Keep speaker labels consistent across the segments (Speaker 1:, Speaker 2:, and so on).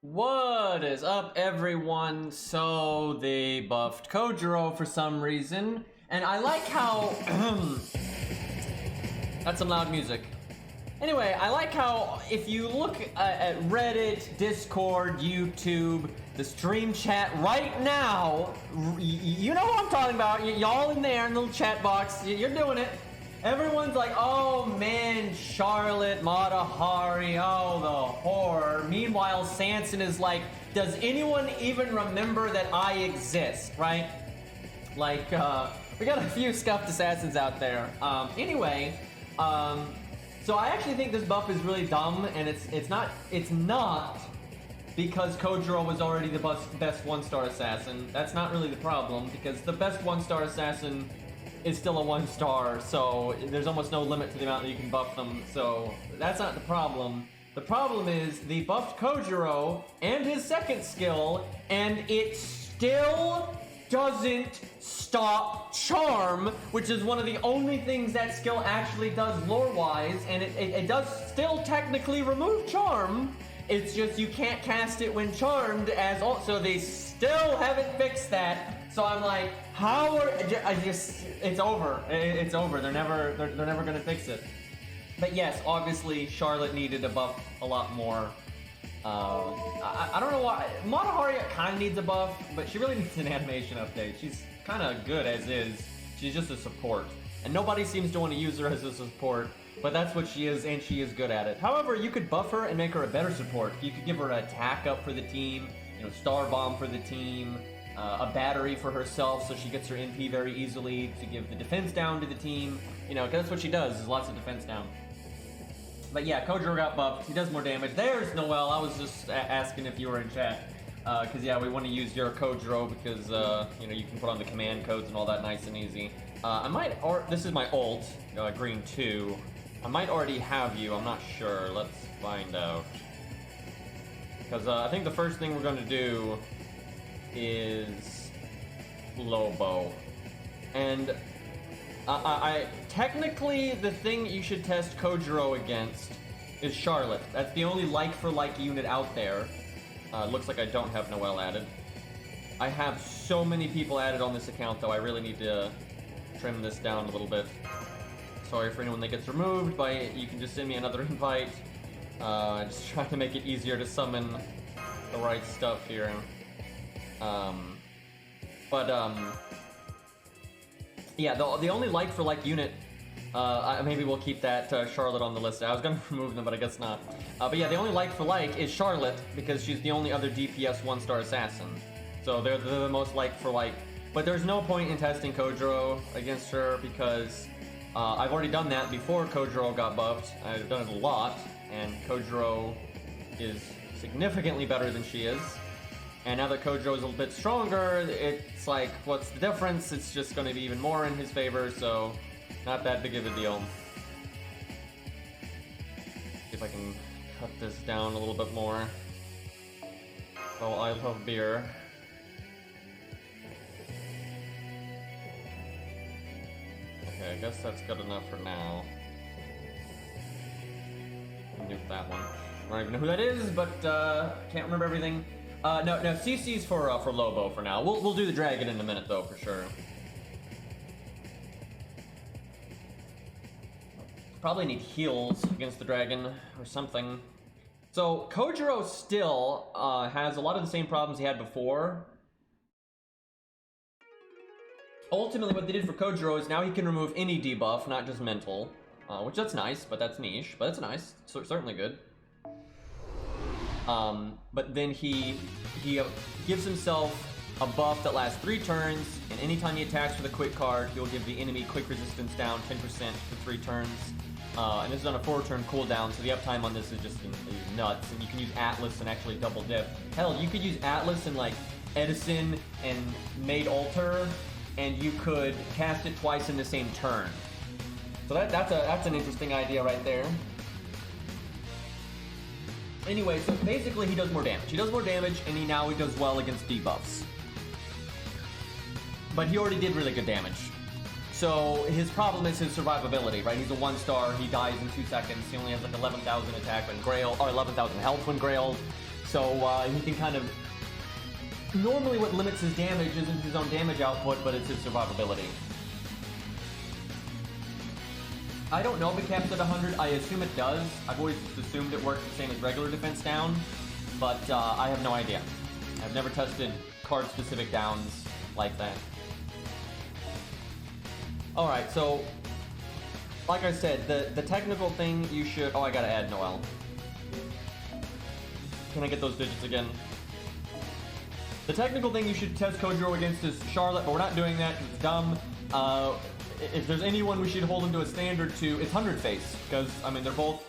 Speaker 1: What is up, everyone? So they buffed Kojiro for some reason, and I like how that's some loud music. Anyway, I like how if you look at Reddit, Discord, YouTube, the stream chat right now, you know what I'm talking about. Y'all in there in the little chat box, you're doing it. Everyone's like, oh man, Charlotte, Mata Hari, oh the horror. Meanwhile, Sanson is like, does anyone even remember that I exist, right? Like, we got a few scuffed assassins out there. Anyway, so I actually think this buff is really dumb, and it's not because Kojiro was already the best one-star assassin. That's not really the problem, because the best one-star assassin is still a 1-star, so there's almost no limit to the amount that you can buff them, so that's not the problem. The problem is they buffed Kojiro and his second skill, and it still doesn't stop Charm, which is one of the only things that skill actually does lore-wise, and it does still technically remove Charm. It's just you can't cast it when charmed, so they still haven't fixed that. So I'm like, how are it's over. It's over. They're never gonna fix it. But yes, obviously Charlotte needed a buff a lot more. I don't know why. Mata Hari kind of needs a buff, but she really needs an animation update. She's kind of good as is. She's just a support, and nobody seems to want to use her as a support. But that's what she is, and she is good at it. However, you could buff her and make her a better support. You could give her an attack up for the team, Star Bomb for the team, a battery for herself so she gets her NP very easily to give the defense down to the team. Because that's what she does, is lots of defense down. But yeah, Kojiro got buffed. He does more damage. There's Noelle. I was just asking if you were in chat. Because yeah, we want to use your Kojiro because, you can put on the command codes and all that nice and easy. This is my ult, green 2. I might already have you, I'm not sure. Let's find out. Because I think the first thing we're going to do is Lobo. And I technically, the thing you should test Kojiro against is Charlotte. That's the only like-for-like unit out there. Looks like I don't have Noelle added. I have so many people added on this account, though. I really need to trim this down a little bit. Sorry for anyone that gets removed, but you can just send me another invite. Just trying to make it easier to summon the right stuff here. Yeah, the only like-for-like unit, maybe we'll keep that Charlotte on the list. I was gonna remove them, but I guess not. But yeah, the only like-for-like is Charlotte, because she's the only other DPS 1-star assassin. So they're the most like-for-like. But there's no point in testing Kojiro against her, because I've already done that before Kojiro got buffed. I've done it a lot, and Kojiro is significantly better than she is. And now that Kojiro is a little bit stronger, it's like, what's the difference? It's just going to be even more in his favor, so not that big of a deal. See if I can cut this down a little bit more. Oh, I love beer. Okay, I guess that's good enough for now. I'll do that one. I don't even know who that is, but can't remember everything. No, CC's for Lobo for now. We'll do the dragon in a minute though, for sure. Probably need heals against the dragon or something. So Kojiro still has a lot of the same problems he had before. Ultimately, what they did for Kojiro is now he can remove any debuff, not just mental, which that's nice, but that's niche, but that's nice, certainly good. But then he gives himself a buff that lasts 3 turns, and anytime he attacks with a quick card, he'll give the enemy quick resistance down 10% for 3 turns. And this is on a 4-turn cooldown, so the uptime on this is just nuts. And you can use Atlas and actually double dip. Hell, you could use Atlas and like Edison and Made Alter, and you could cast it twice in the same turn. So that's an interesting idea right there. Anyway, so basically he does more damage. He does more damage, and now he does well against debuffs. But he already did really good damage. So his problem is his survivability, right? He's a 1-star, he dies in 2 seconds, he only has like 11,000 attack when Grail, or 11,000 health when Grail. So he can kind of... Normally what limits his damage isn't his own damage output, but it's his survivability. I don't know if it caps at 100. I assume it does. I've always assumed it works the same as regular defense down, but I have no idea. I've never tested card-specific downs like that. Alright, so... Like I said, the technical thing you should... Oh, I gotta add Noel. Can I get those digits again? The technical thing you should test Kojiro against is Charlotte, but we're not doing that because it's dumb. If there's anyone we should hold him to a standard to, it's 100 Face. Because, I mean, they're both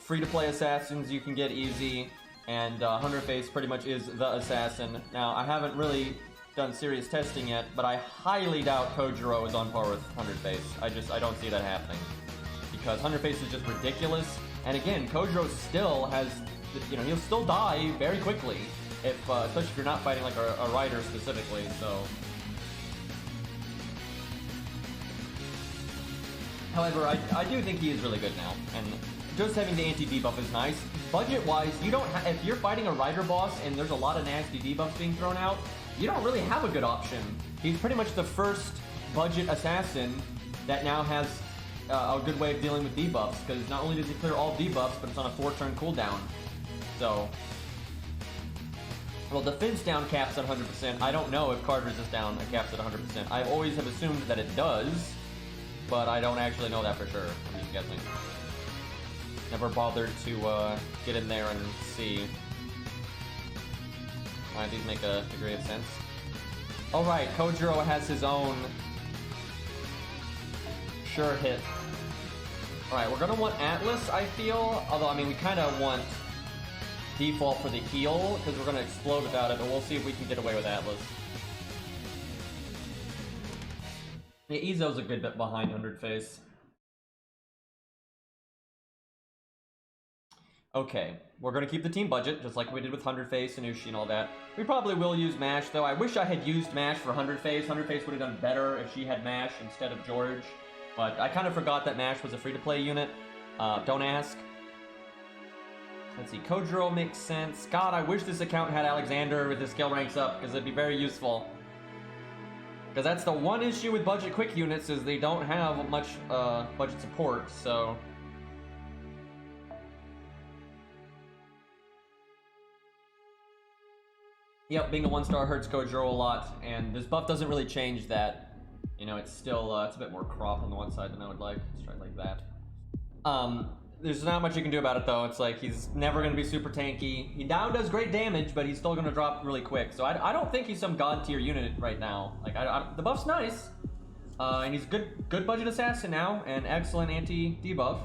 Speaker 1: free-to-play assassins you can get easy. And 100 Face pretty much is the assassin. Now, I haven't really done serious testing yet, but I highly doubt Kojiro is on par with 100 Face. I don't see that happening. Because 100 Face is just ridiculous. And again, Kojiro still has, you know, he'll still die very quickly. If, especially if you're not fighting like a rider specifically, so. However, I do think he is really good now, and just having the anti-debuff is nice. Budget-wise, you don't if you're fighting a rider boss and there's a lot of nasty debuffs being thrown out, you don't really have a good option. He's pretty much the first budget assassin that now has a good way of dealing with debuffs, because not only does he clear all debuffs, but it's on a 4-turn cooldown. So, well, defense down caps at 100%. I don't know if card resist down caps at 100%. I always have assumed that it does, but I don't actually know that for sure. I'm just guessing. Never bothered to get in there and see. Alright, these make a degree of sense. Alright, Kojiro has his own sure hit. Alright, we're gonna want Atlas, I feel. Although, I mean, we kind of want default for the heal, because we're gonna explode without it, but we'll see if we can get away with Atlas. Yeah, Izo's a good bit behind 100 Face. Okay, we're gonna keep the team budget, just like we did with 100 Face, Inushi, and all that. We probably will use MASH, though. I wish I had used MASH for 100 Face. 100 Face would have done better if she had MASH instead of George. But I kind of forgot that MASH was a free-to-play unit. Don't ask. Let's see, Kojiro makes sense. God, I wish this account had Alexander with his skill ranks up, because it'd be very useful. Because that's the one issue with budget quick units, is they don't have much budget support, so... Yep, being a 1-star hurts Kojiro a lot, and this buff doesn't really change that. You know, it's still, it's a bit more crop on the one side than I would like. Let's try it like that. There's not much you can do about it, though. It's like, he's never going to be super tanky. He now does great damage, but he's still going to drop really quick. So I don't think he's some god-tier unit right now. Like, the buff's nice. And he's good budget assassin now, and excellent anti-debuff.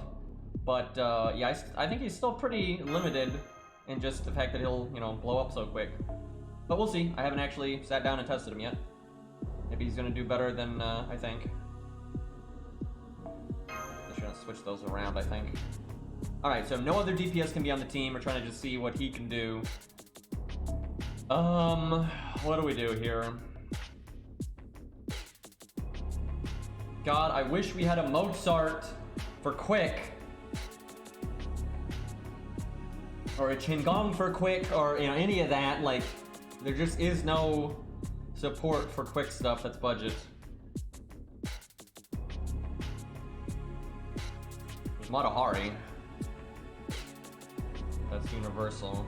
Speaker 1: But, yeah, I think he's still pretty limited in just the fact that he'll, you know, blow up so quick. But we'll see. I haven't actually sat down and tested him yet. Maybe he's going to do better than I think. Just gonna switch those around, I think. Alright, so no other DPS can be on the team. We're trying to just see what he can do. What do we do here? God, I wish we had a Mozart for quick. Or a Qingong for quick, or, you know, any of that. Like, there just is no support for quick stuff that's budget. There's Matahari. That's universal.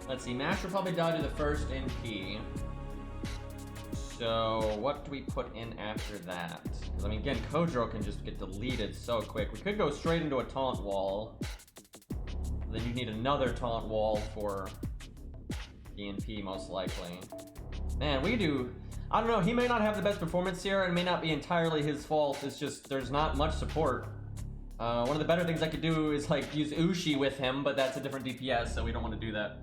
Speaker 1: Let's see, Mash will probably die to the first NP. So, what do we put in after that? Because, I mean, again, Kojiro can just get deleted so quick. We could go straight into a taunt wall. Then you need another taunt wall for DNP, most likely. Man, we do... I don't know, he may not have the best performance here, and it may not be entirely his fault. It's just, there's not much support. One of the better things I could do is, like, use Ushi with him, but that's a different DPS, so we don't want to do that.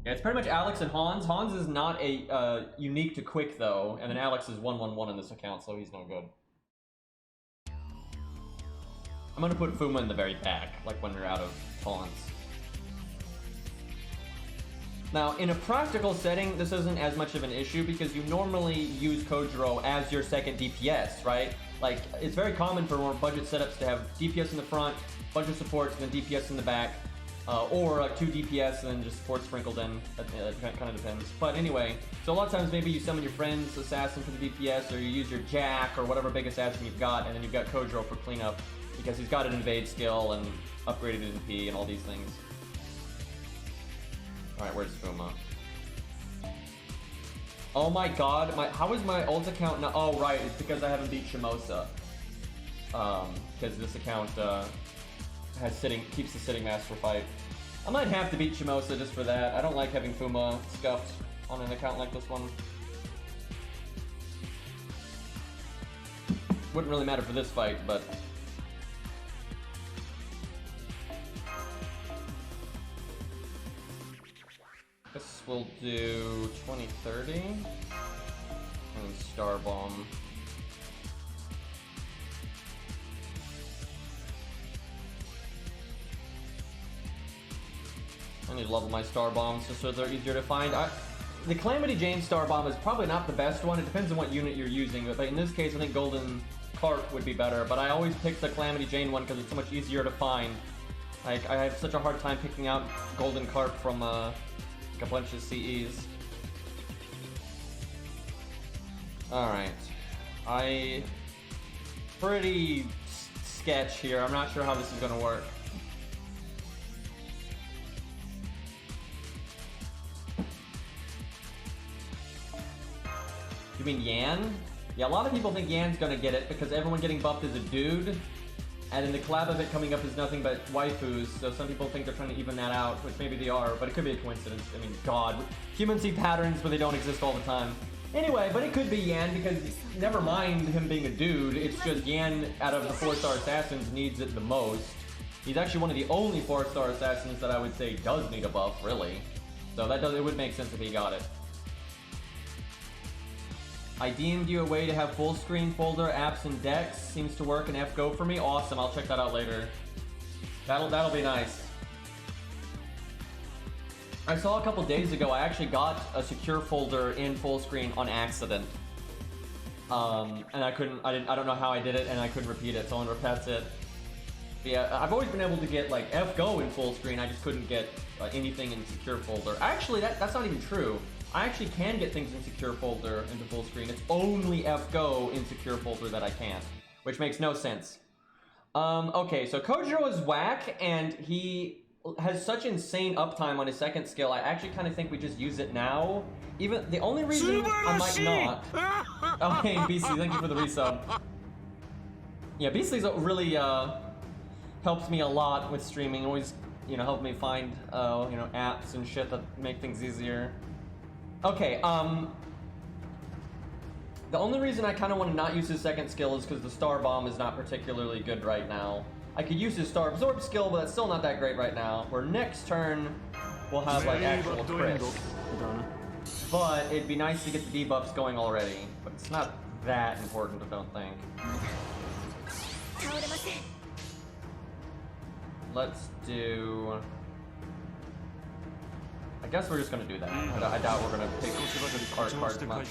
Speaker 1: Yeah, it's pretty much Alex and Hans. Hans is not a unique to quick, though, and then Alex is 1-1-1 in this account, so he's no good. I'm gonna put Fuma in the very back, like when we're out of taunts. Now, in a practical setting, this isn't as much of an issue because you normally use Kojiro as your second DPS, right? Like, it's very common for more budget setups to have DPS in the front, budget supports, and then DPS in the back. or like 2 DPS and then just support sprinkled in. It kind of depends. But anyway, so a lot of times maybe you summon your friend's assassin for the DPS, or you use your Jack or whatever big assassin you've got, and then you've got Kojiro for cleanup because he's got an invade skill and upgraded in P and all these things. All right, where's Fuma? Oh my god, how is my ult account not? Oh right, it's because I haven't beat Shimosa. Because this account keeps the sitting master fight. I might have to beat Shimosa just for that. I don't like having Fuma scuffed on an account like this one. Wouldn't really matter for this fight, but guess we'll do 2030 and Star Bomb. I need to level my Star Bombs just so they're easier to find. The Calamity Jane Star Bomb is probably not the best one. It depends on what unit you're using, but in this case I think Golden Carp would be better, but I always pick the Calamity Jane one because it's so much easier to find. Like, I have such a hard time picking out Golden Carp from like a bunch of CEs. Alright. Pretty sketch here. I'm not sure how this is gonna work. You mean Yan? Yeah, a lot of people think Yan's gonna get it because everyone getting buffed is a dude, and then the collab of it coming up is nothing but waifus, so some people think they're trying to even that out, which maybe they are, but it could be a coincidence. I mean, god. Humans see patterns, but they don't exist all the time. Anyway, but it could be Yan because, never mind him being a dude, it's just Yan, out of the 4-star assassins, needs it the most. He's actually one of the only 4-star assassins that I would say does need a buff, really. So it would make sense if he got it. I DM'd you a way to have full screen folder, apps, and decks. Seems to work in FGO for me. Awesome, I'll check that out later. That'll be nice. I saw a couple days ago, I actually got a secure folder in full screen on accident. And I don't know how I did it, and I couldn't repeat it, so I'm gonna repeat it. But yeah, I've always been able to get like FGO in full screen, I just couldn't get anything in secure folder. Actually, that's not even true. I actually can get things in secure folder into full screen. It's only FGO in secure folder that I can't, which makes no sense. Okay, so Kojiro is whack, and he has such insane uptime on his second skill. I actually kind of think we just use it now. Even the only reason I might not. Oh, hey, BC, thank you for the resub. Yeah, Beastly's really helps me a lot with streaming. Always, help me find apps and shit that make things easier. Okay, the only reason I kind of want to not use his second skill is because the Star Bomb is not particularly good right now. I could use his Star Absorb skill, but that's still not that great right now. Where next turn, we'll have like actual crits. But it'd be nice to get the debuffs going already. But it's not that important, I don't think. Let's do... I guess we're just gonna do that. I doubt we're gonna pick cards much.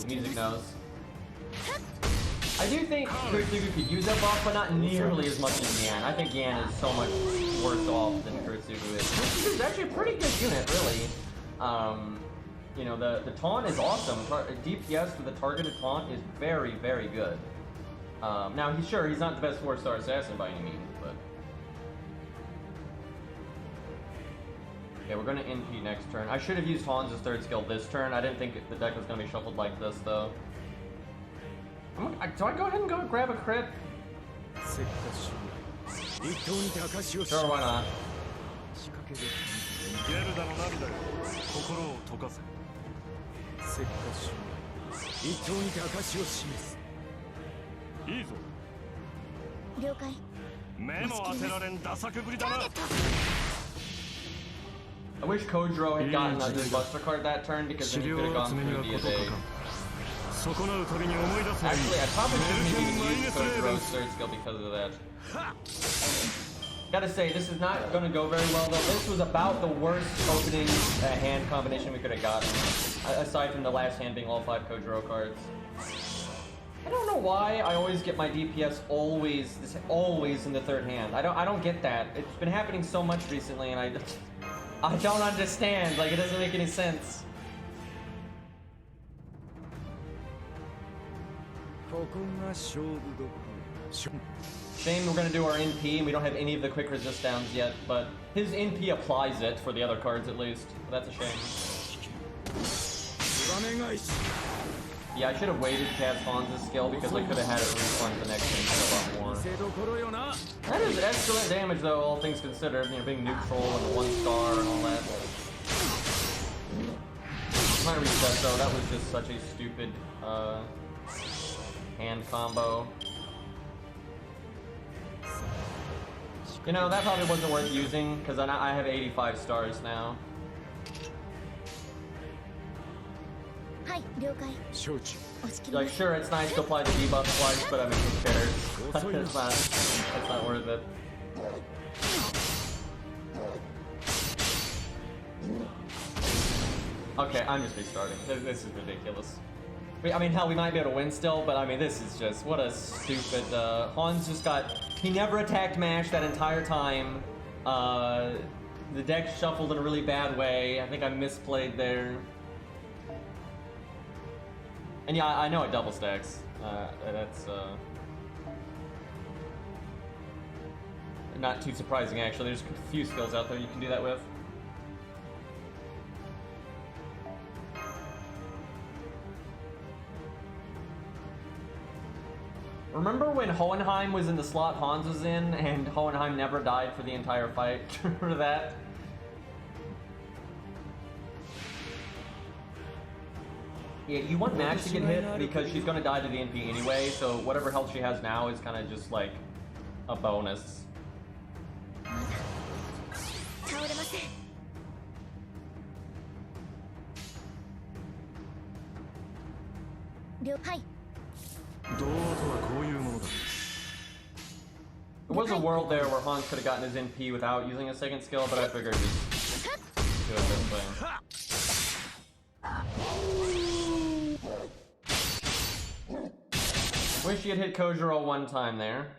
Speaker 1: Music knows. I do think Kurtsugu could use that buff, but not nearly as much as Yan. I think Yan is so much worse off than Kurtsugu is. Kurtsugu is actually a pretty good unit, really. The taunt is awesome. DPS with a targeted taunt is very, very good. Now, he's not the best 4-star assassin by any means, but... Yeah, we're gonna NP next turn. I should have used Han's third skill this turn. I didn't think the deck was gonna be shuffled like this, though. Do I go ahead and go grab a crit? Sure, why not? I wish Kojiro had gotten his Buster card that turn because then he could have gone through the evade. Actually, I probably shouldn't have even used Kojiro's third skill because of that. Gotta say, this is not gonna go very well though. This was about the worst opening hand combination we could have gotten, aside from the last hand being all 5 Kojiro cards. I don't know why I always get my DPS always in the third hand. I don't get that. It's been happening so much recently, and I don't understand. Like, it doesn't make any sense. Shame we're gonna do our NP and we don't have any of the quick resist downs yet, but his NP applies it for the other cards at least. But that's a shame. Yeah, I should have waited to cast Hans' skill because I could have had it refund the next thing a lot more. That is excellent damage though, all things considered. You know, being neutral and the 1 star and all that. My reset though, that was just such a stupid hand combo. You know, that probably wasn't worth using because I have 85 stars now. Like, sure, it's nice to apply the debuff twice, but I mean, who cares? it's not worth it. Okay, I'm just restarting. This is ridiculous. I mean, hell, we might be able to win still, but I mean, this is just, what a stupid, Hans just got, he never attacked Mash that entire time. The deck shuffled in a really bad way. I think I misplayed there. And yeah, I know it double stacks. That's not too surprising actually. There's a few skills out there you can do that with. Remember when Hohenheim was in the slot Hans was in, and Hohenheim never died for the entire fight? Remember that? Yeah, you want Max to get hit because she's gonna die to the NP anyway, so whatever health she has now is kind of just like a bonus. There was a world there where Hans could have gotten his NP without using a second skill, but I figured just do it this way. Wish he had hit Kojiro one time there.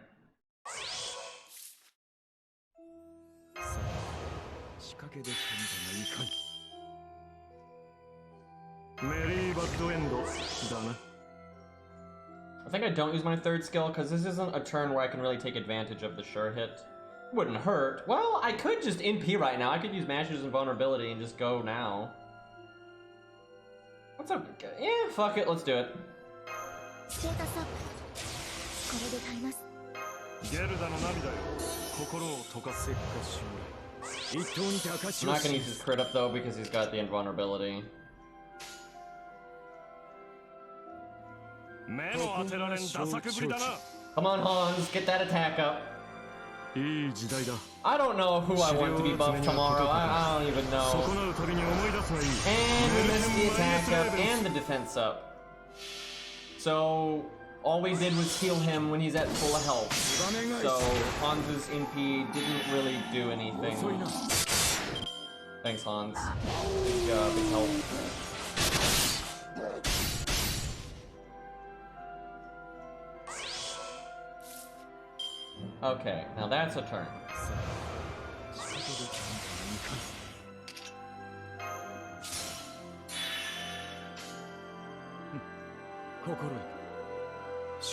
Speaker 1: I think I don't use my third skill because this isn't a turn where I can really take advantage of the sure hit. Wouldn't hurt. Well, I could just NP right now. I could use Masher's Invulnerability and just go now. What's up? Yeah, fuck it. Let's do it. I'm not gonna use his crit up though because he's got the invulnerability. Come on, Hans, get that attack up. I don't know who I want to be buffed tomorrow. I don't even know. And we missed the attack up and the defense up. So all we did was heal him when he's at full health. So Hans's NP didn't really do anything. Thanks, Hans. Big help. Okay, now that's a turn.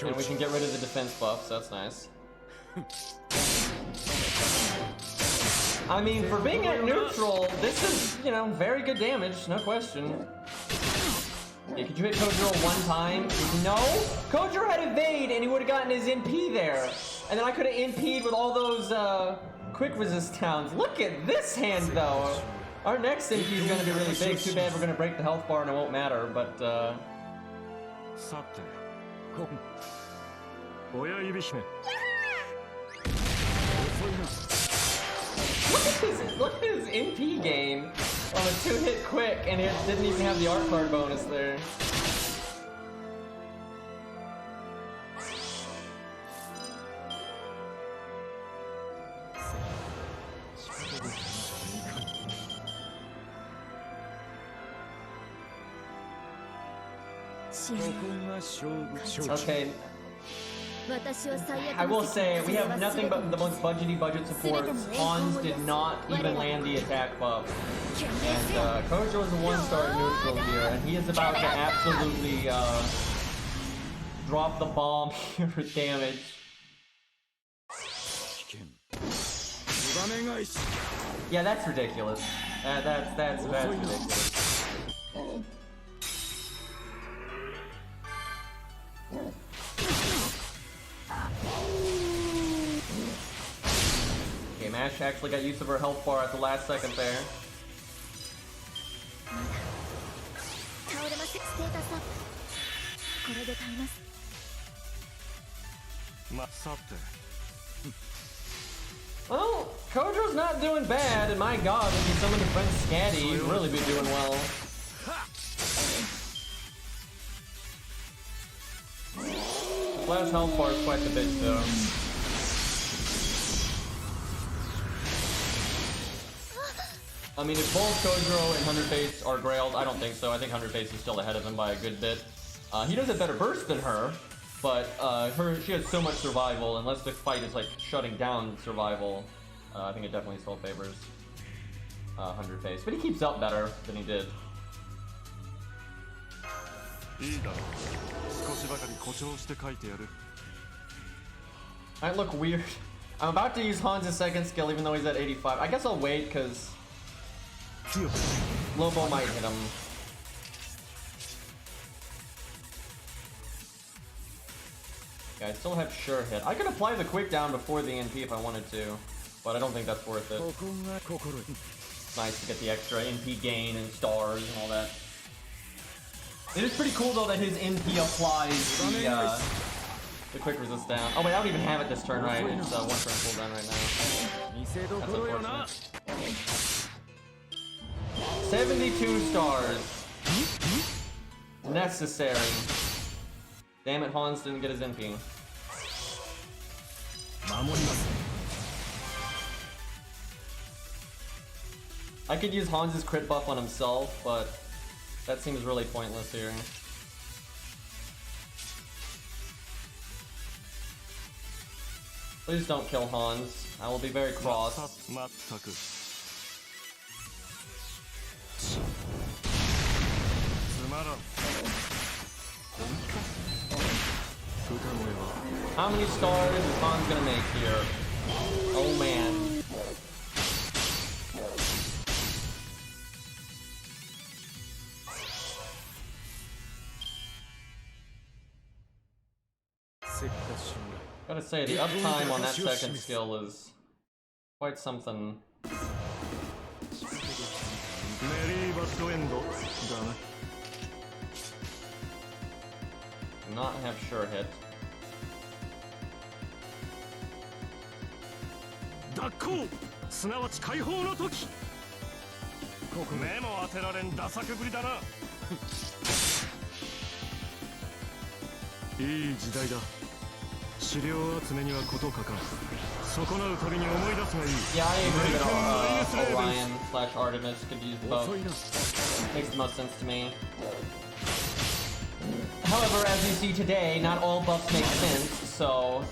Speaker 1: And we can get rid of the defense buffs, that's nice. I mean, for being at neutral, this is, you know, very good damage, no question. Yeah, could you hit Kojiro one time? No? Kojiro had evade and he would have gotten his NP there. And then I could have NP'd with all those quick resist towns. Look at this hand though. Our next NP is going to be really big. Too bad we're going to break the health bar and it won't matter, but Look at his NP gain on a 2-hit quick, and it didn't even have the art card bonus there. Okay. I will say, we have nothing but the most budgety budget supports. Hans did not even land the attack buff. And Kojo is a 1-star neutral here, and he is about to absolutely drop the bomb here for damage. Yeah, that's ridiculous. That's ridiculous. Okay, Mash actually got use of her health bar at the last second there. Well, Kojo's not doing bad, and my god, if you summon the friend Scatty, you'd really be doing well. Last health bar is quite the bitch, though. I mean, if both Kojo and 100 Face are grailed, I don't think so. I think 100 Face is still ahead of him by a good bit. He does have better burst than her, but she has so much survival. Unless the fight is like shutting down survival, I think it definitely still favors 100 Face. But he keeps up better than he did. Might look weird. I'm about to use Hans' second skill even though he's at 85. I guess I'll wait because Lobo might hit him. Yeah, I still have sure hit. I could apply the quick down before the NP if I wanted to, but I don't think that's worth it. It's nice to get the extra NP gain and stars and all that. It is pretty cool though that his NP applies the quick resist down. Oh wait, I don't even have it this turn, right? It's 1 turn cooldown right now. That's unfortunate. 72 stars. Necessary. Damn it, Hans didn't get his NP. I could use Hans' crit buff on himself, but that seems really pointless here. Please don't kill Hans. I will be very cross. How many stars is Hans gonna make here? Oh man. Gotta say, the uptime on that second skill is quite something. Do not have sure hit. Yeah, I agree that Orion / Artemis could use both. Makes the most sense to me. However, as you see today, not all buffs make sense, so...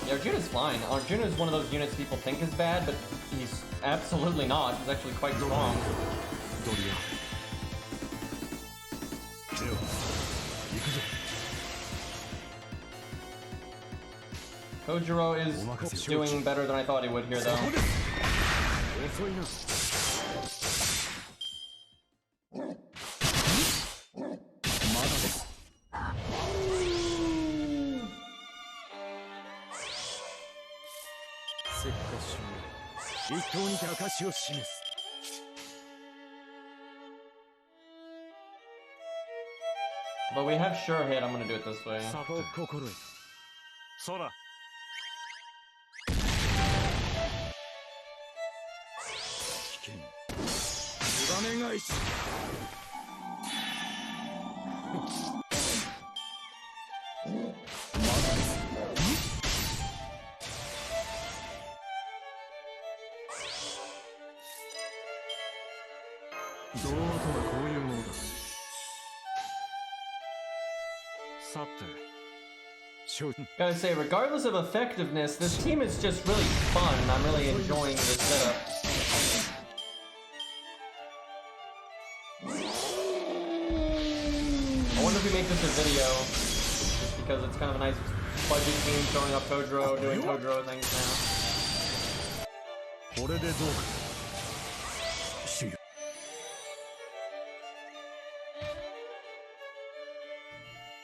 Speaker 1: Yeah, Arjuna's fine. Arjuna is one of those units people think is bad, but he's absolutely not. He's actually quite strong. Kojiro is doing better than I thought he would here, though. But we have sure hit, I'm gonna do it this way. Gotta say, regardless of effectiveness, this team is just really fun. I'm really enjoying this setup. I wonder if we make this a video, just because it's kind of a nice budget team showing off Todro, doing Todro things now.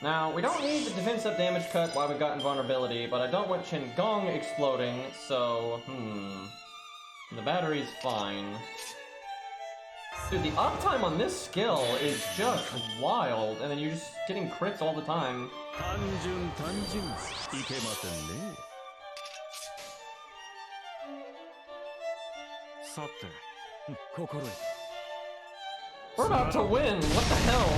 Speaker 1: Now, we don't need the defense up damage cut while we've got invulnerability, but I don't want Gong exploding, so, the battery's fine. Dude, the uptime on this skill is just wild, and then you're just getting crits all the time. We're about to win, what the hell?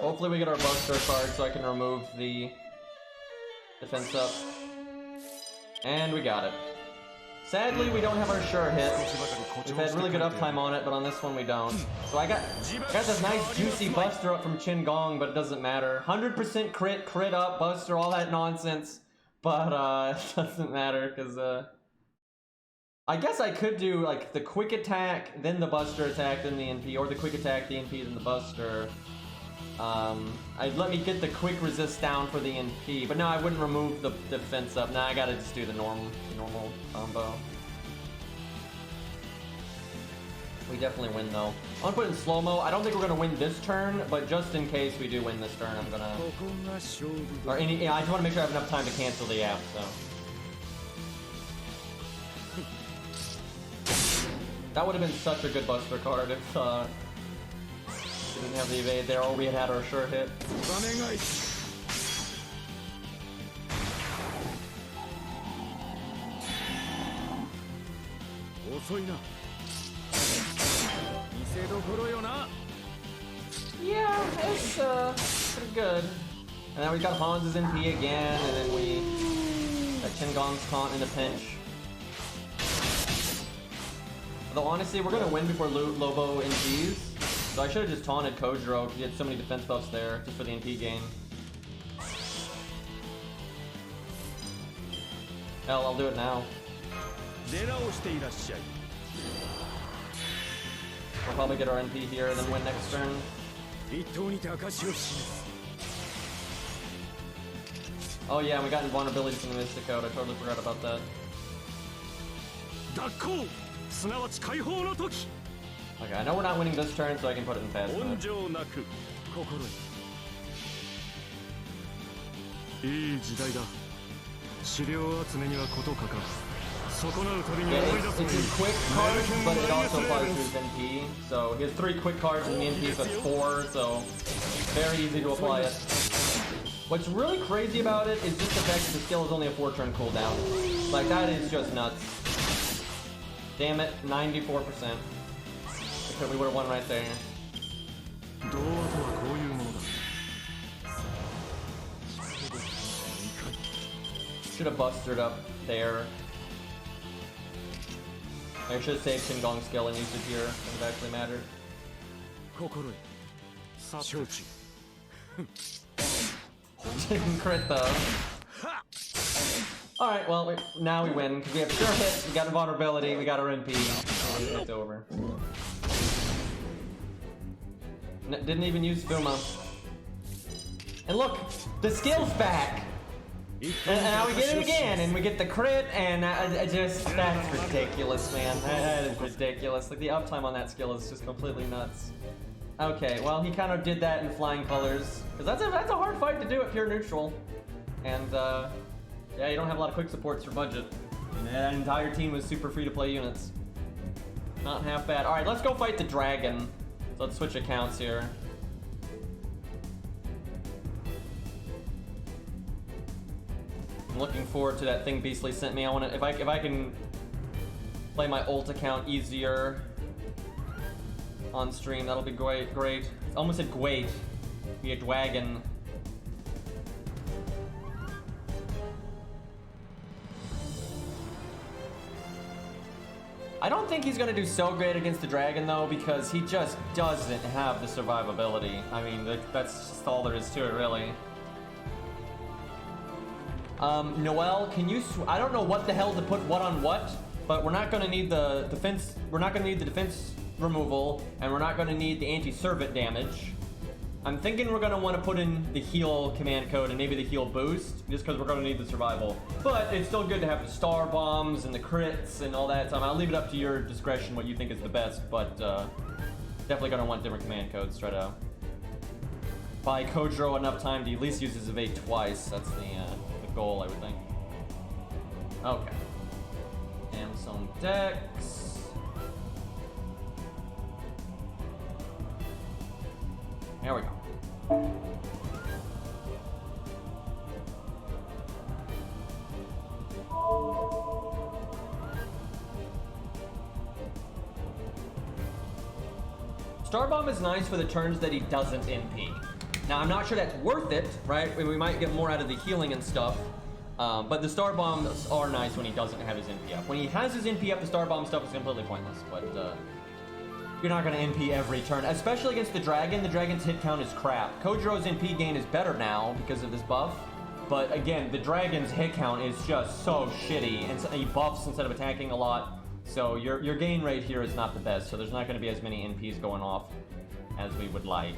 Speaker 1: Hopefully we get our Buster card so I can remove the defense up. And we got it. Sadly, we don't have our sure hit. We've had really good uptime on it, but on this one we don't. So I got this nice juicy Buster up from Gong, but it doesn't matter. 100% crit up, Buster, all that nonsense. But it doesn't matter, because I guess I could do like the quick attack, then the Buster attack, then the NP, or the quick attack, the NP, then the Buster. I'd let me get the quick resist down for the NP, but no, I wouldn't remove the defense up. Nah, I gotta just do the normal combo. We definitely win though. I'm gonna put it in slow-mo. I don't think we're gonna win this turn, but just in case we do win this turn, I'm gonna... yeah, I just wanna make sure I have enough time to cancel the app, so... That would have been such a good Buster card if, we didn't have the evade there, or we had our sure hit. Yeah, it's pretty good. And then we got Hans' NP again, and then we got Gong's taunt in a pinch. Although honestly, we're gonna win before Lobo NPs. So I should have just taunted Kojiro because he had so many defense buffs there, just for the NP gain. Hell, I'll do it now. We'll probably get our NP here and then win next turn. Oh yeah, and we got invulnerability from the Mystic Code. I totally forgot about that. Okay, I know we're not winning this turn, so I can put it in fast mode. Yeah, it's his quick card, but it also applies to his NP. So he has 3 quick cards in the NP, so it's 4, so very easy to apply it. What's really crazy about it is just the fact that the skill is only a 4-turn cooldown. Like, that is just nuts. Damn it, 94%. We would have won right there. Should have Bustered up there. I should have saved Gong's skill and used it here if it actually mattered. Didn't crit though. Alright, well, now we win, because we have sure hit, we got invulnerability, we got our NP. It's over. Didn't even use Fuma. And look, the skill's back! And now we get it again, and we get the crit, and that's ridiculous, man. That is ridiculous. Like, the uptime on that skill is just completely nuts. Okay, well, he kind of did that in flying colors, because that's a hard fight to do at pure neutral. And, yeah, you don't have a lot of quick supports for budget. And that entire team was super free-to-play units. Not half bad. Alright, let's go fight the dragon. So let's switch accounts here. I'm looking forward to that thing Beastly sent me. I want to, if I can play my ult account easier on stream, that'll be great. I almost said great. Be a dragon. I don't think he's gonna do so great against the dragon though, because he just doesn't have the survivability. I mean, that's just all there is to it, really. Noel, can you? I don't know what the hell to put what on what, but we're not gonna need the defense. We're not gonna need the defense removal, and we're not gonna need the anti-servant damage. I'm thinking we're gonna want to put in the heal command code and maybe the heal boost, just because we're gonna need the survival. But it's still good to have the star bombs and the crits and all that. So I'll leave it up to your discretion what you think is the best, but definitely gonna want different command codes. Try to buy Kojiro enough time to at least use his evade twice. That's the goal, I would think. Okay. Amazon Dex. There we go. Star Bomb is nice for the turns that he doesn't NP. Now, I'm not sure that's worth it, right? We might get more out of the healing and stuff. But the Star Bombs are nice when he doesn't have his NP up. When he has his NP up, the Star Bomb stuff is completely pointless. But you're not going to NP every turn, especially against the Dragon. The Dragon's hit count is crap. Kojiro's NP gain is better now because of this buff. But again, the Dragon's hit count is just so shitty. And so he buffs instead of attacking a lot. So your gain rate here is not the best. So there's not going to be as many NPs going off as we would like.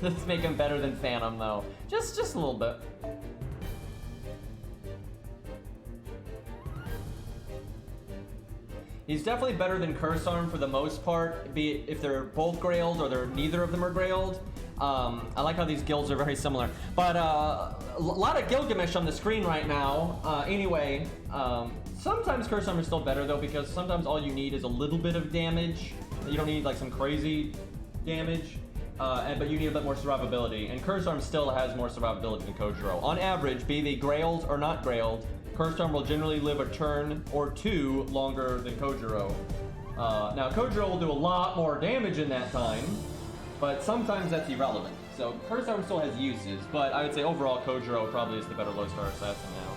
Speaker 1: Let's make him better than Phantom, though. Just a little bit. He's definitely better than Curse Arm for the most part, be it if they're both grailed or neither of them are grailed. I like how these guilds are very similar. But a lot of Gilgamesh on the screen right now. Anyway, sometimes Curse Arm is still better, though, because sometimes all you need is a little bit of damage. You don't need, like, some crazy damage. But you need a bit more survivability, and Curse Arm still has more survivability than Kojiro. On average, be they grailed or not grailed, Curse Arm will generally live a turn or two longer than Kojiro. Now, Kojiro will do a lot more damage in that time, but sometimes that's irrelevant. So Curse Arm still has uses, but I would say overall Kojiro probably is the better low-star assassin now.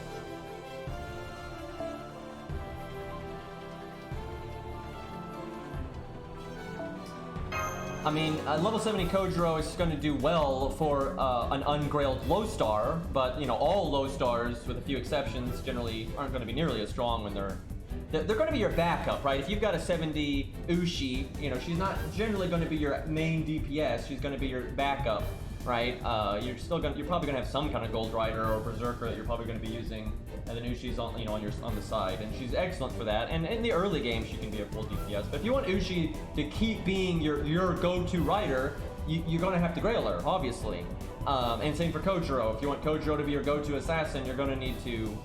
Speaker 1: I mean, level 70 Kojiro is going to do well for an ungrailed low star, but, you know, all low stars, with a few exceptions, generally aren't going to be nearly as strong when they're going to be your backup, right? If you've got a 70 Ushi, you know, she's not generally going to be your main DPS, she's going to be your backup, right? You're probably going to have some kind of Gold Rider or Berserker that you're probably going to be using, and then Ushi's on, you know, on the side, and she's excellent for that. And in the early game, she can be a full DPS. But if you want Ushi to keep being your go-to rider, you're going to have to grail her, obviously. And same for Kojiro. If you want Kojiro to be your go-to assassin, you're going to need to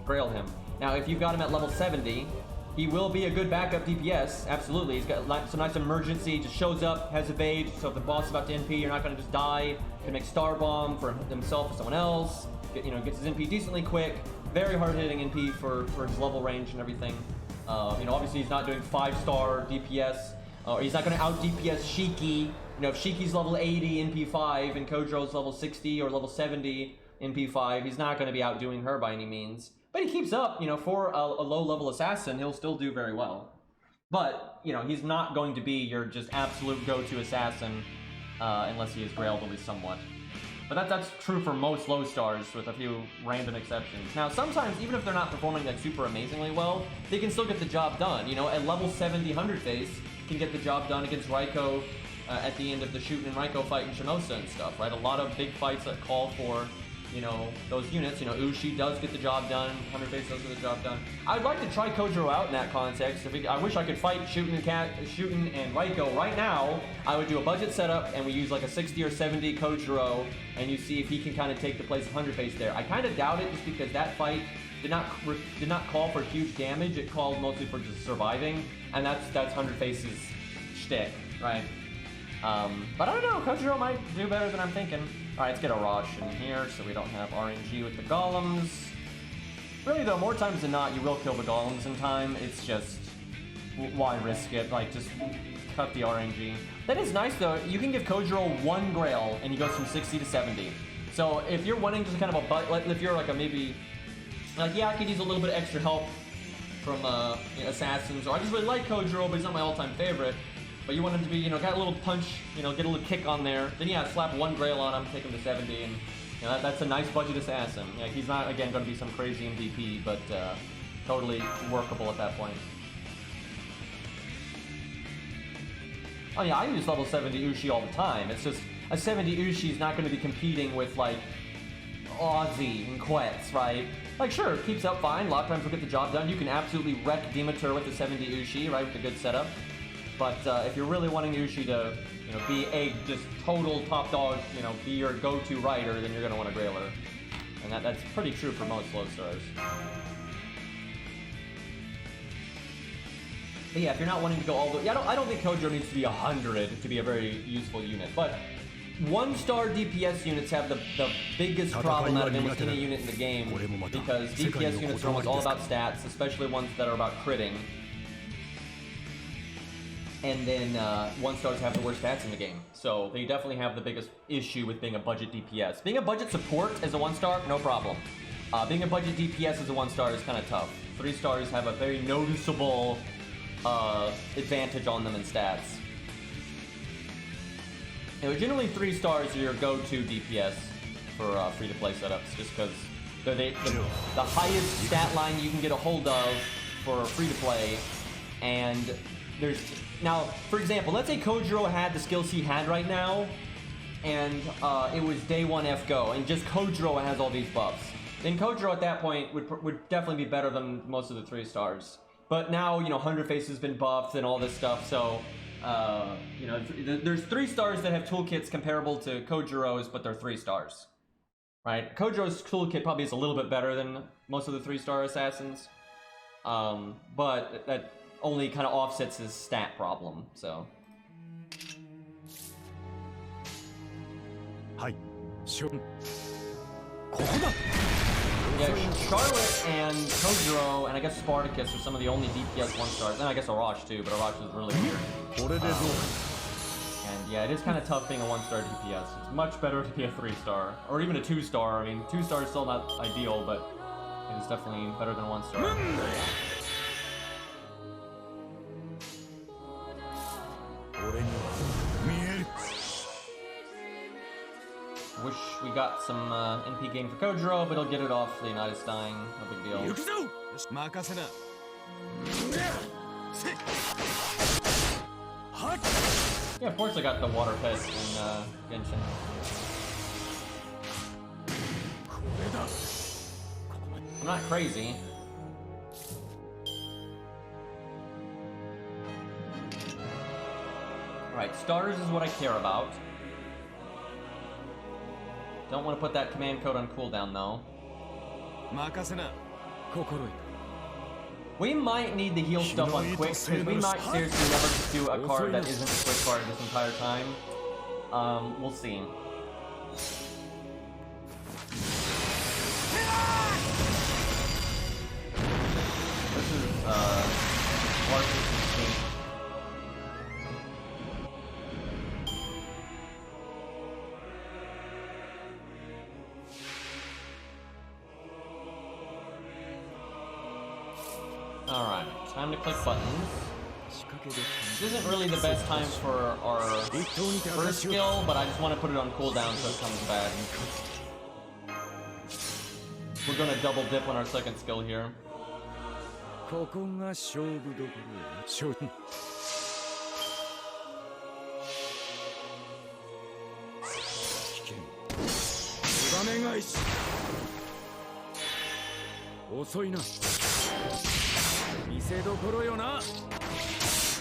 Speaker 1: grail him. Now, if you've got him at level 70, he will be a good backup DPS, absolutely. He's got some nice emergency, just shows up, has evade, so if the boss is about to NP, you're not going to just die. Can make Star Bomb for himself or someone else. Gets his NP decently quick, very hard-hitting NP for his level range and everything. Obviously he's not doing 5-star DPS, or he's not going to out-DPS Shiki. If Shiki's level 80 NP5 and Kojiro's level 60 or level 70 NP5, he's not going to be outdoing her by any means. But he keeps up, for a low-level assassin, he'll still do very well. But, he's not going to be your just absolute go-to assassin unless he is grailed at least somewhat. But that's true for most low stars, with a few random exceptions. Now, sometimes, even if they're not performing like super amazingly well, they can still get the job done. At level 70 100 face, can get the job done against Raiko at the end of the Shooten and Raiko fight in Shimosa and stuff, right? A lot of big fights that call for those units. Ushi does get the job done, 100 face does get the job done. I'd like to try Kojiro out in that context. I wish I could fight Shooten and Raiko right now. I would do a budget setup, and we use like a 60 or 70 Kojiro, and you see if he can kind of take the place of 100 face there. I kind of doubt it, just because that fight did not call for huge damage. It called mostly for just surviving, and that's 100 face's shtick, right? But I don't know, Kojiro might do better than I'm thinking. Alright, let's get a Rosh in here so we don't have RNG with the golems. Really though, more times than not, you will kill the golems in time. It's just, why risk it? Like, just cut the RNG. That is nice though, you can give Kojiro one Grail and he goes from 60 to 70. So if you're wanting just kind of if you're like a maybe, like, yeah, I could use a little bit of extra help from you know, assassins, or I just really like Kojiro, but he's not my all-time favorite. But you want him to be, you know, got a little punch, you know, get a little kick on there. Then yeah, slap one Grail on him, take him to 70, and you know, that's a nice budget assassin. Yeah, he's not again going to be some crazy MVP, but totally workable at that point. Oh yeah, I use level 70 Ushi all the time. It's just a 70 Ushi is not going to be competing with like Ozzy and Quetz, right? Like, sure, it keeps up fine. A lot of times we'll get the job done. You can absolutely wreck Demeter with the 70 Ushi, right, with a good setup. But if you're really wanting Ushi to, you know, be a just total top dog, you know, be your go-to rider, then you're gonna want a Grailer, and that's pretty true for most low stars. But yeah, if you're not wanting to go all the, yeah, I don't think Kojiro needs to be 100 to be a very useful unit, but 1-star DPS units have the biggest problem out of almost any unit in the game, because DPS units are almost all about stats, especially ones that are about critting. And then 1-stars have the worst stats in the game, so they definitely have the biggest issue with being a budget DPS. Being a budget support as a 1-star, no problem. Being a budget DPS as a 1-star is kind of tough. 3-stars have a very noticeable advantage on them in stats. You know, generally 3-stars are your go-to DPS for free-to-play setups, just because they're the highest stat line you can get a hold of for free-to-play, and there's... Now, for example, let's say Kojiro had the skills he had right now, and it was day 1 FGO, and just Kojiro has all these buffs. Then Kojiro at that point would definitely be better than most of the 3-stars. But now, you know, 100 Face has been buffed and all this stuff, so, you know, there's 3-stars that have toolkits comparable to Kojiro's, but they're 3-stars. Right? Kojiro's toolkit probably is a little bit better than most of the 3-star assassins, but that only kind of offsets his stat problem, so. Yeah, Charlotte and Kojiro, and I guess Spartacus are some of the only DPS 1-stars, and I guess Arash too, but Arash is really weird. And yeah, it is kind of tough being a 1-star DPS. It's much better to be a 3-star, or even a 2-star. I mean, 2-star is still not ideal, but it is definitely better than 1-star. Wish we got some NP game for Kojiro, but he'll get it off the United Stein. No big deal. Yeah, of course I got the water pet in Genshin. I'm not crazy. Alright, stars is what I care about. Don't want to put that command code on cooldown though. We might need the heal stuff on quick, because we might seriously never just do a card that isn't a quick card this entire time. We'll see. This is largely distinct. Alright, time to click buttons. This isn't really the best time for our first skill, but I just want to put it on cooldown so it comes back. We're gonna double dip on our second skill here.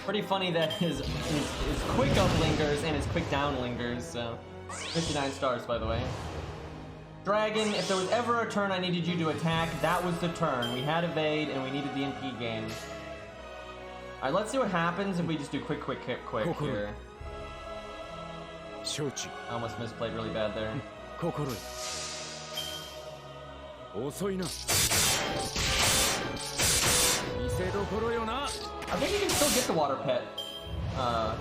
Speaker 1: Pretty funny that his quick up lingers and his quick down lingers, so 59 stars by the way. Dragon, if there was ever a turn I needed you to attack, that was the turn. We had evade and we needed the NP game. Alright, let's see what happens if we just do quick here. I almost misplayed really bad there. I think you can still get the water pet.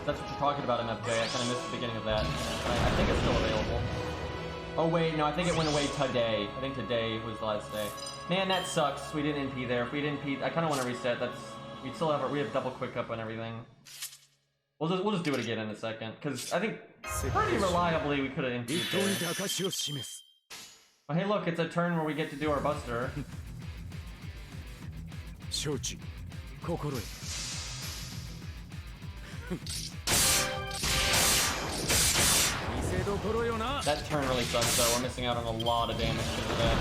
Speaker 1: That's what you're talking about, MFJ. I kind of missed the beginning of that. I think it's still available. Oh wait, no, I think it went away today. I think today was the last day. Man, that sucks. We didn't NP there. If we didn't NP, I kind of want to reset. We still have we have double quick up and everything. We'll just do it again in a second, because I think pretty reliably we could have NP'd there. Oh, hey, look, it's a turn where we get to do our Buster. That turn really sucks though, we're missing out on a lot of damage because of that.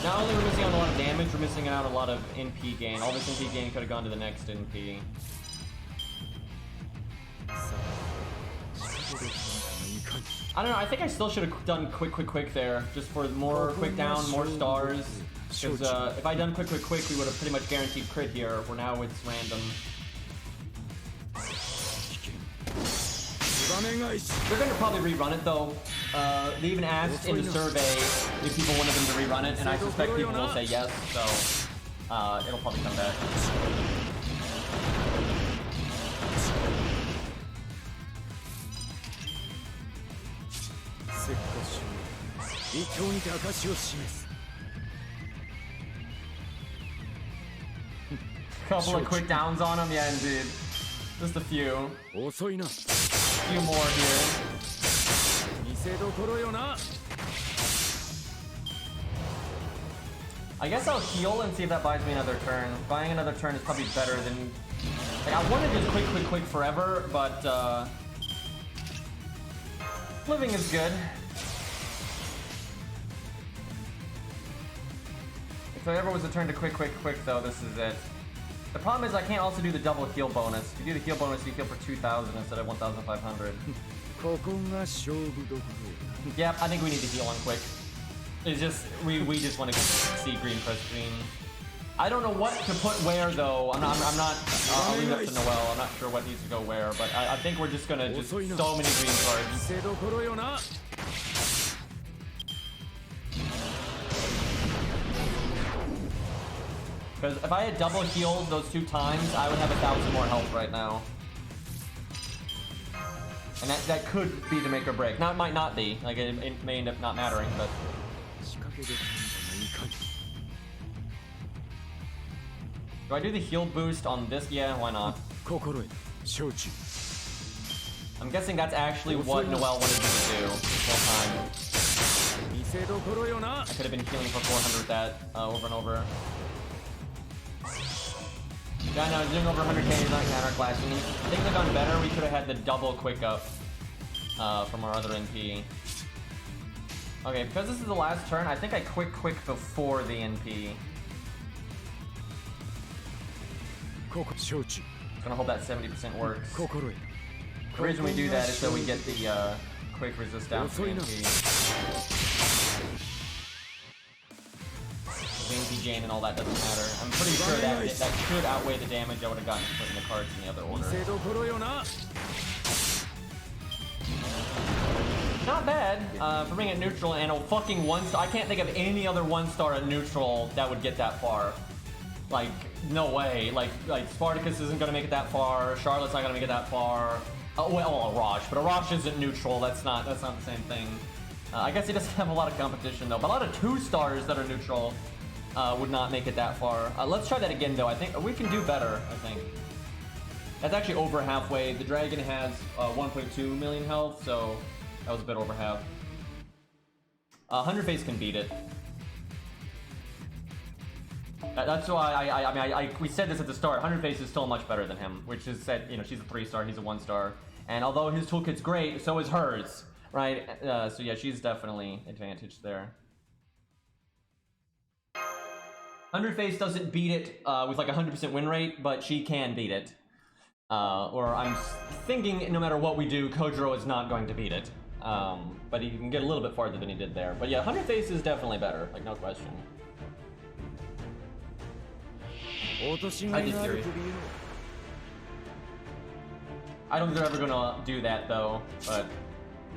Speaker 1: Not only are we missing out on a lot of damage, we're missing out on a lot of NP gain. All this NP gain could have gone to the next NP. I don't know, I think I still should have done quick there, just for more quick down, more stars. Because if I done quick, we would have pretty much guaranteed crit here, where now it's random. They're going to probably rerun it though. They even asked in the survey if people wanted them to rerun it, and I suspect people will say yes, so it'll probably come back. Couple of quick downs on him, yeah, indeed. Just a few. Few more here. I guess I'll heal and see if that buys me another turn. Buying another turn is probably better than... Like, I want to just quick forever, but living is good. If there ever was a turn to quick though, this is it. The problem is I can't also do the double heal bonus. If you do the heal bonus, you heal for 2,000 instead of 1,500. Yep, I think we need to heal on quick. It's just, we just want to see green press green. I don't know what to put where though. I'm not, I'll leave it up to Noel. I'm not sure what needs to go where, but I think we're just gonna so many green cards. Because if I had double healed those 2 times, I would have 1,000 more health right now. And that could be the make or break. Now it might not be. Like it may end up not mattering, but... Do I do the heal boost on this? Yeah, why not? I'm guessing that's actually what Noel wanted me to do this whole time. I could have been healing for 400 with that over and over. Yeah, no, doing over 100k, not counterclassing. If things had gone better, we could have had the double quick up from our other NP. Okay, because this is the last turn, I think I quick before the NP. Gonna hope that 70% works. The reason we do that is so we get the quick resist down for the NP. NP gain and all that doesn't matter. I'm pretty sure that should outweigh the damage I would have gotten putting the cards in the other order. Not bad for being at neutral and a fucking 1-star. I can't think of any other 1-star at neutral that would get that far. Like, no way. Like Spartacus isn't gonna make it that far. Charlotte's not gonna make it that far. Well, Arash, but Arash isn't neutral. That's not the same thing. I guess he doesn't have a lot of competition though. But a lot of 2-stars that are neutral would not make it that far. Let's try that again though. I think we can do better. I think that's actually over halfway. The dragon has 1.2 million health, so that was a bit over half. 100 face can beat it. That's why we said this at the start. 100 face is still much better than him, which is that, you know, she's a 3-star and he's a 1-star, and although his toolkit's great, so is hers, right? So yeah, she's definitely advantaged there. 100 face doesn't beat it with like 100% win rate, but she can beat it. Or I'm thinking no matter what we do, Kojiro is not going to beat it. But he can get a little bit farther than he did there. But yeah, 100 face is definitely better, like no question. I disagree. I don't think they're ever gonna do that though, but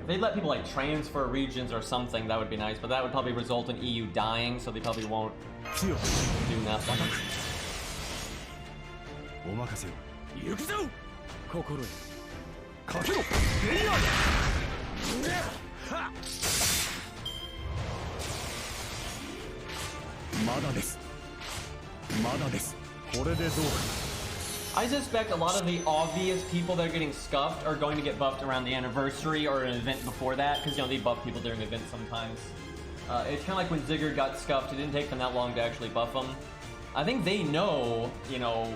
Speaker 1: if they let people like transfer regions or something, that would be nice, but that would probably result in EU dying, so they probably won't do nothing. I suspect a lot of the obvious people that are getting scuffed are going to get buffed around the anniversary or an event before that, because, you know, they buff people during events sometimes. It's kind of like when Ziggurat got scuffed, it didn't take them that long to actually buff them. I think they know, you know,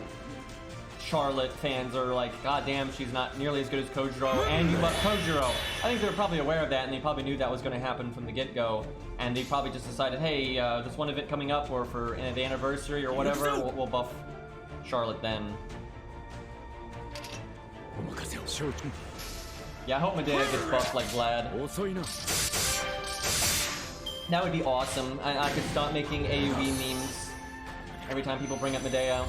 Speaker 1: Charlotte fans are like, God damn, she's not nearly as good as Kojiro, and you buff Kojiro. I think they're probably aware of that, and they probably knew that was going to happen from the get-go. And they probably just decided, hey, this one event coming up, or for the anniversary or whatever, we'll buff Charlotte then. Yeah, I hope Medea gets buffed like Vlad. That would be awesome. I could stop making AoE memes every time people bring up Medea.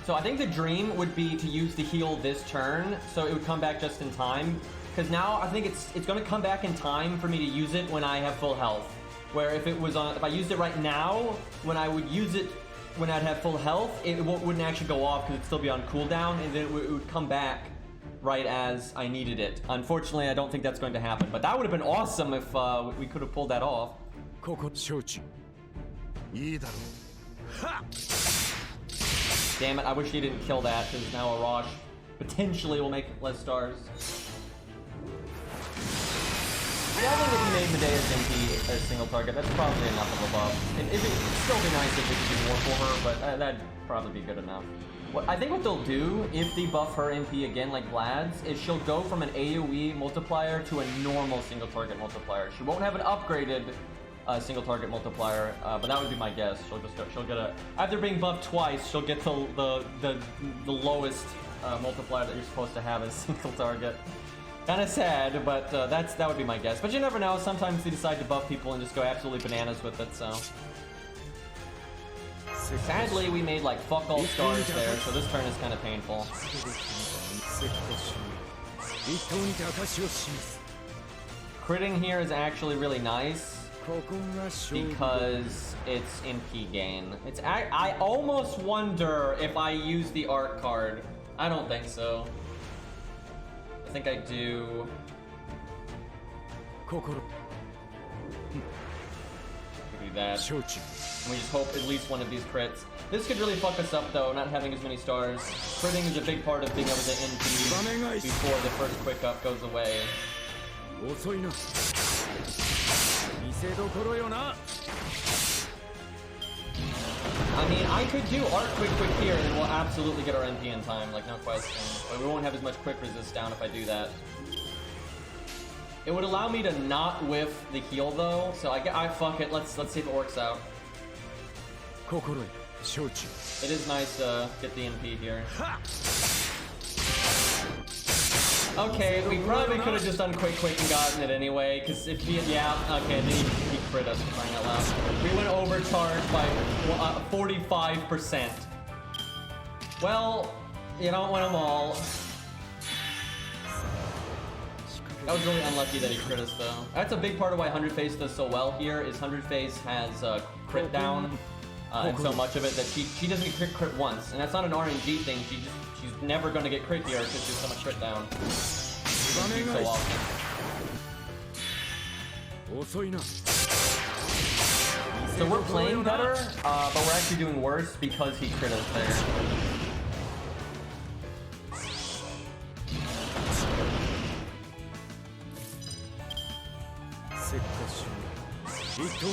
Speaker 1: So I think the dream would be to use the heal this turn, so it would come back just in time. Because now I think it's going to come back in time for me to use it when I have full health. Where if I used it right now, when I would use it when I'd have full health, it wouldn't actually go off because it'd still be on cooldown, and then it would come back right as I needed it. Unfortunately, I don't think that's going to happen, but that would have been awesome if we could have pulled that off. Damn it, I wish he didn't kill that, because now Arash potentially will make less stars. Yeah, I think if he made Medea's MP a single target, that's probably enough of a buff. It'd still be nice if we could do more for her, but that'd probably be good enough. I think what they'll do, if they buff her MP again like Vlad's, is she'll go from an AoE multiplier to a normal single target multiplier. She won't have an upgraded single target multiplier, but that would be my guess. She'll get a, after being buffed twice, she'll get the lowest multiplier that you're supposed to have as single target. Kind of sad, but that would be my guess. But you never know. Sometimes they decide to buff people and just go absolutely bananas with it. So sadly, we made like fuck all stars there. So this turn is kind of painful. Critting here is actually really nice because it's NP gain. I almost wonder if I use the art card. I don't think so. I think I do. We do that. And we just hope at least one of these crits. This could really fuck us up though, not having as many stars. Critting is a big part of being able to NP before the first quick up goes away. I mean, I could do art quick here, and then we'll absolutely get our NP in time, like no question. But we won't have as much quick resist down if I do that. It would allow me to not whiff the heal though, so I fuck it. Let's see if it works out. It is nice to get the NP here. Okay, we probably could have just done quick and gotten it anyway, because if he, yeah, okay, then he crit us for crying out loud. We went overcharged by 45%. Well, you don't win them all. That was really unlucky that he crit us though. That's a big part of why 100 Face does so well here, is 100 Face has crit down, and so much of it that she doesn't get crit once, and that's not an RNG thing. She's never going to get crit here because there's so much crit down. So often. So we're playing better, but we're actually doing worse because he crit us there.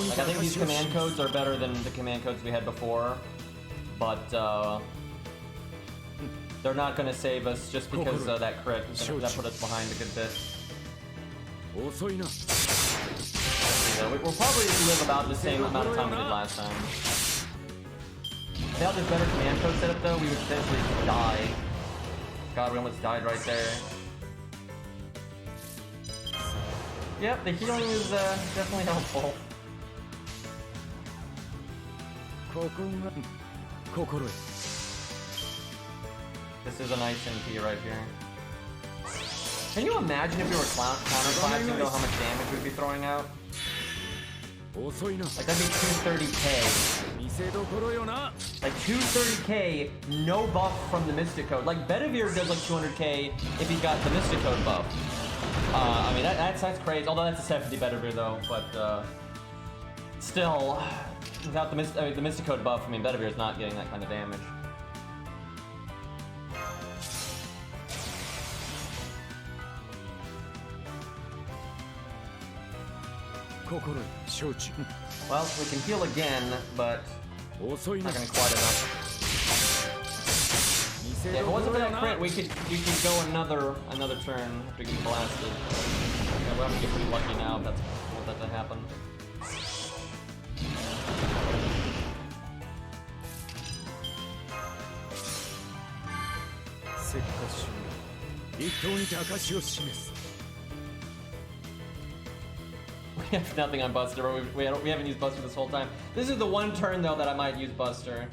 Speaker 1: Like, I think these command codes are better than the command codes we had before, but they're not going to save us just because that crit. That put us behind a good bit. We'll probably live about the same amount of time we did last time. Without this better command code setup though, we would potentially die. God, we almost died right there. Yep, the healing is definitely helpful. This is a nice MP right here. Can you imagine if we were counterclassing though how much damage we'd be throwing out? Like that'd be 230k. Like 230k, no buff from the Mystic Code. Like Bedivere does like 200k if he got the Mystic Code buff. I mean that's crazy. Although that's a 70 Bedivere though, but still, without the Mystic Code buff, I mean Bedivere is not getting that kind of damage. Well, we can heal again, but not gonna quite enough. Yeah, if it wasn't for that crit, we could go another turn after getting blasted. Yeah, we'll have to get pretty lucky now if that's what that to happen. We have nothing on Buster. We haven't used Buster this whole time. This is the one turn though that I might use Buster.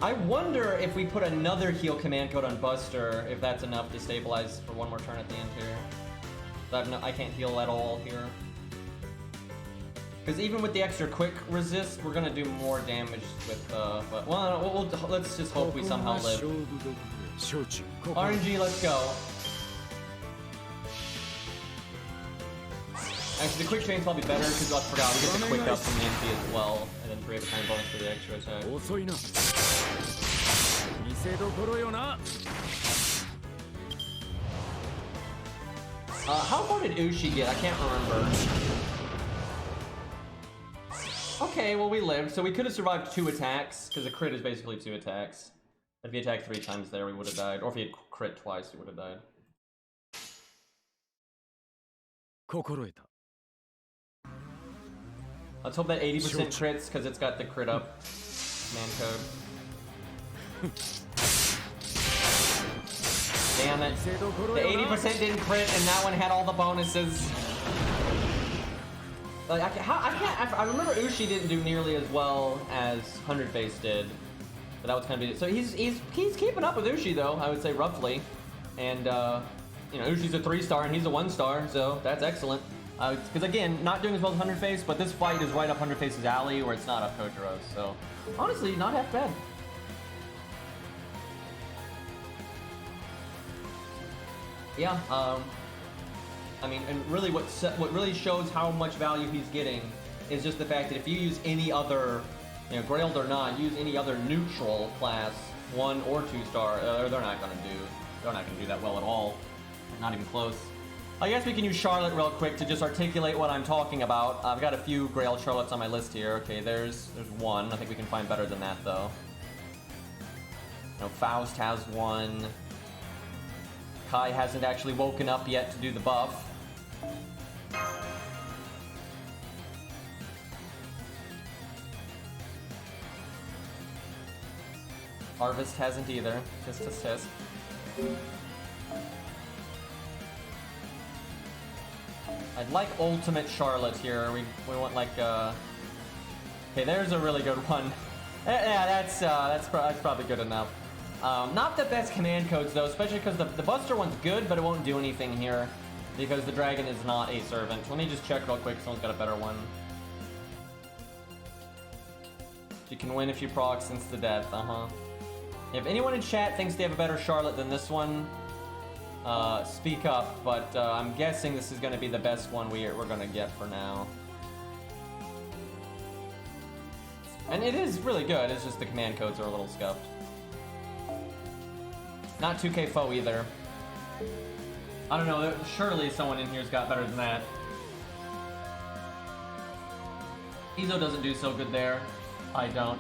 Speaker 1: I wonder if we put another heal command code on Buster, if that's enough to stabilize for one more turn at the end here. I can't heal at all here. Because even with the extra quick resist, we're gonna do more damage with. But well, let's just hope we somehow live. RNG, let's go. Actually, the quick train's probably better because I forgot we get the quick up from the MP as well, and then 3 of a time bonus for the extra attack. How far did Ushi get? I can't remember. Okay, well we lived, so we could have survived 2 attacks because a crit is basically 2 attacks. If he attacked 3 times there, we would have died, or if he had crit twice, he would have died. Let's hope that 80% crits because it's got the crit up command code. Damn it. The 80% didn't crit and that one had all the bonuses. Like, I remember Ushi didn't do nearly as well as 100 Face did. But that was kind of it. So he's keeping up with Ushi though, I would say roughly. And you know, Ushi's a 3-star and he's a 1-star, so that's excellent. Because again, not doing as well as 100 Face, but this fight is right up 100 Face's alley where it's not up Kojiro's. So honestly, not half bad. Yeah, I mean, and really what really shows how much value he's getting is just the fact that if you use any other, you know, Grailed or not, use any other neutral class, 1 or 2-star, they're not gonna do that well at all. Not even close. I guess we can use Charlotte real quick to just articulate what I'm talking about. I've got a few Grail Charlottes on my list here. Okay, there's one. I think we can find better than that though. You know, Faust has one. Kai hasn't actually woken up yet to do the buff. Harvest hasn't either. Just a tisk. I'd like Ultimate Charlotte here. We want like okay, there's a really good one. Yeah, that's probably good enough. Not the best command codes though, especially because the Buster one's good, but it won't do anything here because the dragon is not a servant. Let me just check real quick. Someone's got a better one. You can win if you procs insta death. If anyone in chat thinks they have a better Charlotte than this one, speak up, but I'm guessing this is going to be the best one we're going to get for now. And it is really good, it's just the command codes are a little scuffed. Not 2k foe either. I don't know, surely someone in here's got better than that. Izo doesn't do so good there. I don't.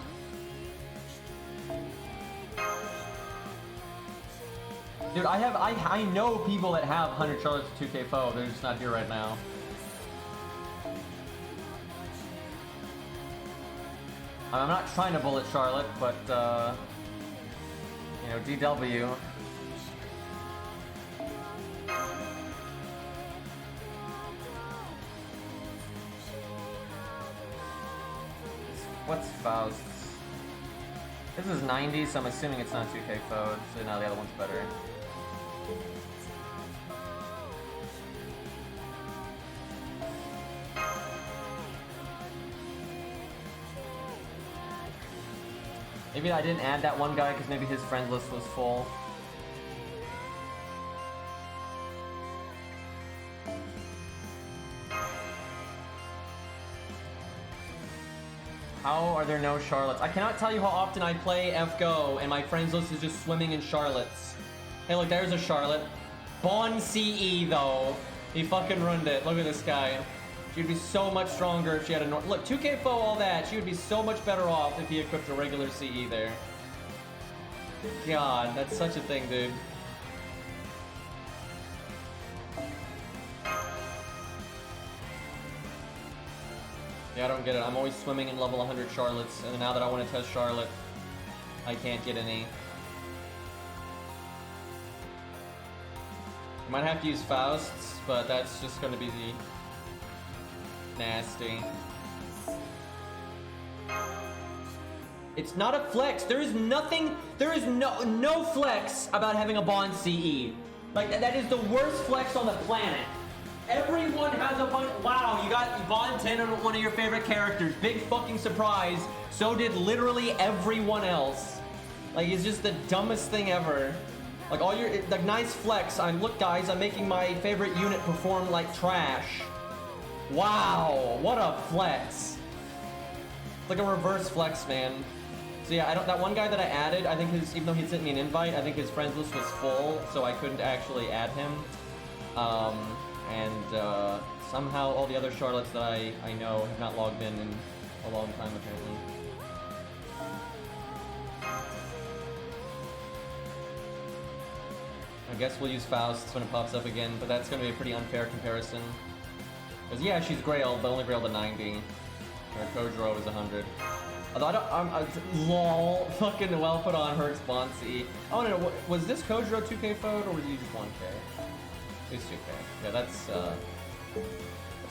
Speaker 1: Dude, I know people that have 100 Charlottes to 2k foe, they're just not here right now. I'm not trying to bullet Charlotte, but you know, DW. What's Faust? This is 90, so I'm assuming it's not 2k foe, so now the other one's better. Maybe I didn't add that one guy because maybe his friend list was full. How are there no Charlottes? I cannot tell you how often I play FGO and my friends list is just swimming in Charlottes. Hey, look, there's a Charlotte. Bon CE, though. He fucking ruined it. Look at this guy. She'd be so much stronger if she had a... Look, 2K foe, all that. She would be so much better off if he equipped a regular CE there. God, that's such a thing, dude. Yeah, I don't get it. I'm always swimming in level 100 Charlottes, and now that I want to test Charlotte, I can't get any. I might have to use Faust's, but that's just going to be nasty. It's not a flex. There is nothing, there is no flex about having a Bond CE. Like, that is the worst flex on the planet. Everyone has a bunch. Wow, you got Bond 10 on one of your favorite characters. Big fucking surprise. So did literally everyone else. Like, it's just the dumbest thing ever. Like, all your, like, nice flex. Look, guys, I'm making my favorite unit perform like trash. Wow, what a flex. It's like a reverse flex, man. So yeah, that one guy that I added, I think even though he sent me an invite, I think his friends list was full, so I couldn't actually add him. Somehow all the other Charlottes that I know have not logged in a long time, apparently. I guess we'll use Faust when it pops up again, but that's going to be a pretty unfair comparison. Because yeah, she's Grail, but only Grail to 90. Her Kojiro is 100. Although lol, fucking well put on Hertz Bonsi. I want to know, was this Kojiro 2K phone or was he just 1K? It's 2K. Yeah, that's a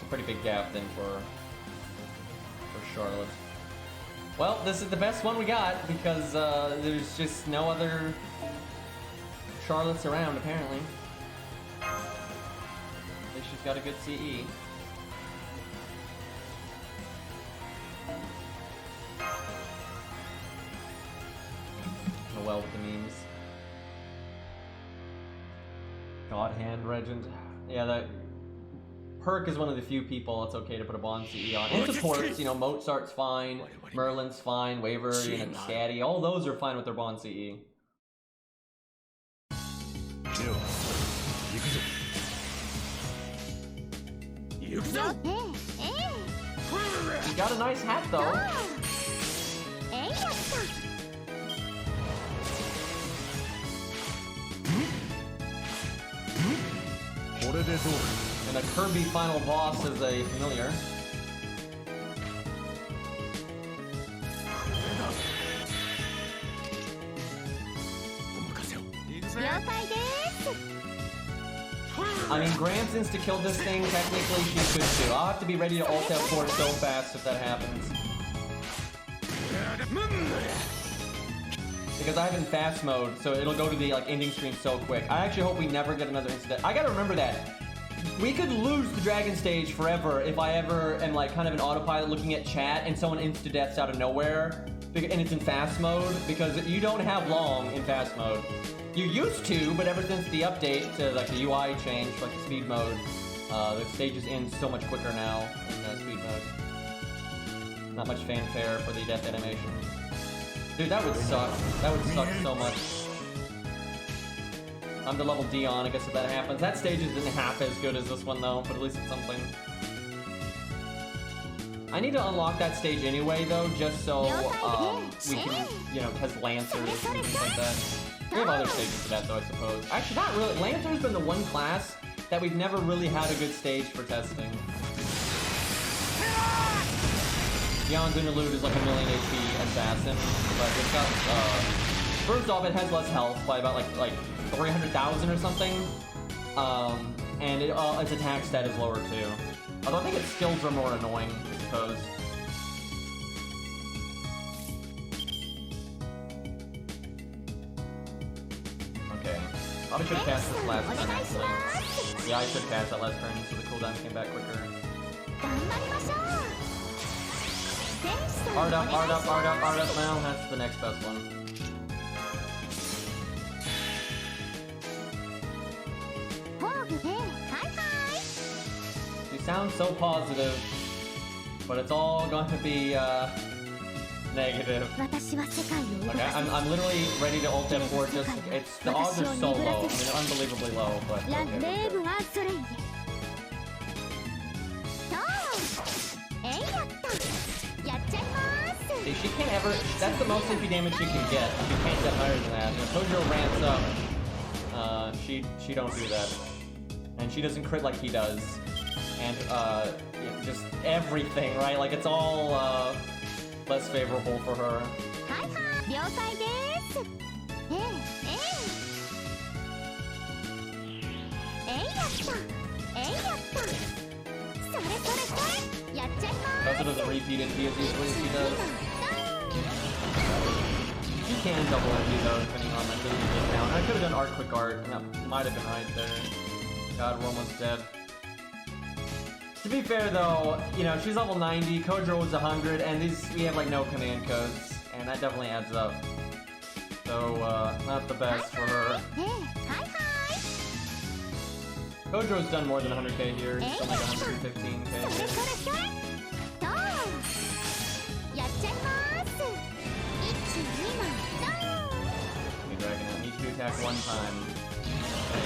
Speaker 1: pretty big gap then for Charlotte. Well, this is the best one we got because there's just no other Charlottes around apparently. At least she's got a good CE. Well with the memes. God Hand Regent. Yeah, that Perk is one of the few people it's okay to put a Bond CE on. And supports, you know, Mozart's fine, Merlin's fine, Waver, you know, Scatty, all those are fine with their Bond CE. You got a nice hat though. And a Kirby final boss is a familiar. I mean, Gramps insta-killed this thing, technically she could too. I'll have to be ready to ult F4 so fast if that happens. Because I have in fast mode, so it'll go to the like ending screen so quick. I actually hope we never get another insta-death. I gotta remember that. We could lose the Dragon Stage forever if I ever am like kind of an autopilot looking at chat and someone insta-deaths out of nowhere. And it's in fast mode, because you don't have long in fast mode. You used to, but ever since the update to like the UI change, like the speed mode, the stages end so much quicker now in speed mode. Not much fanfare for the death animation. Dude, that would suck. That would suck so much. I'm the level Dion, I guess if that happens. That stage isn't half as good as this one though, but at least it's something. I need to unlock that stage anyway though, just so we can, you know, test Lancers and things like that. We have other stages for that though, I suppose. Actually, not really. Lancer's been the one class that we've never really had a good stage for testing. Beyond Interlude is like a million HP assassin, but it's got, first off, it has less health by about like 300,000 or something, and its attack stat is lower too. Although I think its skills are more annoying, I suppose. Okay, probably should have cast this last turn actually. Yeah, I should cast that last turn so the cooldown came back quicker. Art up, art up, art up, art up. Well, that's the next best one. She sounds so positive, but it's all going to be negative. Okay, I'm literally ready to ult F4. Just it's the odds are so low. I mean, they're unbelievably low, but okay, see, she can't ever. That's the most MP damage she can get. She can't get higher than that. If Kojiro ramps up, she don't do that, and she doesn't crit like he does, and yeah, just everything, right? Like it's all less favorable for her. Also doesn't repeat it as easily as she does. She can double MP though, depending on like the count. I could have done art quick art, and that might have been right there. God, we're almost dead. To be fair though, you know, she's level 90, Kojiro was 100, and we have like no command codes, and that definitely adds up. So, not the best for her. Kojiro's done more than 100k here, he's done like 115k here. Be dragging out, need to attack one time. I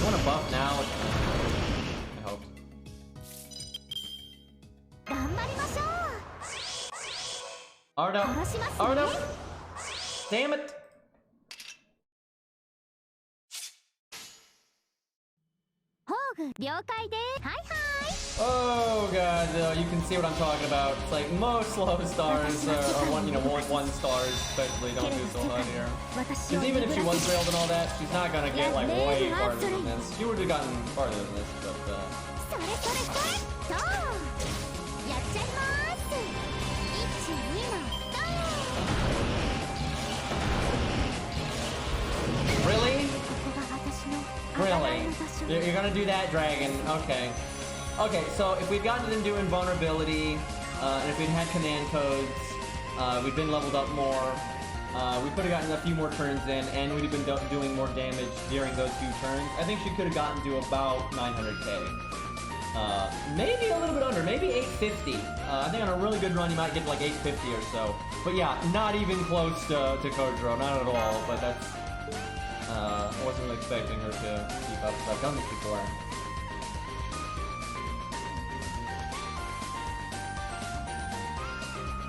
Speaker 1: want to buff now. I hope. Ardo! Ardo! Damn it! Oh god, you can see what I'm talking about. It's like most slow stars are one stars especially don't do so hot here. Because even if she was railed and all that, she's not gonna get like way farther than this. She would have gotten farther than this, but Really? Really? You're gonna do that, Dragon? Okay. Okay, so if we'd gotten into invulnerability, and if we'd had command codes, we'd been leveled up more, we could have gotten a few more turns in, and we'd have been doing more damage during those few turns. I think she could have gotten to about 900k. Maybe a little bit under, maybe 850. I think on a really good run you might get like 850 or so. But yeah, not even close to Kojiro, not at all, but that's... I wasn't really expecting her to keep up, so I've done this before.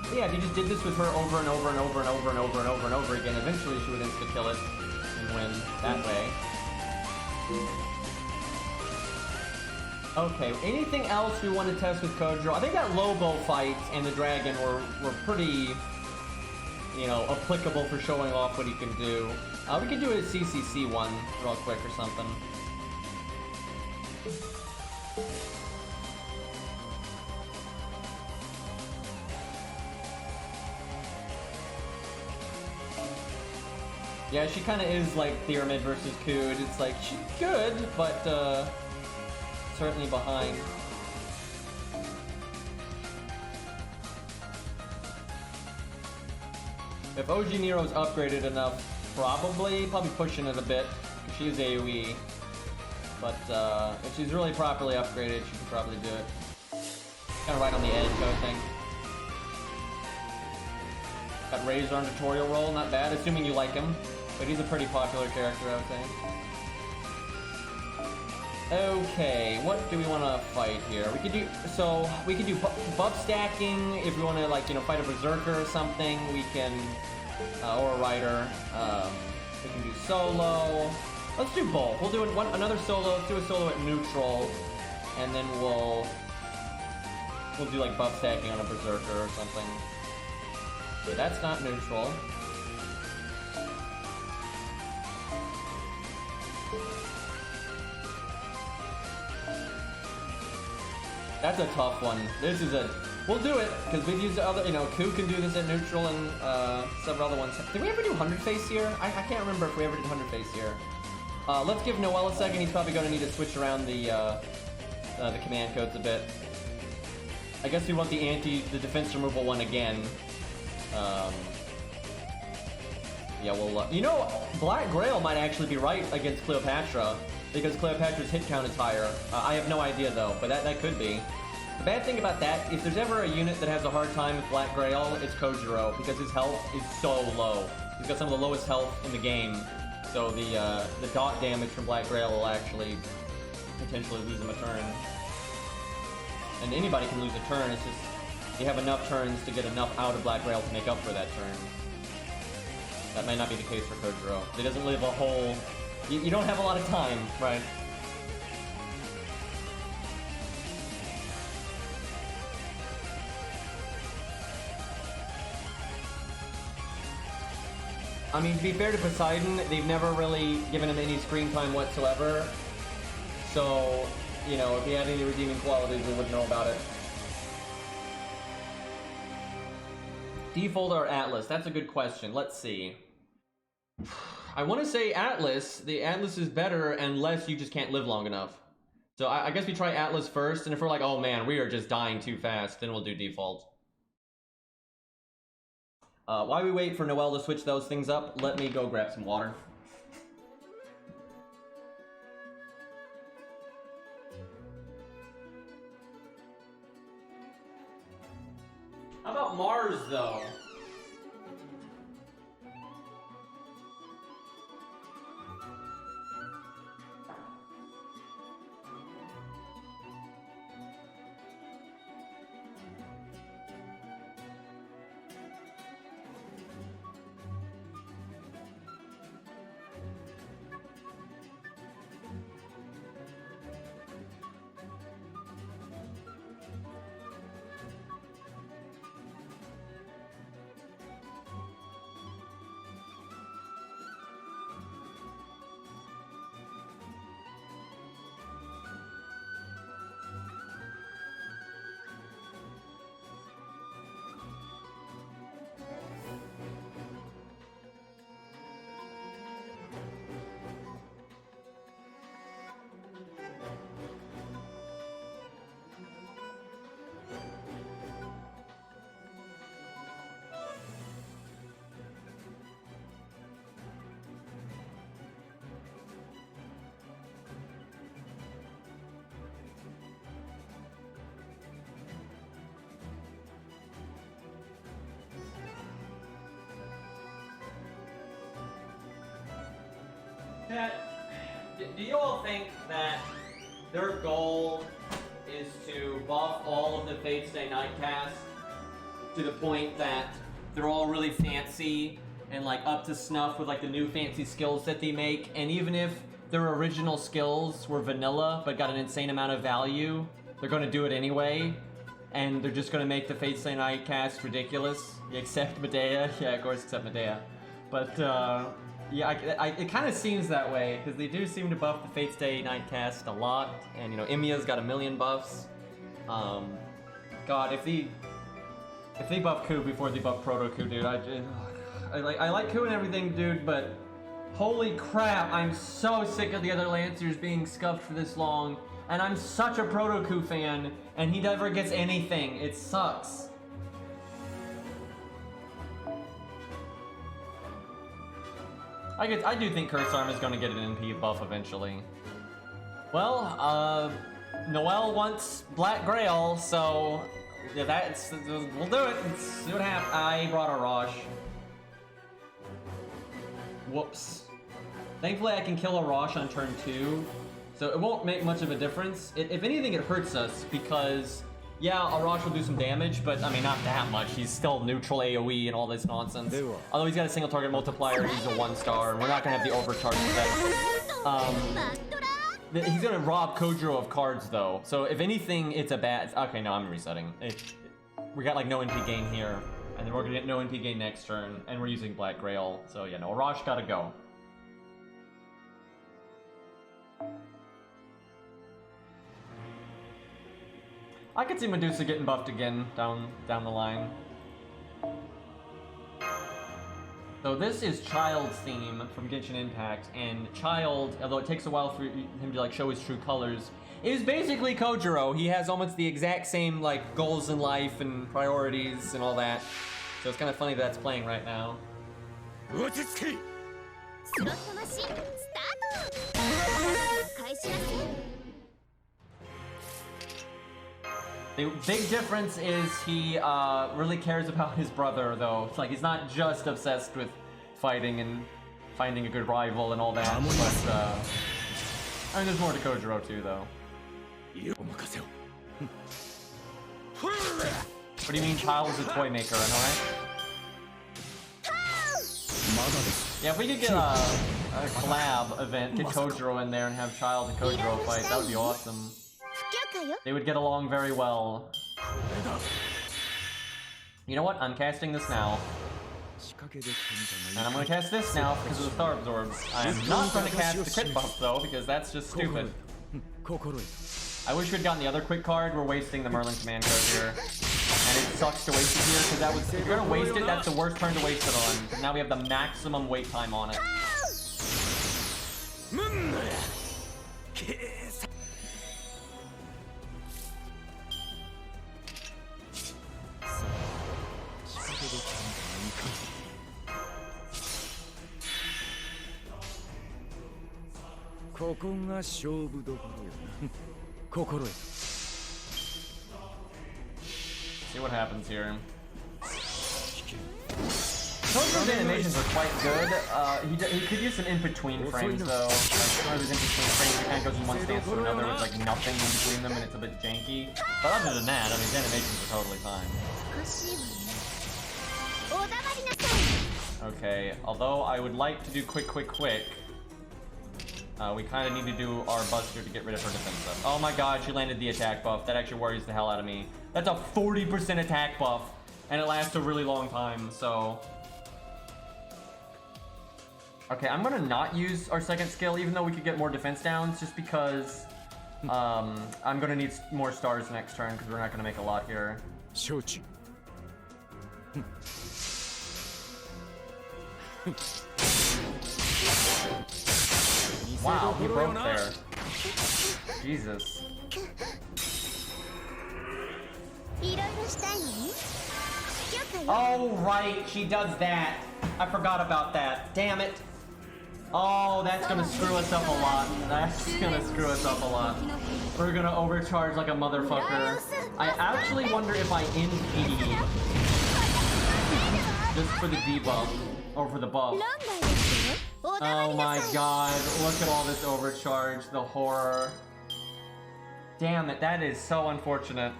Speaker 1: But yeah, if you just did this with her over and over and over and over and over and over and over again, eventually she would insta-kill it and win that way. Okay, anything else we want to test with Kojiro? I think that Lobo fight and the dragon were pretty, you know, applicable for showing off what he can do. We could do a CCC one real quick or something. Yeah, she kind of is like Pyramid versus Cood. It's like, she's good, but certainly behind. If OG Nero's upgraded enough, probably pushing it a bit, because she is AoE. But if she's really properly upgraded, she can probably do it. Kind of right on the edge, I think. Got Razor on tutorial role, not bad, assuming you like him. But he's a pretty popular character, I would think. Okay, what do we want to fight here? We could do buff stacking if we want to, like, you know, fight a berserker or something. We can, or a rider. We can do solo. Let's do both. We'll do another solo. Let's do a solo at neutral, and then we'll do like buff stacking on a berserker or something. Okay, that's not neutral. That's a tough one. We'll do it, because we've used other, you know, Ku can do this at neutral and several other ones. Did we ever do 100 face here? I can't remember if we ever did 100 face here. Let's give Noel a second. He's probably going to need to switch around the command codes a bit. I guess we want the defense removal one again. Yeah, well, you know, Black Grail might actually be right against Cleopatra, because Cleopatra's hit count is higher. I have no idea, though, but that could be. The bad thing about that, if there's ever a unit that has a hard time with Black Grail, it's Kojiro, because his health is so low. He's got some of the lowest health in the game, so the dot damage from Black Grail will actually potentially lose him a turn. And anybody can lose a turn, it's just you have enough turns to get enough out of Black Grail to make up for that turn. That might not be the case for Kojiro. He doesn't live a whole... You don't have a lot of time, right? I mean, to be fair to Poseidon, they've never really given him any screen time whatsoever. So, you know, if he had any redeeming qualities, we wouldn't know about it. Default or Atlas? That's a good question. Let's see. I want to say Atlas. The Atlas is better unless you just can't live long enough. So I guess we try Atlas first, and if we're like, oh man, we are just dying too fast, then we'll do default. While we wait for Noelle to switch those things up, let me go grab some water. How about Mars, though? Do you all think that their goal is to buff all of the Fate Stay Nightcast to the point that they're all really fancy and like up to snuff with like the new fancy skills that they make, and even if their original skills were vanilla but got an insane amount of value, they're going to do it anyway, and they're just going to make the Fate Stay Nightcast ridiculous, except Medea. Yeah, of course, except Medea. But yeah, it kind of seems that way, because they do seem to buff the Fate Stay Nightcast a lot, and you know, Imia's got 1,000,000 buffs. God, if they buff Ku before they buff Proto Ku, dude, I like Ku and everything, dude, but holy crap, I'm so sick of the other Lancers being scuffed for this long, and I'm such a Proto Ku fan, and he never gets anything. It sucks. I do think Curse Arm is going to get an NP buff eventually. Well, Noelle wants Black Grail, so yeah, we'll do it. Let's see what happens. I brought a Rosh. Whoops. Thankfully, I can kill a Rosh on turn 2, so it won't make much of a difference. If anything, it hurts us because, yeah, a Rosh will do some damage, but I mean, not that much. He's still neutral AoE and all this nonsense. Although he's got a single target multiplier, he's a 1-star, and we're not gonna have the overcharge effect. He's gonna rob Kojiro of cards, though. So if anything, it's a bad. Okay, no, I'm resetting. We got like no NP gain here, and then we're gonna get no NP gain next turn, and we're using Black Grail. So yeah, no, Arash gotta go. I could see Medusa getting buffed again down the line. So this is Child's theme from Genshin Impact, and Child, although it takes a while for him to like show his true colors, is basically Kojiro. He has almost the exact same like goals in life and priorities and all that. So it's kind of funny that that's playing right now. The big difference is he really cares about his brother, though. It's like he's not just obsessed with fighting and finding a good rival and all that, but I mean, there's more to Kojiro too, though. What do you mean Child is a toy maker, I know, right? Yeah, if we could get a collab event, get Kojiro in there and have Child and Kojiro fight, that would be awesome. They would get along very well. You know what? I'm casting this now. And I'm gonna cast this now because of the Star Absorbs. I am not gonna cast the crit buff though, because that's just stupid. I wish we'd gotten the other quick card. We're wasting the Merlin command code here. And it sucks to waste it here, because that was, if you're gonna waste it, that's the worst turn to waste it on. Now we have the maximum wait time on it. See what happens here. Kojiro's animations are quite good. He could use some in-between frames though. Like one of his in-between frames, he kind of goes from one stance to another with like nothing in between them, and it's a bit janky. But other than that, I mean, his animations are totally fine. Okay, although I would like to do quick. We kind of need to do our Buster to get rid of her defense stuff. Oh my god, she landed the attack buff. That actually worries the hell out of me. That's a 40% attack buff, and it lasts a really long time, so... Okay, I'm gonna not use our second skill, even though we could get more defense downs, just because I'm gonna need more stars next turn, because we're not gonna make a lot here. Wow, he broke there. Jesus. Oh, right, she does that. I forgot about that. Damn it. Oh, that's gonna screw us up a lot. That's gonna screw us up a lot. We're gonna overcharge like a motherfucker. I actually wonder if I NP just for the debuff, or for the buff. Oh my god, look at all this overcharge, the horror. Damn it, that is so unfortunate.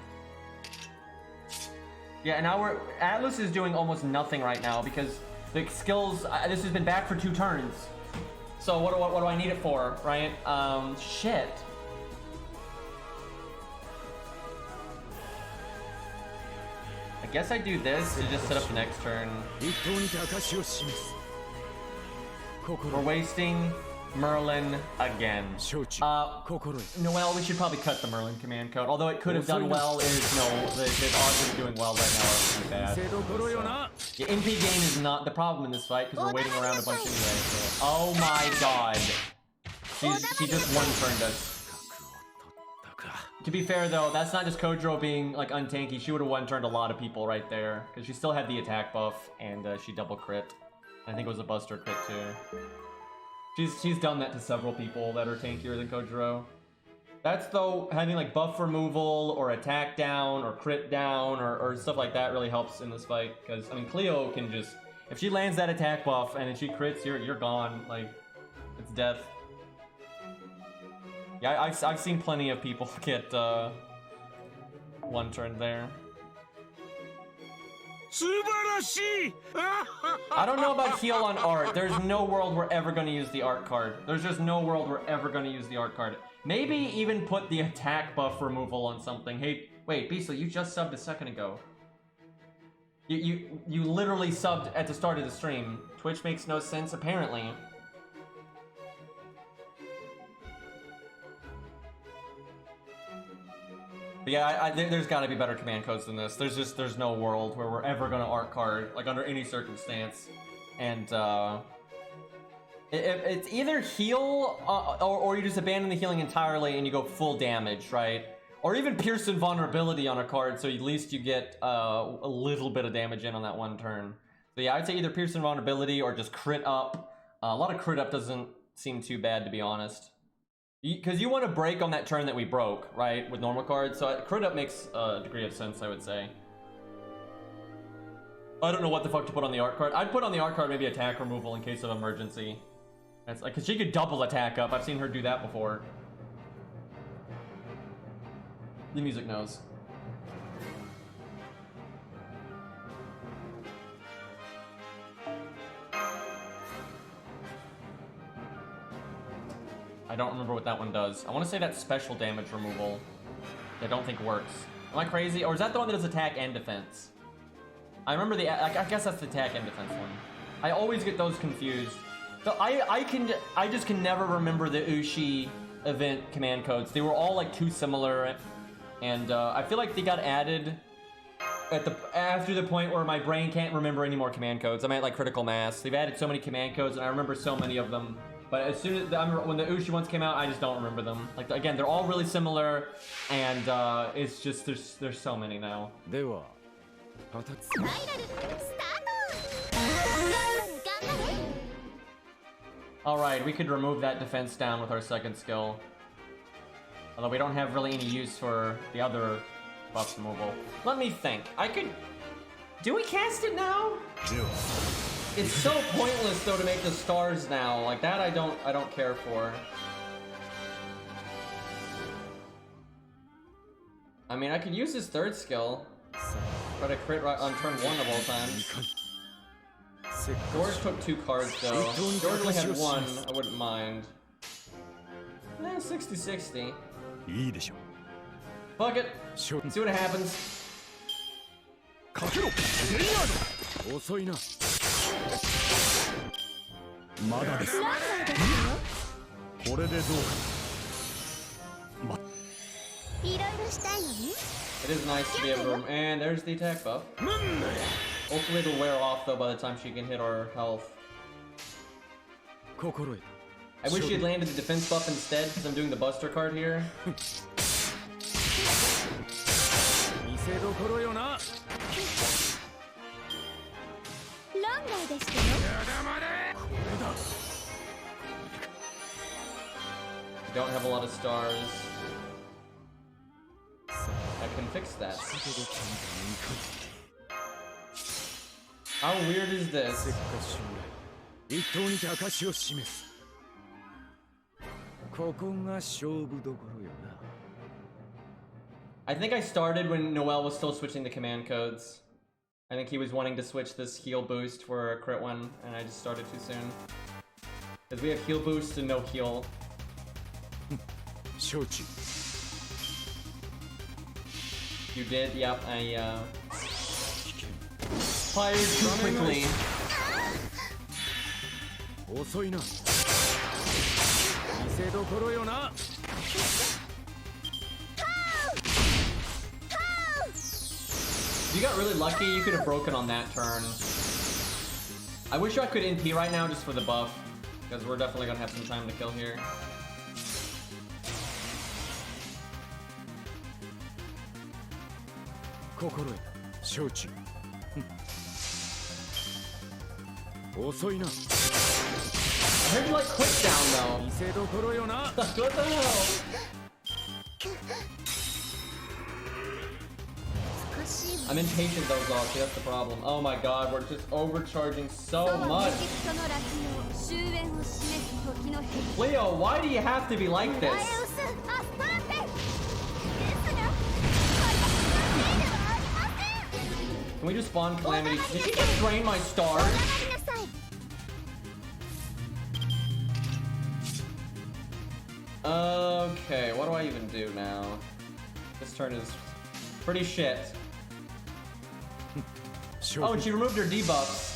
Speaker 1: Yeah, and now Atlas is doing almost nothing right now because the skills, this has been back for 2 turns. So what do I need it for, right? Shit. I guess I do this to just set up the next turn. We're wasting Merlin again. Noelle, we should probably cut the Merlin command code. Although it could have done well, the odds of doing well right now are pretty bad. The NP gain is not the problem in this fight because we're waiting around a bunch anyway. So. Oh my god. She just one-turned us. To be fair though, that's not just Kojiro being like untanky. She would have one-turned a lot of people right there because she still had the attack buff and she double crit. I think it was a Buster crit too. She's done that to several people that are tankier than Kojiro. That's though, having like buff removal or attack down or crit down or stuff like that really helps in this fight. Because, I mean, Cleo can just, if she lands that attack buff and then she crits, you're gone. Like, it's death. Yeah, I've seen plenty of people get one turn there. I don't know about heal on art. There's no world we're ever going to use the art card. There's just no world we're ever going to use the art card. Maybe even put the attack buff removal on something. Hey, wait, Beastly, you just subbed a second ago. You literally subbed at the start of the stream. Twitch makes no sense, apparently. But yeah, there's got to be better command codes than this. There's no world where we're ever gonna art card, like under any circumstance. And it's either heal or you just abandon the healing entirely and you go full damage, right? Or even Pierce Invulnerability on a card, so at least you get a little bit of damage in on that one turn. So yeah, I'd say either Pierce Invulnerability or just crit up. A lot of crit up doesn't seem too bad, to be honest. Because you want to break on that turn that we broke, right, with normal cards. So crit up makes a degree of sense, I would say. I don't know what the fuck to put on the art card. I'd put on the art card maybe attack removal in case of emergency. That's like, because she could double attack up. I've seen her do that before. The music knows. I don't remember what that one does. I want to say that's special damage removal. I don't think works. Am I crazy? Or is that the one that does attack and defense? I remember the... I guess that's the attack and defense one. I always get those confused. So I just can never remember the Ushi event command codes. They were all like too similar. And I feel like they got added after the point where my brain can't remember any more command codes. I'm at like critical mass. They've added so many command codes and I remember so many of them. But as soon as when the Ushi ones came out, I just don't remember them. Like again, they're all really similar, and it's just there's so many now. All right, we could remove that defense down with our second skill. Although we don't have really any use for the other buff removal. Let me think. I could. Do we cast it now? It's so pointless though to make the stars now. Like that I don't care for. I mean I could use his third skill. Try to crit right on turn 1 of all times. George took 2 cards though. George only had 1, I wouldn't mind. 60-60. Fuck it. See what happens. It is nice to be able to... And there's the attack buff. Hopefully it'll wear off though by the time she can hit our health. I wish she had landed the defense buff instead because I'm doing the Buster card here. Don't have a lot of stars. I can fix that. How weird is this? I think I started when Noel was still switching the command codes. I think he was wanting to switch this heal boost for a crit one, and I just started too soon. Because we have heal boost and no heal. You did? Yep, I fired too quickly. You got really lucky, you could have broken on that turn. I wish I could NP right now just for the buff, because we're definitely gonna have some time to kill here. I heard you like quick down though. What the hell? I'm impatient though, Zoxy, that's the problem. Oh my god, we're just overcharging so much. Leo, why do you have to be like this? Can we just spawn Calamity? Did she just drain my stars? Okay, what do I even do now? This turn is pretty shit. Oh, and she removed her debuffs.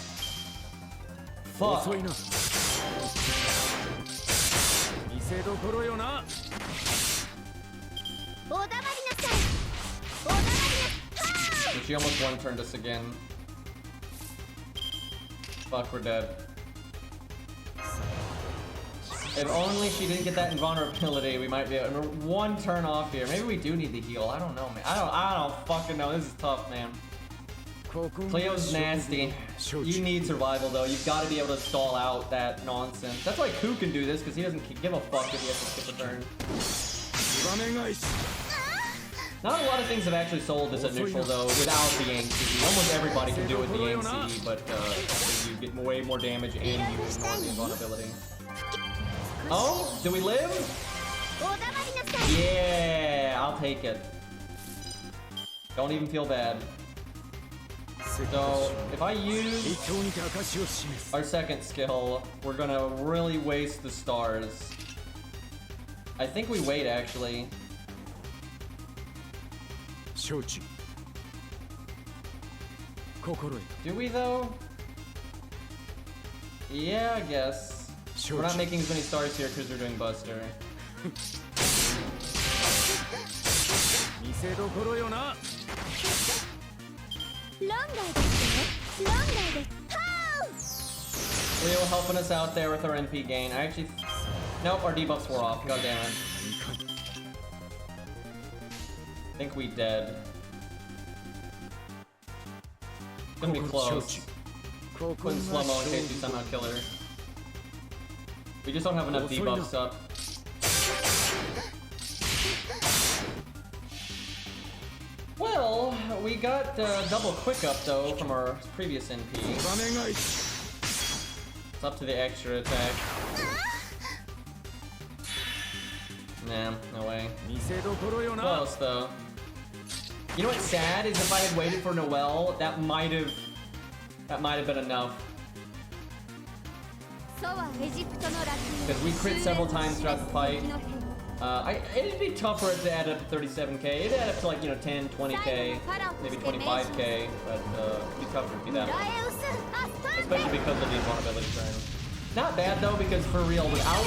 Speaker 1: Fuck. And she almost one-turned us again. Fuck, we're dead. If only she didn't get that invulnerability, we might be able to one turn off here. Maybe we do need the heal. I don't know, man. I don't fucking know. This is tough, man. Cleo's nasty. You need survival, though. You've got to be able to stall out that nonsense. That's why Ku can do this, because he doesn't give a fuck if he has to skip a turn. Not a lot of things have actually sold this at neutral, though, without the Yang-C. Almost everybody can do it with the Yang-C, but you get way more damage and you ignore the invulnerability. Oh, do we live? Yeah, I'll take it. Don't even feel bad. So, if I use our second skill, we're gonna really waste the stars. I think we wait, actually. Do we, though? Yeah, I guess. We're not making as many stars here because we're doing Buster. Leo helping us out there with our NP gain. I actually... Nope, our debuffs were off. God damn it. I think we dead. It's gonna be close. Put in slow-mo in case we somehow kill her. We just don't have enough debuffs up. Well, we got double quick up though from our previous NP. It's up to the extra attack. Nah, no way. Close though. You know what's sad is if I had waited for Noelle, that might have been enough. Because we crit several times throughout the fight. It'd be tough for it to add up to 37k. It'd add up to like, 10, 20k, maybe 25k, but it'd be tougher to be that much. Especially because of the invulnerability turn. Not bad though, because for real, without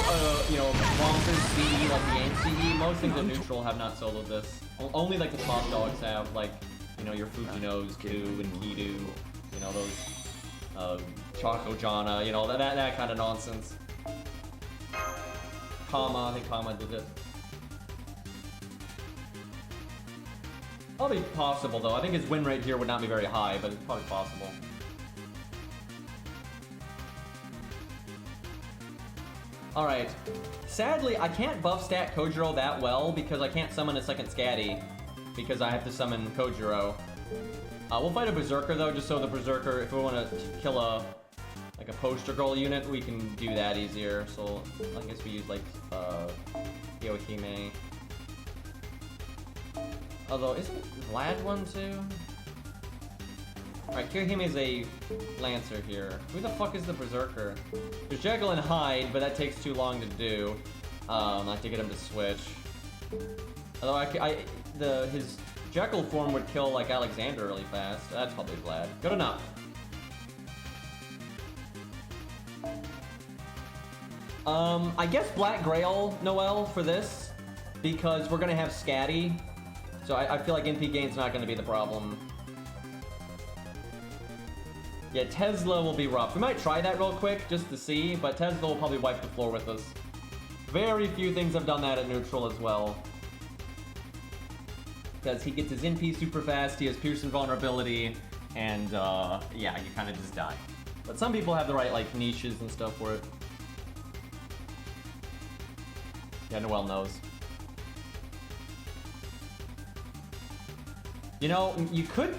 Speaker 1: monsters CE like the Yang-C, most things in neutral have not soloed this. Only like the top dogs have, like, your Fujinos, Ku and Kidu, those Choco-Jana, that kind of nonsense. Kama, I think Kama did it. Probably possible though. I think his win rate here would not be very high, but it's probably possible. Alright. Sadly, I can't buff stat Kojiro that well because I can't summon a second Scatty because I have to summon Kojiro. We'll fight a Berserker though, just so the Berserker, if we want to kill a poster girl unit, we can do that easier. So I guess we use like Yohime. Although, isn't Vlad one too? Alright, Kirihime is a Lancer here. Who the fuck is the Berserker? There's Jekyll and Hyde, but that takes too long to do. I have to get him to switch. Although his Jekyll form would kill like Alexander really fast. That's probably Vlad. Good enough. I guess Black Grail Noelle for this, because we're gonna have Scatty. So I feel like NP gain's not gonna be the problem. Yeah, Tesla will be rough. We might try that real quick just to see, but Tesla will probably wipe the floor with us. Very few things have done that at neutral as well. Because he gets his NP super fast, he has Pierce invulnerability, and yeah, you kind of just die. But some people have the right like niches and stuff for it. Yeah, Noelle knows. You could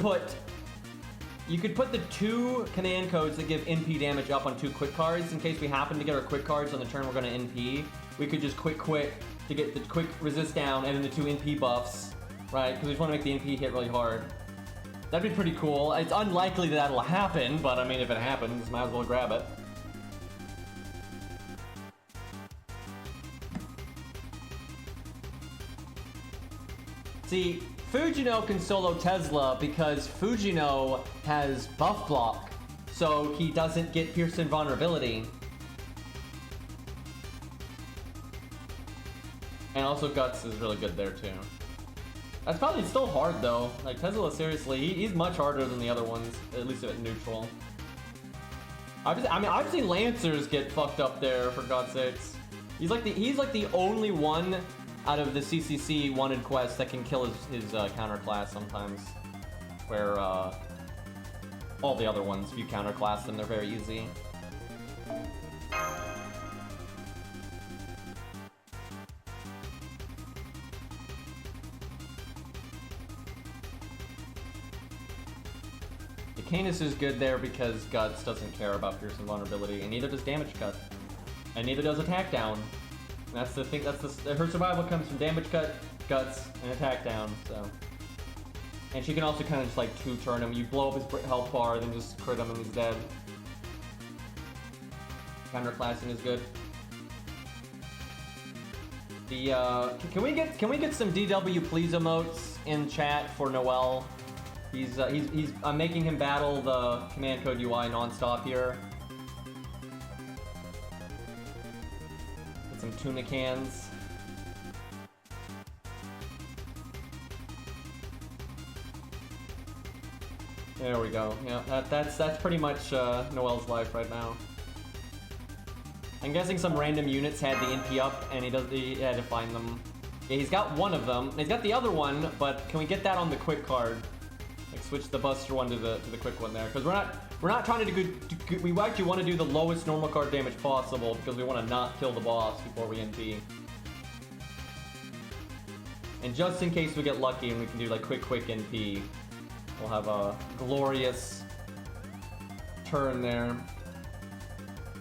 Speaker 1: put the 2 command codes that give NP damage up on 2 quick cards in case we happen to get our quick cards on the turn we're going to NP. We could just quick to get the quick resist down and then the 2 NP buffs, right? Because we just want to make the NP hit really hard. That'd be pretty cool. It's unlikely that that'll happen, but I mean, if it happens, might as well grab it. See, Fujino can solo Tesla because Fujino has buff block, so he doesn't get Pierce invulnerability. And also Guts is really good there too. That's probably still hard though. Like Tesla, seriously, he's much harder than the other ones, at least at neutral. I've seen Lancers get fucked up there, for God's sakes. He's like the only one out of the CCC wanted quest that can kill his counter class sometimes. Where all the other ones, if you counter class them, they're very easy. Canis is good there because Guts doesn't care about Pierce and Vulnerability, and neither does Damage Cut. And neither does Attack Down. And that's the thing, her survival comes from Damage Cut, Guts, and Attack Down, so. And she can also kind of just like two-turn him. You blow up his health bar, then just crit him and he's dead. Counterclassing is good. The can we get some DW please emotes in chat for Noel? I'm making him battle the command code UI non-stop here. Get some tuna cans. There we go. Yeah, that's pretty much Noel's life right now. I'm guessing some random units had the NP up, and he had to find them. Yeah, he's got one of them. He's got the other one, but can we get that on the quick card? Like switch the Buster one to the quick one there, because we're not trying to do we actually want to do the lowest normal card damage possible because we want to not kill the boss before we NP. And just in case we get lucky and we can do like quick NP, we'll have a glorious turn there.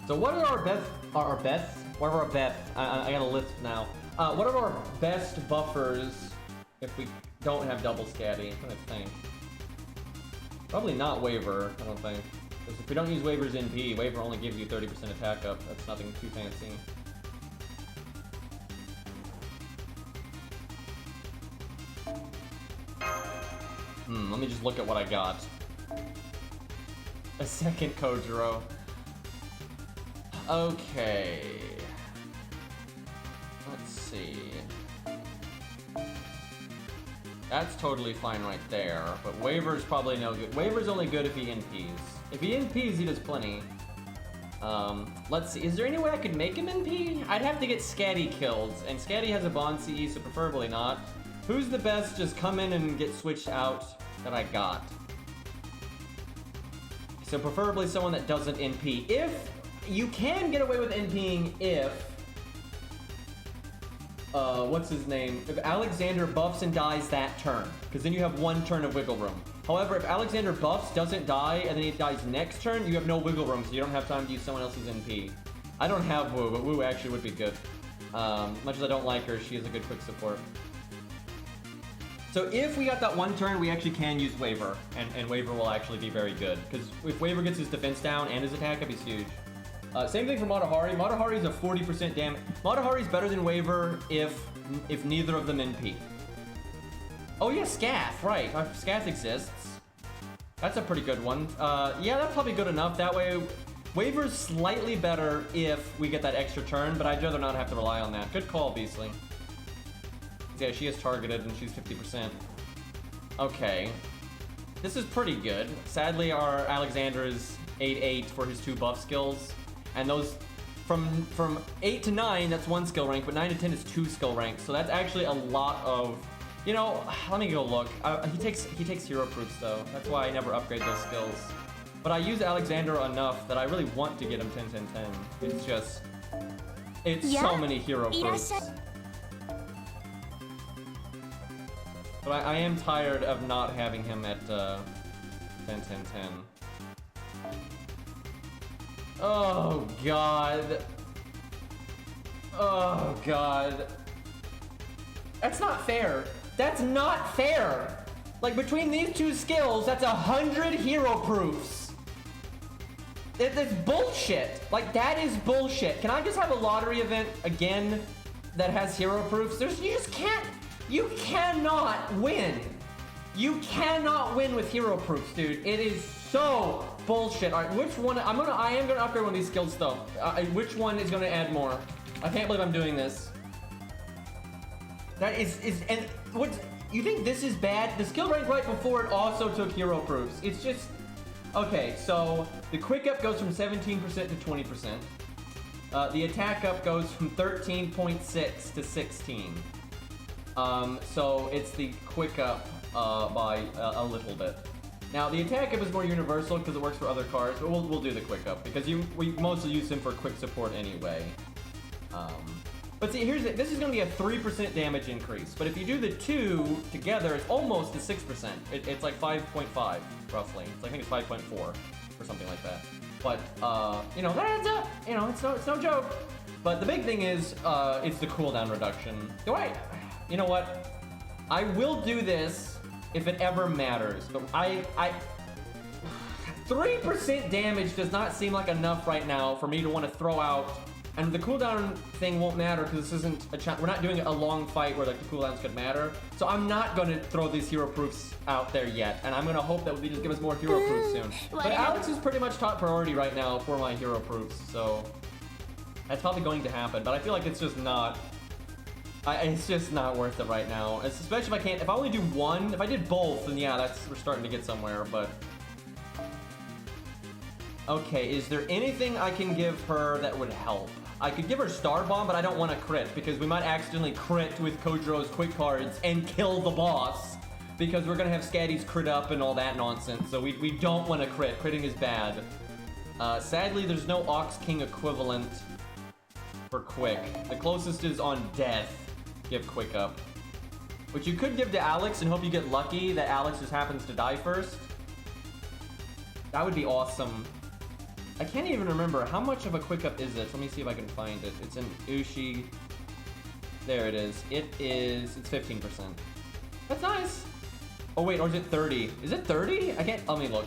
Speaker 1: So what are our best? What are our best? I got a list now. What are our best buffers if we don't have double scatty? I'm trying to think. Probably not Waver, I don't think. Because if we don't use Waver's NP, Waver only gives you 30% attack up. That's nothing too fancy. Let me just look at what I got. A second Kojiro. Okay. Let's see. That's totally fine right there, but Waver's probably no good. Waver's only good if he NPs. If he NPs, he does plenty. Let's see, is there any way I could make him NP? I'd have to get Scatty killed, and Scatty has a Bond CE, so preferably not. Who's the best just come in and get switched out that I got? So preferably someone that doesn't NP. If you can get away with NPing if what's his name? If Alexander buffs and dies that turn, because then you have one turn of wiggle room. However, if Alexander buffs, doesn't die, and then he dies next turn, you have no wiggle room, so you don't have time to use someone else's NP. I don't have Wu, but Wu actually would be good. Much as I don't like her, she is a good quick support. So if we got that one turn, we actually can use Waver, and Waver will actually be very good, because if Waver gets his defense down and his attack up, he's huge. Same thing for Matahari. Matahari's a 40% damage. Matahari's better than Waver if neither of them NP. Oh yeah, Scath, right. Scath exists. That's a pretty good one. Yeah, that's probably good enough. That way, Waver's slightly better if we get that extra turn, but I'd rather not have to rely on that. Good call, Beastly. Yeah, she is targeted and she's 50%. Okay. This is pretty good. Sadly, our Alexander is 8-8 for his 2 buff skills. And those, from 8 to 9, that's 1 skill rank, but 9 to 10 is 2 skill ranks. So that's actually a lot of, you know, let me go look. He takes hero proofs though. That's why I never upgrade those skills. But I use Alexander enough that I really want to get him 10-10-10. It's just, it's so many hero proofs. But I am tired of not having him at 10-10-10. Oh god. Oh god. That's not fair. That's not fair. Like between these 2 skills, that's 100 hero proofs. That's bullshit. Like that is bullshit. Can I just have a lottery event again that has hero proofs? You just can't. You cannot win. You cannot win with hero proofs, dude. It is so bullshit. All right, which one? I am gonna upgrade one of these skills though. Which one is gonna add more? I can't believe I'm doing this. That is and what? You think this is bad? The skill rank right before it also took hero proofs. It's just okay. So the quick up goes from 17% to 20%. The attack up goes from 13.6 to 16. So it's the quick up by a little bit. Now the attack up is more universal because it works for other cards, but we'll do the quick up because we mostly use him for quick support anyway. But see, this is going to be a 3% damage increase. But if you do the two together, it's almost a 6%. It's like 5.5 roughly. I think it's 5.4 or something like that. But you know, that adds up. You know, it's no joke. But the big thing is it's the cooldown reduction. You know what? I will do this if it ever matters. But 3% damage does not seem like enough right now for me to want to throw out. And the cooldown thing won't matter because this isn't we're not doing a long fight where like the cooldowns could matter. So I'm not going to throw these hero proofs out there yet. And I'm going to hope that they just give us more hero proofs soon. But Alex is pretty much top priority right now for my hero proofs. So that's probably going to happen. But I feel like it's just not... it's just not worth it right now. Especially if I only do one. If I did both, then yeah, we're starting to get somewhere. But... okay, is there anything I can give her that would help? I could give her Star Bomb, but I don't want to crit because we might accidentally crit with Kojiro's quick cards and kill the boss because we're going to have Scatty's crit up and all that nonsense. So we don't want to crit. Critting is bad. Sadly, there's no Ox King equivalent for quick. The closest is on death. Give quick up. Which you could give to Alex and hope you get lucky that Alex just happens to die first. That would be awesome. I can't even remember how much of a quick up is it. Let me see if I can find it. It's in Ushi. There it is. It's 15%. That's nice. Oh wait, or is it 30? Is it 30? I can't, let me look.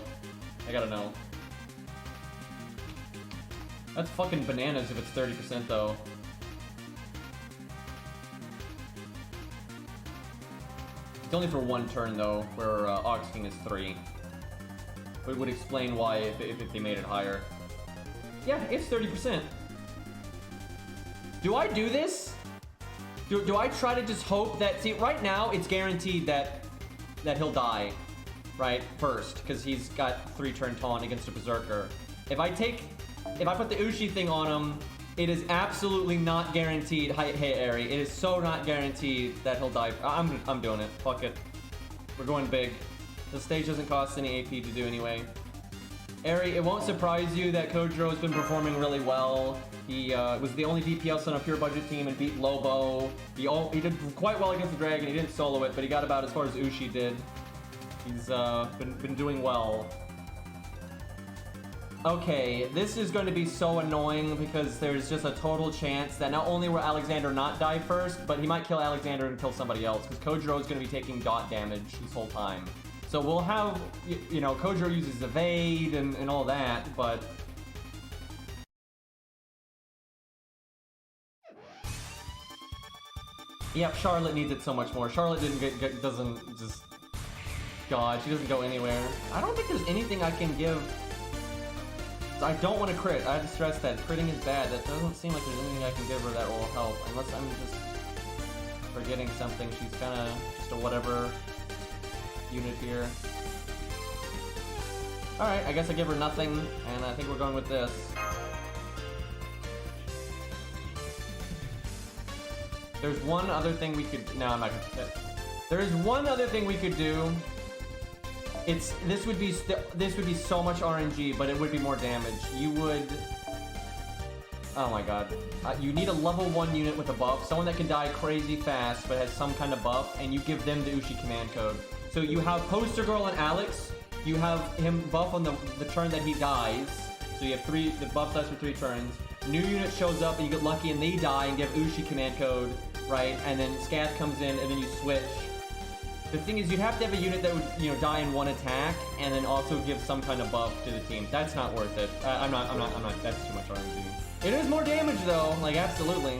Speaker 1: I gotta know. That's fucking bananas if it's 30% though. It's only for one turn though, where Ox King is 3. It would explain why if they made it higher. Yeah, it's 30%. Do I do this? Do I try to just hope that... see, right now, it's guaranteed that he'll die, right, first, because he's got 3-turn taunt against a Berserker. If I put the Ushi thing on him, it is absolutely not guaranteed. Hey, Ari, it is so not guaranteed that he'll die. I'm doing it. Fuck it. We're going big. The stage doesn't cost any AP to do anyway. Ari, it won't surprise you that Kojiro has been performing really well. He was the only DPS on a pure budget team and beat Lobo. He did quite well against the Dragon. He didn't solo it, but he got about as far as Ushi did. He's been doing well. Okay, this is going to be so annoying because there's just a total chance that not only will Alexander not die first, but he might kill Alexander and kill somebody else because Kojiro is going to be taking dot damage this whole time. So we'll have, you know, Kojiro uses evade and all that, but... yep, Charlotte needs it so much more. Charlotte doesn't just... God, she doesn't go anywhere. I don't think there's anything I can give... I don't want to crit. I have to stress that. Critting is bad. That doesn't seem like there's anything I can give her that will help. Unless I'm just forgetting something. She's kind of just a whatever unit here. Alright, I guess I give her nothing, and I think we're going with this. There's one other thing we could... no, I'm not gonna... there is one other thing we could do. This would be so much RNG, but it would be more damage. You would... oh my god. You need a level 1 unit with a buff. Someone that can die crazy fast, but has some kind of buff, and you give them the Ushi command code. So you have Poster Girl and Alex. You have him buff on the turn that he dies. So you have the buff lasts for 3 turns. New unit shows up, and you get lucky, and they die, and give Ushi command code, right? And then Scath comes in, and then you switch. The thing is, you'd have to have a unit that would, you know, die in 1 attack, and then also give some kind of buff to the team. That's not worth it. I'm not, that's too much RNG. It is more damage, though, like, absolutely.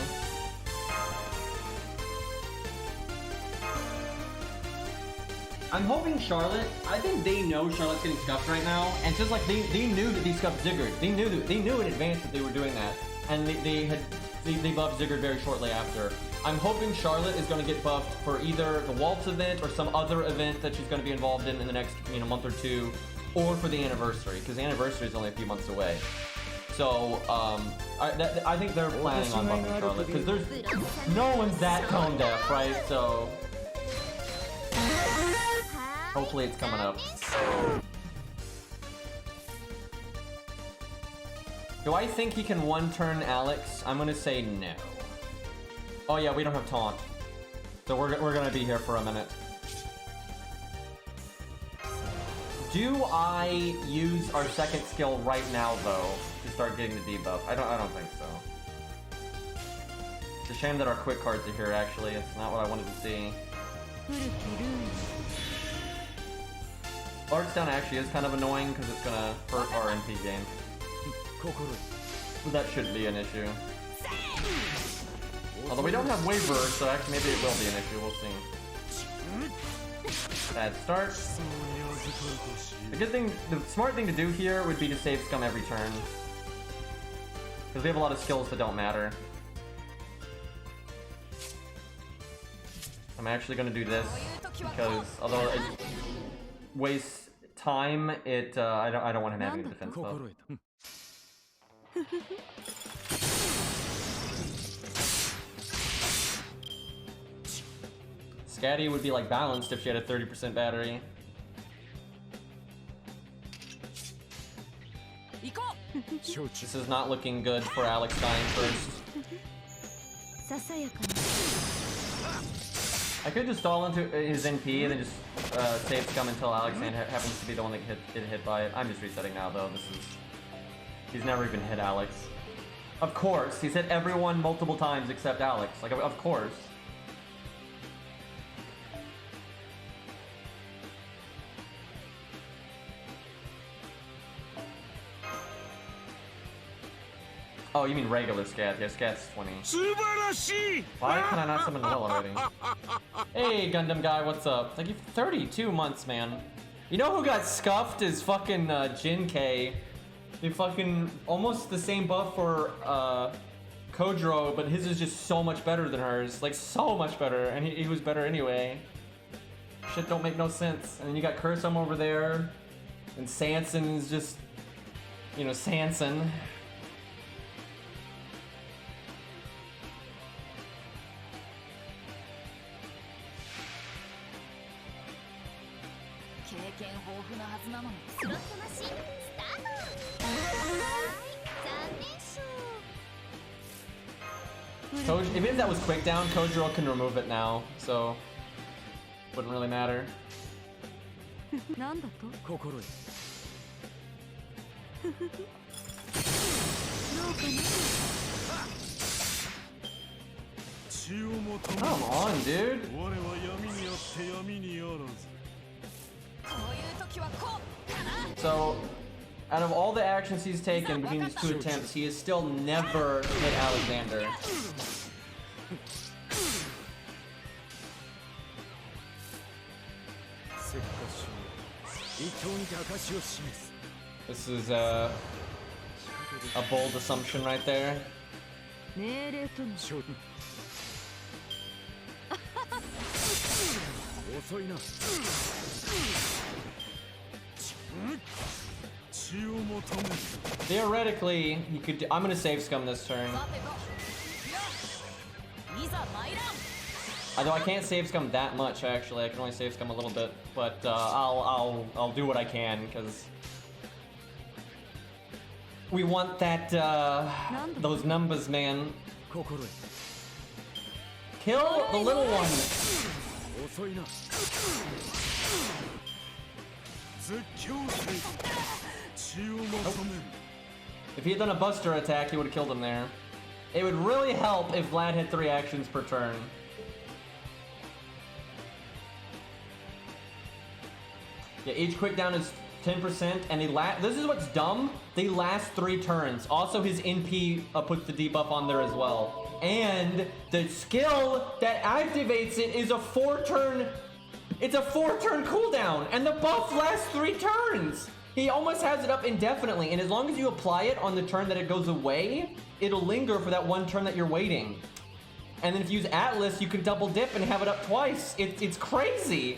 Speaker 1: I'm hoping Charlotte, I think they know Charlotte's getting scuffed right now, and it's just like, they knew that these scuffed Ziggurat. They knew in advance that they were doing that, and they buffed Ziggurat very shortly after. I'm hoping Charlotte is going to get buffed for either the Waltz event or some other event that she's going to be involved in the next, you know, month or two, or for the anniversary, because the anniversary is only a few months away. So, I think they're planning on buffing Charlotte, because there's no one's that tone deaf, right? So, hopefully it's coming up. Do I think he can one-turn Alex? I'm gonna say no. Oh yeah, we don't have taunt. So we're gonna be here for a minute. Do I use our second skill right now though to start getting the debuff? I don't think so. It's a shame that our quick cards are here actually. It's not what I wanted to see. Large down actually is kind of annoying because it's gonna hurt our NP game. But that shouldn't be an issue. Although we don't have waiver, so actually maybe it will be an issue, we'll see. Bad start. The good thing, the smart thing to do here would be to save scum every turn. Because we have a lot of skills that don't matter. I'm actually gonna do this, because although it wastes time, I don't want him having a defense buff. Scatty would be like balanced if she had a 30% battery. This is not looking good for Alex dying first. I could just stall into his NP and then just save scum until Alex happens to be the one that get hit by it. I'm just resetting now though. He's never even hit Alex. Of course, he's hit everyone multiple times except Alex. Like, of course. Oh, you mean regular Scat. Yeah, Scat's 20. Why can I not summon the will already? Hey, Gundam guy, what's up? Thank you for 32 months, man. You know who got scuffed is fucking Jin K. They fucking almost the same buff for Kojiro, but his is just so much better than hers. Like, so much better, and he was better anyway. Shit don't make no sense. And then you got Kursum over there, and Sanson's just, you know, Sanson. Even if that was quick down, Kojiro can remove it now, so wouldn't really matter. Come on, dude. So, out of all the actions he's taken between these two attempts, he has still never hit Alexander. This is a bold assumption right there. Theoretically, he could. I'm gonna save scum this turn. Although I can't save scum that much, actually. I can only save scum a little bit, but I'll do what I can because we want that those numbers, man. Kill the little one. Nope. If he had done a buster attack, he would have killed him there. It would really help if Vlad had 3 actions per turn. Yeah, each quick down is 10%, and this is what's dumb. They last 3 turns. Also, his NP puts the debuff on there as well. And the skill that activates it is a 4-turn. It's a 4-turn cooldown, and the buff lasts 3 turns. He almost has it up indefinitely, and as long as you apply it on the turn that it goes away, it'll linger for that 1 turn that you're waiting. And then if you use Atlas, you can double dip and have it up twice. It's crazy.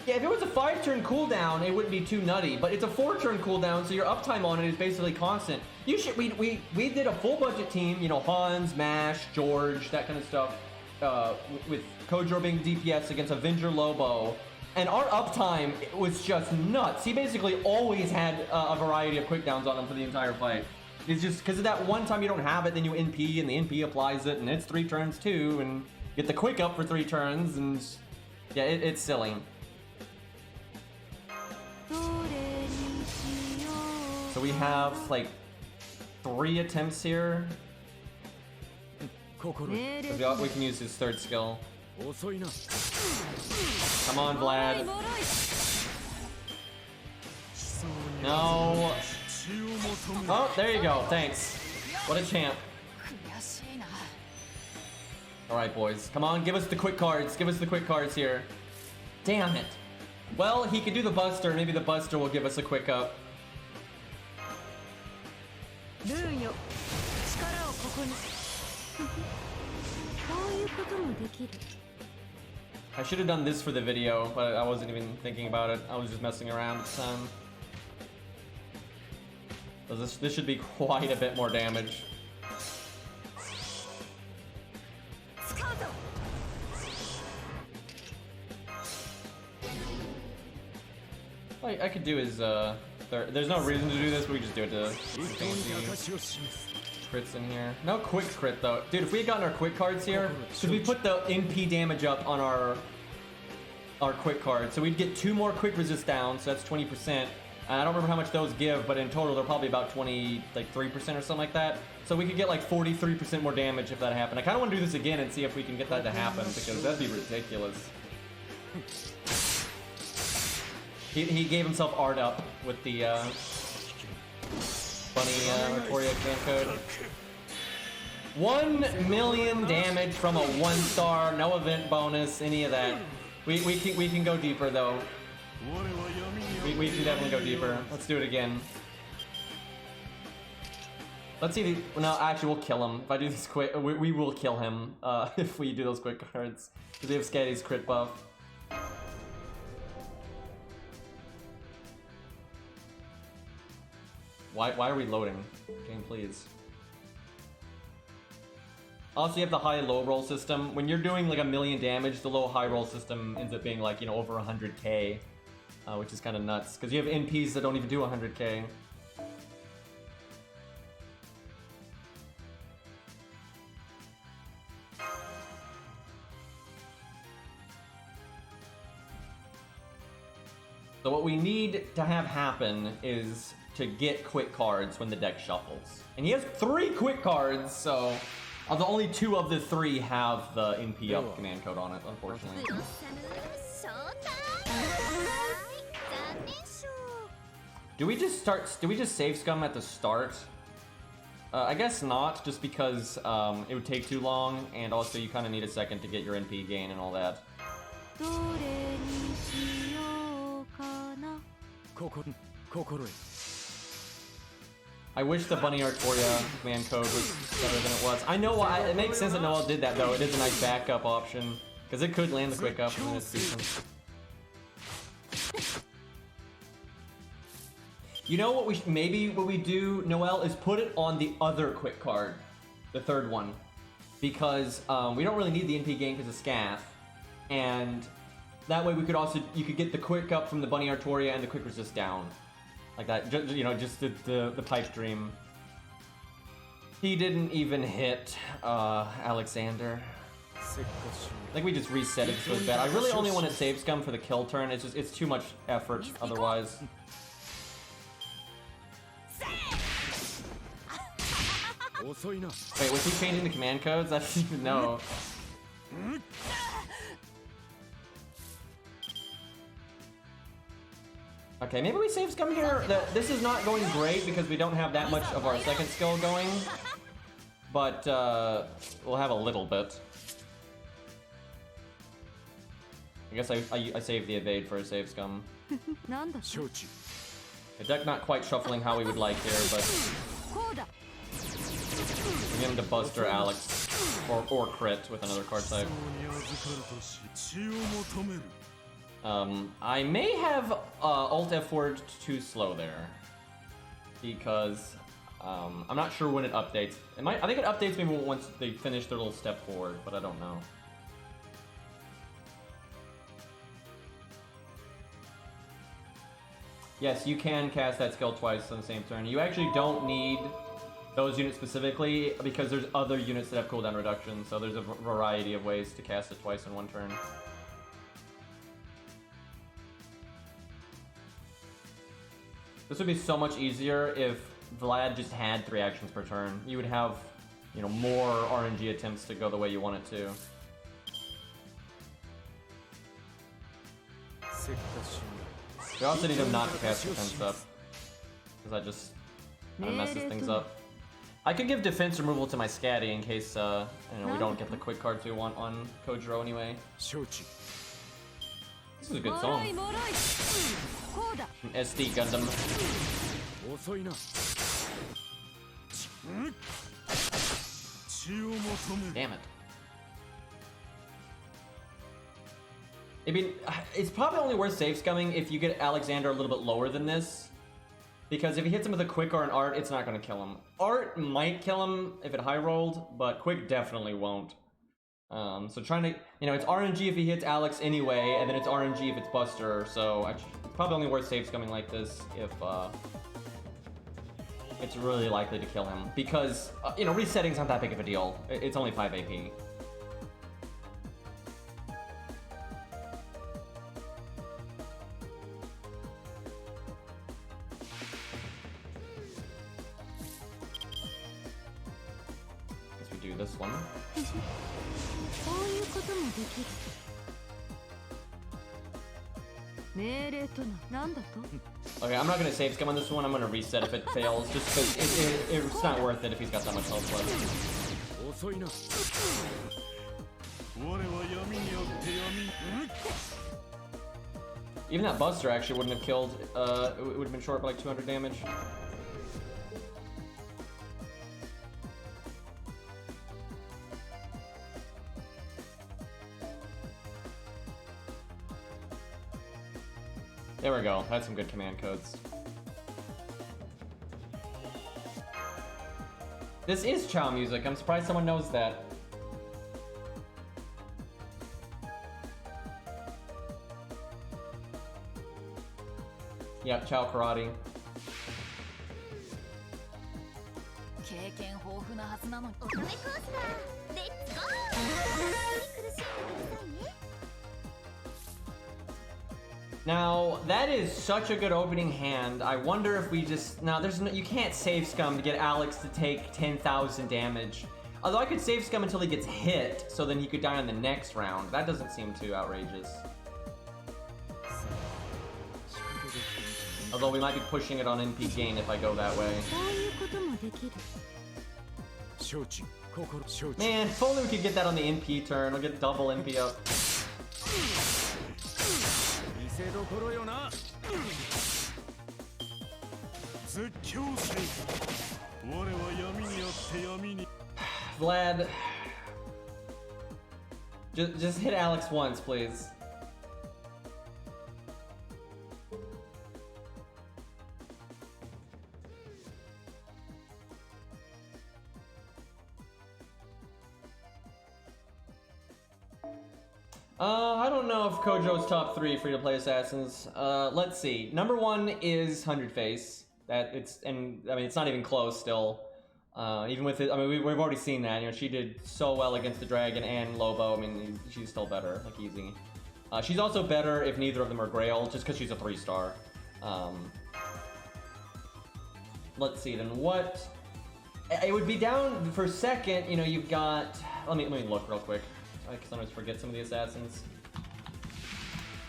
Speaker 1: Yeah, if it was a 5-turn cooldown, it wouldn't be too nutty, but it's a 4-turn cooldown, so your uptime on it is basically constant. You should. We did a full budget team. You know, Hans, Mash, George, that kind of stuff. With Kojo being DPS against Avenger Lobo, and our uptime was just nuts. He basically always had a variety of quick downs on him for the entire fight. It's just because of that one time you don't have it, then you NP, and the NP applies it, and it's 3 turns too, and get the quick up for 3 turns, and yeah, it's silly. So we have like 3 attempts here. So we can use his 3rd skill. Come on, Vlad. No. Oh, there you go. Thanks. What a champ. Alright, boys. Come on, give us the quick cards. Give us the quick cards here. Damn it. Well, he could do the Buster. Maybe the Buster will give us a quick up. I should have done this for the video, but I wasn't even thinking about it. I was just messing around at the time. So this should be quite a bit more damage. I could do his there's no reason to do this, but we just do it to fancy crits in here. No quick crit though. Dude, if we had gotten our quick cards here, should we put the NP damage up on our quick card? So we'd get 2 more quick resist down, so that's 20%. I don't remember how much those give, but in total they're probably about 3% or something like that. So we could get like 43% more damage if that happened. I kind of want to do this again and see if we can get that to happen, because that'd be ridiculous. He gave himself art up with the bunny Victoria command code. 1 million damage from a 1-star, no event bonus, any of that. We can go deeper though. We can definitely go deeper. Let's do it again. Let's see. No, actually, we'll kill him if I do this quick. We will kill him if we do those quick cards, because they have Scatty's crit buff. Why are we loading? Game, please. Also, you have the high-low roll system. When you're doing like 1 million damage, the low-high roll system ends up being like, you know, over 100k, which is kind of nuts, because you have NPs that don't even do 100k. So what we need to have happen is to get quick cards when the deck shuffles. And he has 3 quick cards, so although only 2 of the 3 have the NP up command code on it, unfortunately. Do we just save scum at the start? I guess not, just because it would take too long, and also you kind of need a second to get your NP gain and all that. I wish the Bunny Artoria command code was better than it was. I know why. It makes sense that Noel did that though. It is a nice backup option, because it could land the quick up and then it's decent. You know what we do, Noel, is put it on the other quick card, the 3rd one, because we don't really need the NP gain because of Scath, and that way you could get the quick up from the Bunny Artoria and the quick resist down. Like that, just the pipe dream. He didn't even hit Alexander. I think we just reset it so it's bad. I really only want to save scum for the kill turn. It's too much effort otherwise. Wait, was he changing the command codes? I didn't even know. Okay, maybe we save scum here. This is not going great because we don't have that much of our 2nd skill going. But we'll have a little bit. I guess I saved the evade for a save scum. The deck not quite shuffling how we would like here, but we're getting to Buster Alex or crit with another card type. I may have Alt F4 too slow there, because I'm not sure when it updates. I think it updates maybe once they finish their little step forward, but I don't know. Yes, you can cast that skill twice on the same turn. You actually don't need those units specifically because there's other units that have cooldown reduction, so there's a variety of ways to cast it twice in one turn. This would be so much easier if Vlad just had 3 actions per turn. You would have, you know, more RNG attempts to go the way you want it to. We also need him not to cast defense up, because that just kind of messes things up. I could give defense removal to my Scatty in case you know, we don't get the quick cards we want on Kojiro anyway. This is a good song. SD Gundam. Damn it. I mean, it's probably only worth safe scumming if you get Alexander a little bit lower than this. Because if he hits him with a quick or an art, it's not going to kill him. Art might kill him if it high rolled, but quick definitely won't. So trying to, you know, it's RNG if he hits Alex anyway, and then it's RNG if it's Buster. So it's probably only worth safe scumming like this if it's really likely to kill him. Because, you know, resetting's not that big of a deal. It's only 5 AP. This one. Okay, I'm not gonna save scum on this one. I'm gonna reset if it fails, just because it's not worth it if he's got that much health left. Even that Buster actually wouldn't have killed. It would have been short by like 200 damage. There we go. That's some good command codes. This is Chow music. I'm surprised someone knows that. Yep, Chow Karate. Now, that is such a good opening hand. I wonder if we just... Now, there's no, you can't save scum to get Alex to take 10,000 damage. Although I could save scum until he gets hit, so then he could die on the next round. That doesn't seem too outrageous. Although we might be pushing it on NP gain if I go that way. Man, if only we could get that on the NP turn. We'll get double NP up. Vlad, just hit Alex once, please. I don't know if Kojo's top 3 free-to-play assassins. Let's see. Number 1 is 100 Face. It's not even close still. Even with it, I mean, we've already seen that. You know, she did so well against the Dragon and Lobo. I mean, she's still better, like easy. She's also better if neither of them are Grail, just because she's a 3-star. Let's see, then what? It would be down for second. You know, you've got. Let me look real quick. I sometimes forget some of the assassins.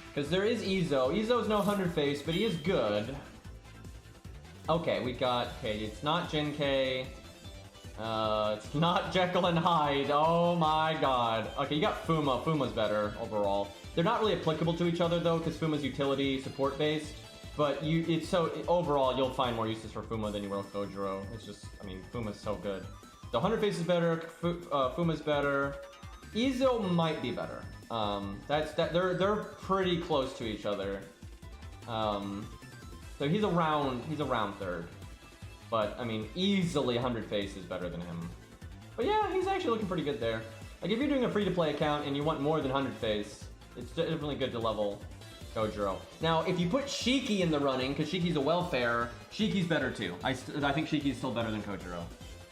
Speaker 1: Because there is Izo. Izo's no 100 Face, but he is good. Okay, we got... Okay, it's not Gen-K. It's not Jekyll and Hyde. Oh my god. Okay, you got Fuma. Fuma's better overall. They're not really applicable to each other, though, because Fuma's utility support-based. But overall, you'll find more uses for Fuma than you will Kojiro. It's just... I mean, Fuma's so good. The 100 Face is better. Fuma's better. Izo might be better. They're pretty close to each other. So he's around third. But, I mean, easily 100 face is better than him. But yeah, he's actually looking pretty good there. Like, if you're doing a free-to-play account and you want more than 100 face, it's definitely good to level Gojiro. Now, if you put Shiki in the running, because Shiki's a welfare, Shiki's better too. I think Shiki's still better than Kojiro.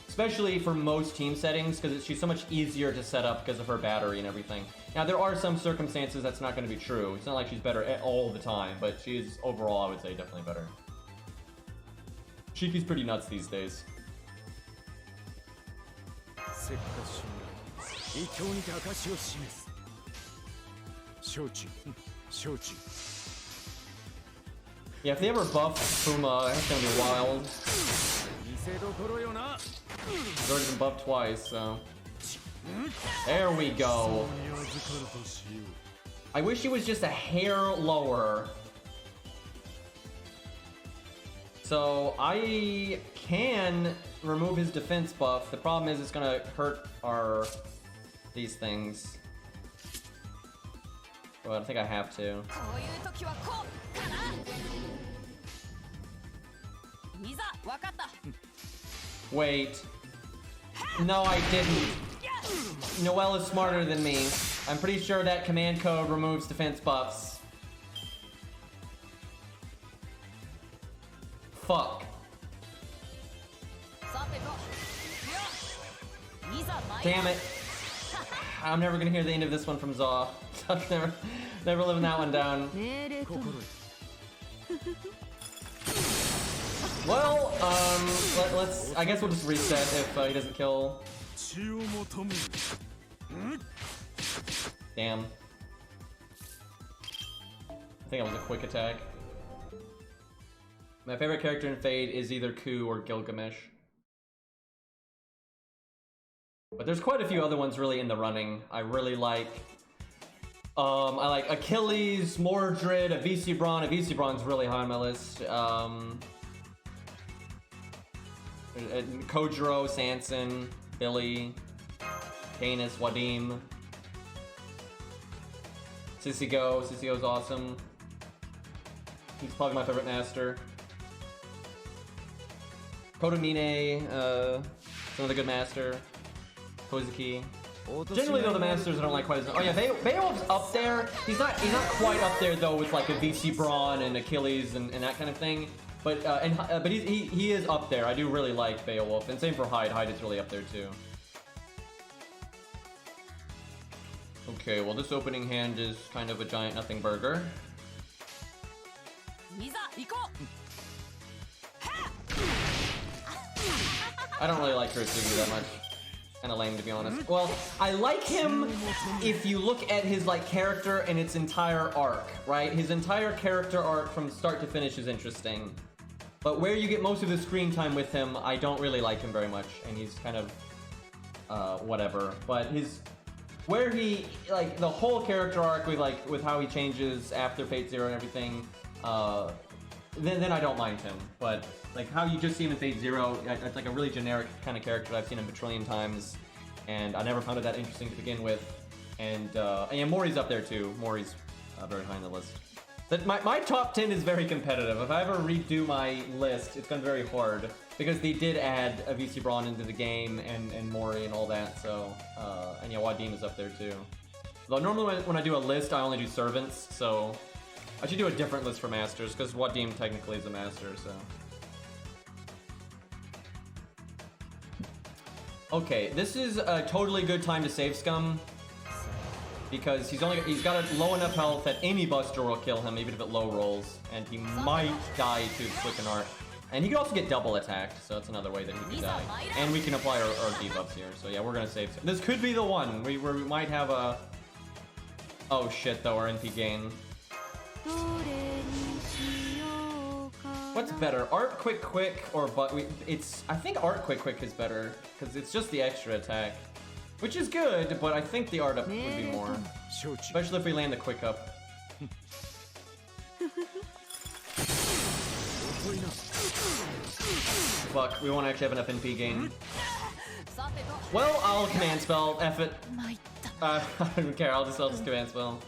Speaker 1: Especially for most team settings, because she's so much easier to set up because of her battery and everything. Now, there are some circumstances that's not going to be true. It's not like she's better all the time, but she's, overall, I would say, definitely better. Shiki's pretty nuts these days. Yeah, if they ever buff Puma, that's gonna be wild. He's already been buffed twice, so... There we go. I wish he was just a hair lower. So, I can remove his defense buff. The problem is it's gonna hurt these things. Well, I think I have to. Wait. No, I didn't. Noelle is smarter than me. I'm pretty sure that command code removes defense buffs. Fuck. Damn it. I'm never gonna hear the end of this one from Zaw. never living that one down. Well, let's. I guess we'll just reset if he doesn't kill. Damn. I think it was a quick attack. My favorite character in Fate is either Ku or Gilgamesh. But there's quite a few other ones really in the running. I really like... I like Achilles, Mordred, VC Braun. VC Braun's really high on my list. Kojiro, Sanson, Billy, Canis, Wadim. Sisigo. Sisigo's awesome. He's probably my favorite master. Kodomine, another good master. Kozuki. Generally though, the masters I don't like quite as much. Oh yeah, Beowulf's up there. He's not quite up there though with like a VC Braun and Achilles and that kind of thing. But but he is up there. I do really like Beowulf, and same for Hyde. Hyde is really up there too. Okay, well this opening hand is kind of a giant nothing burger. I don't really like Kurisugi that much. Kinda lame, to be honest. Well, I like him if you look at his like character and its entire arc, right? His entire character arc from start to finish is interesting. But where you get most of the screen time with him, I don't really like him very much, and he's kind of whatever. But where he like the whole character arc with how he changes after Fate Zero and everything, then I don't mind him. But like how you just see him in Fate Zero, it's like a really generic kind of character that I've seen him a trillion times, and I never found it that interesting to begin with. And yeah, Mori's up there too. Mori's very high on the list. But my top 10 is very competitive. If I ever redo my list, it's gonna be very hard because they did add a VC Braun into the game and Mori and all that. So and yeah, Wadim is up there too. Though normally when I do a list, I only do servants. So I should do a different list for masters because Wadim technically is a master. So. Okay, this is a totally good time to save Scum because he's got a low enough health that any buster will kill him even if it low rolls, and he might die to Quicken Art. And he could also get double attacked, so that's another way that he could die. And we can apply our debuffs here, so yeah, we're gonna save Scum. This could be the one we might have a... Oh shit though, our NP gain. What's better, Art Quick or I think Art Quick is better because it's just the extra attack, which is good, but I think the Art Up would be more, especially if we land the Quick Up. Fuck, we won't actually have enough NP gain. Well, I'll command spell. F it. I don't care. I'll just command spell.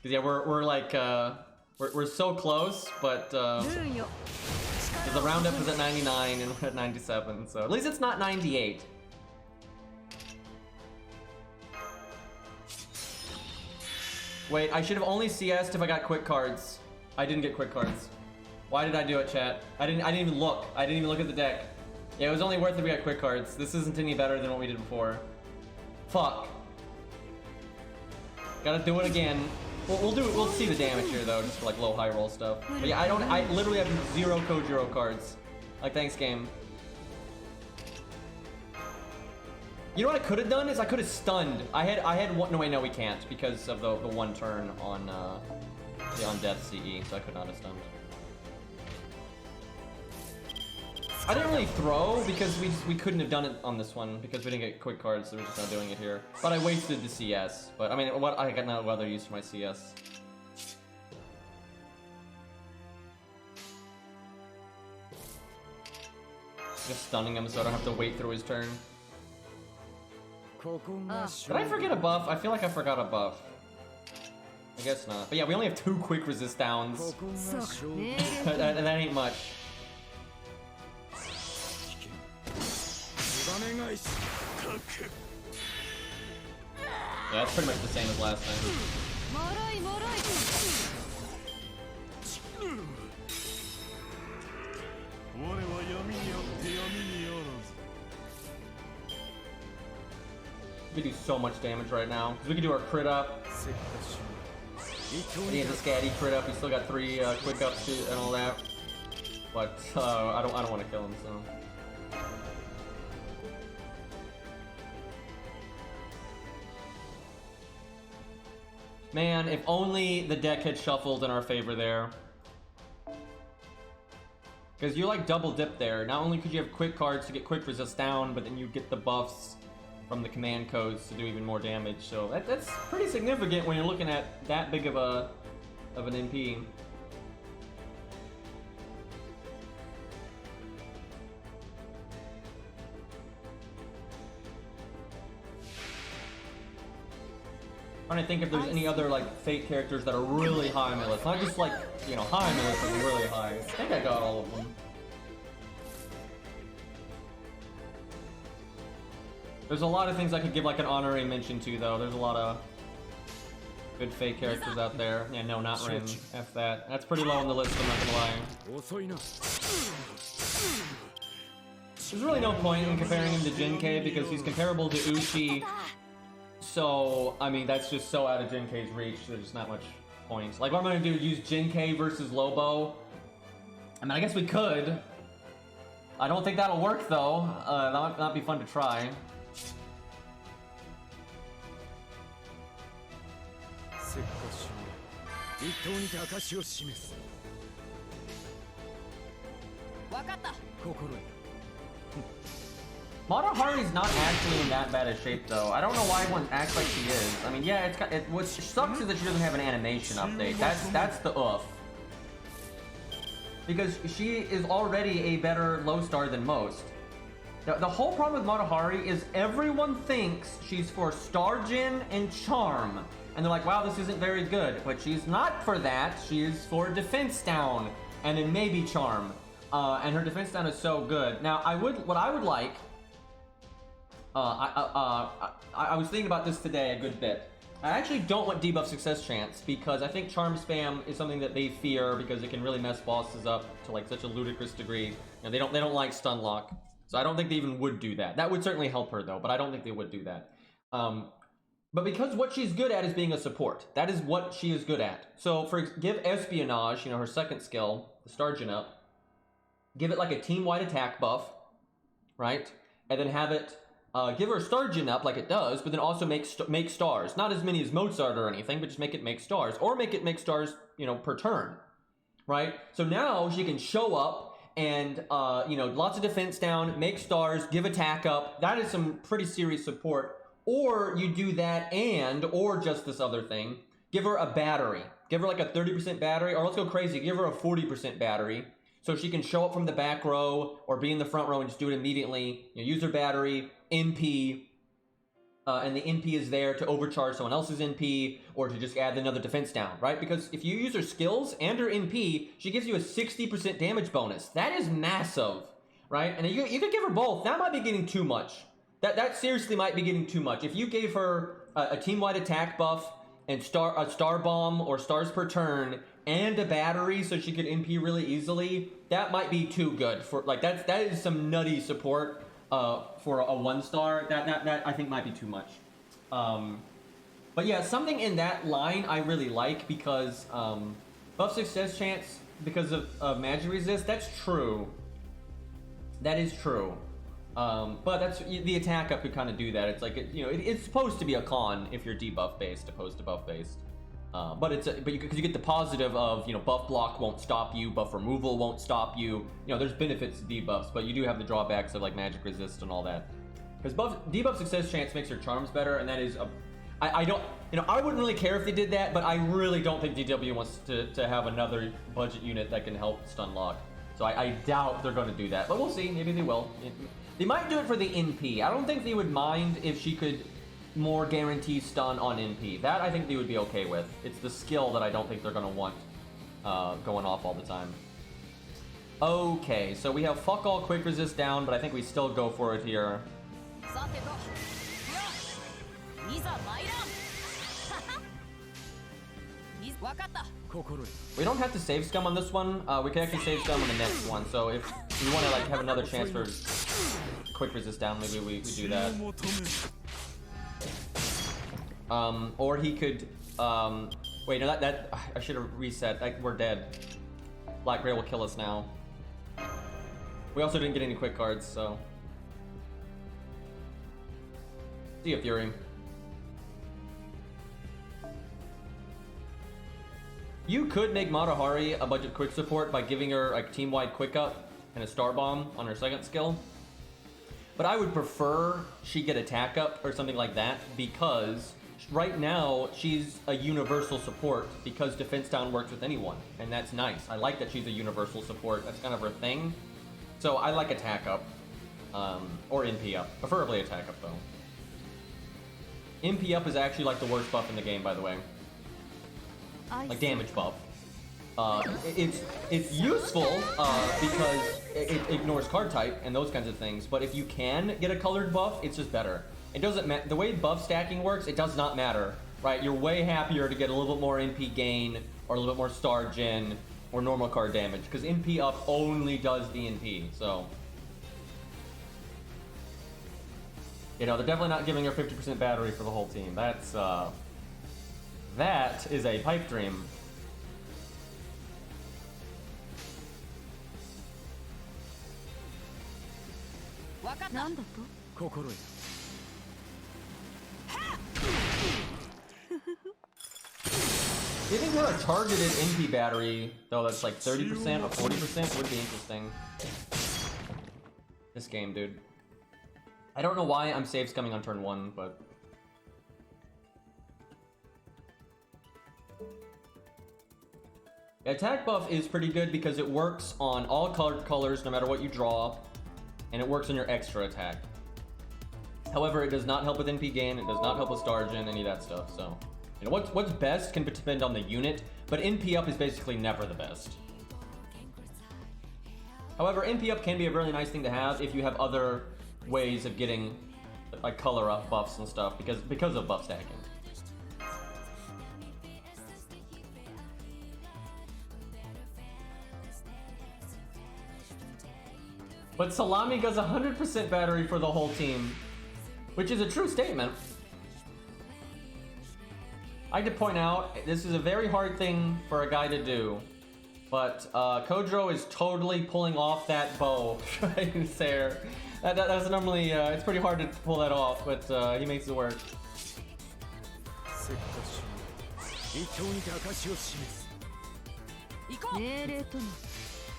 Speaker 1: Yeah, we're like We're so close, but the roundup is at 99 and we're at 97, so at least it's not 98. Wait, I should have only CS'd if I got quick cards. I didn't get quick cards. Why did I do it, chat? I didn't even look. I didn't even look at the deck. Yeah, it was only worth it if we got quick cards. This isn't any better than what we did before. Fuck. Gotta do it again. We'll see the damage here though, just for like low high roll stuff. But yeah, I literally have 0 Kojiro cards. Like, thanks game. You know what I could have done is I could have stunned. I had one. No wait, no we can't because of the one turn on Death CE, so I could not have stunned. I didn't really throw because we couldn't have done it on this one because we didn't get quick cards, so we're just not doing it here. But I wasted the CS. But I mean, what I got no other use for my CS. Just stunning him so I don't have to wait through his turn. Did I forget a buff? I feel like I forgot a buff. I guess not. But yeah, we only have 2 quick resist downs. that ain't much. Yeah, it's pretty much the same as last time. We do so much damage right now because we can do our crit up. Yeah, this guy crit up. He's still got 3 quick ups and all that. But I don't want to kill him. So. Man, if only the deck had shuffled in our favor there. Because you like double dip there. Not only could you have quick cards to get quick resist down, but then you get the buffs from the command codes to do even more damage. So that's pretty significant when you're looking at that big of an MP. I'm trying to think if there's any other like fate characters that are really high on my list. Not just like, you know, high on my list, but really high. I think I got all of them. There's a lot of things I could give like an honorary mention to though. There's a lot of good fate characters out there. Yeah, no, not Rin. F that. That's pretty low on the list, I'm not gonna lie. There's really no point in comparing him to Jinkei because he's comparable to Uchi. So, I mean, that's just so out of Jinkei's reach, there's just not much point. Like, what I'm gonna do, use Jinkei versus Lobo? I mean, I guess we could. I don't think that'll work, though. That might not be fun to try. Matahari's not actually in that bad a shape, though. I don't know why everyone acts like she is. I mean, yeah, what sucks is that she doesn't have an animation update. That's the oof. Because she is already a better low star than most. The whole problem with Matahari is everyone thinks she's for Stargin and Charm. And they're like, wow, this isn't very good. But she's not for that. She is for Defense Down. And then maybe Charm. And her Defense Down is so good. Now, what I would like... I was thinking about this today a good bit. I actually don't want debuff success chance because I think charm spam is something that they fear because it can really mess bosses up to like such a ludicrous degree. You know, they don't like stun lock, so I don't think they even would do that. That would certainly help her though, but I don't think they would do that. But because what she's good at is being a support, that is what she is good at. So give espionage, you know, her second skill, the Stargin up, give it like a team-wide attack buff, right, and then have it. Give her Stargin up like it does, but then also make stars. Not as many as Mozart or anything, but just make it make stars. Or make it make stars, you know, per turn. Right? So now she can show up and, you know, lots of defense down, make stars, give attack up. That is some pretty serious support. Or you do that or just this other thing. Give her a battery. Give her like a 30% battery, or let's go crazy, give her a 40% battery. So she can show up from the back row or be in the front row and just do it immediately. You know, use her battery, NP, and the NP is there to overcharge someone else's NP or to just add another defense down, right? Because if you use her skills and her NP, she gives you a 60% damage bonus. That is massive, right? And you could give her both. That might be getting too much. That seriously might be getting too much. If you gave her a team-wide attack buff and a star bomb or stars per turn and a battery so she could NP really easily, that might be too good for like that is some nutty support for a 1-star. That I think might be too much. But yeah, something in that line I really like because buff success chance because of magic resist. That's true. That is true. But that's the attack up could kind of do that. It's like it's supposed to be a con if you're debuff based opposed to buff based. But because you get the positive of buff block won't stop you, buff removal won't stop you. There's benefits to debuffs, but you do have the drawbacks of like magic resist and all that. Because debuff success chance makes your charms better, and that is I wouldn't really care if they did that, but I really don't think DW wants to have another budget unit that can help stun lock. So I doubt they're going to do that, but we'll see. Maybe they will. They might do it for the NP. I don't think they would mind if she could more guarantee stun on NP. That I think they would be okay with. It's the skill that I don't think they're going to want going off all the time. Okay, so we have fuck all quick resist down, but I think we still go for it here. We don't have to save scum on this one. We can actually save scum on the next one. So if we want to like have another chance for quick resist down, maybe we do that. Or he could wait, no, that I should have reset. We're dead. Black Gray will kill us now. We also didn't get any quick cards, so see ya, Fury. You could make Matahari a budget quick support by giving her like team-wide quick up and a star bomb on her second skill. But I would prefer she get attack up or something like that because right now she's a universal support because defense down works with anyone, and that's nice. I like that she's a universal support. That's kind of her thing. So I like attack up or NP up, preferably attack up though. NP up is actually like the worst buff in the game, by the way. Like damage buff. It's useful because it ignores card type and those kinds of things. But if you can get a colored buff, it's just better. It doesn't matter. The way buff stacking works, it does not matter, right? You're way happier to get a little bit more NP gain or a little bit more star gen or normal card damage because NP up only does the NP. So they're definitely not giving her 50% battery for the whole team. That is a pipe dream. Giving her a targeted NP battery, though that's like 30% or 40% would be interesting. This game, dude. I don't know why I'm saves coming on turn 1, but the attack buff is pretty good because it works on all card colors no matter what you draw, and it works on your extra attack. However, it does not help with NP gain, it does not help with star gen, any of that stuff, so what's best can depend on the unit, but NP up is basically never the best. However, NP up can be a really nice thing to have if you have other ways of getting like color up buffs and stuff because of buff stacking. But Salami does 100% battery for the whole team, which is a true statement. I have to point out, this is a very hard thing for a guy to do, but Kodro is totally pulling off that bow right there. That's normally, it's pretty hard to pull that off, but he makes it work.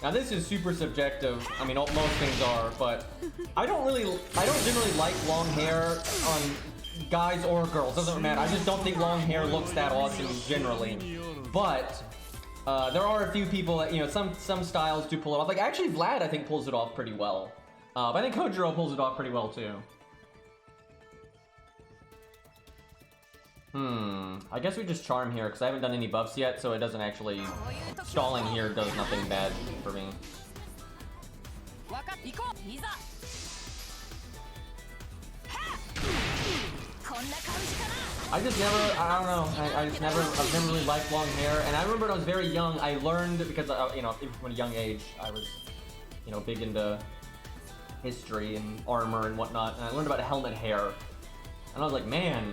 Speaker 1: Now this is super subjective. I mean, most things are, but I don't generally like long hair on guys or girls. Doesn't matter. I just don't think long hair looks that awesome generally. But there are a few people that some styles do pull it off. Like actually, Vlad I think pulls it off pretty well. But I think Kojiro pulls it off pretty well too. I guess we just charm here because I haven't done any buffs yet, so it doesn't actually... Stalling here does nothing bad for me. I just never, I don't know, I've never really liked long hair, and I remember when I was very young, I learned, because, you know, even from a young age, I was, you know, big into history and armor and whatnot, and I learned about helmet hair, and I was like, man,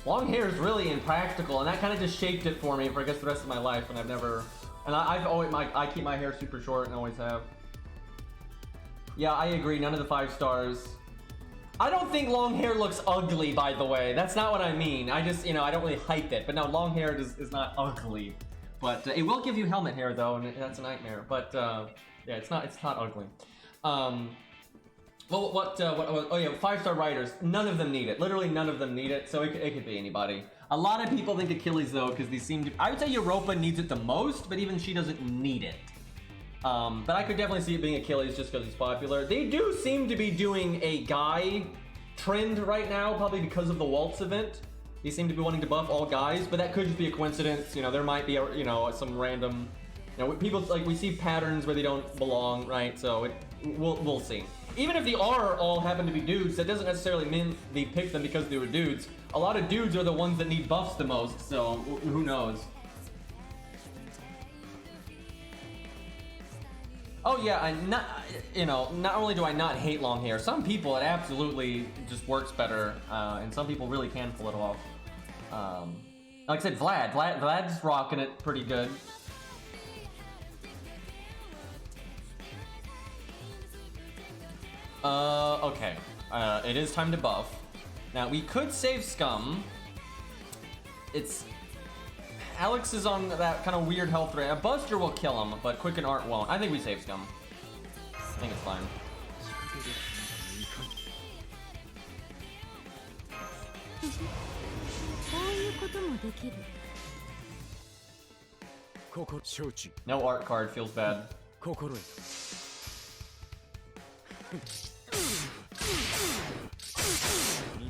Speaker 1: long hair is really impractical, and that kind of just shaped it for me for, I guess, the rest of my life, and I've never, and I've always, I keep my hair super short and always have. Yeah, I agree, none of the 5 stars. I don't think long hair looks ugly, by the way. That's not what I mean. I just, you know, I don't really hype it. But no, long hair is not ugly. But it will give you helmet hair, though, and that's a nightmare. But yeah, it's not ugly. Well, oh yeah, 5-star riders. None of them need it. Literally, none of them need it. So it could be anybody. A lot of people think Achilles, though, because they seem to. I would say Europa needs it the most, but even she doesn't need it. But I could definitely see it being Achilles just because he's popular. They do seem to be doing a guy trend right now, probably because of the Waltz event. They seem to be wanting to buff all guys, but that could just be a coincidence. You know, there might be, you know, some random, you know, people, like, we see patterns where they don't belong, right? So we'll see. Even if they are all happen to be dudes, that doesn't necessarily mean they picked them because they were dudes. A lot of dudes are the ones that need buffs the most, so who knows? Oh yeah, not only do I not hate long hair, some people it absolutely just works better, and some people really can pull it off. Like I said, Vlad's rocking it pretty good. Okay, it is time to buff. Now we could save Scum. Alex is on that kind of weird health rate. A Buster will kill him, but Quick and Art won't. I think we save Scum. I think it's fine. No art card, feels bad.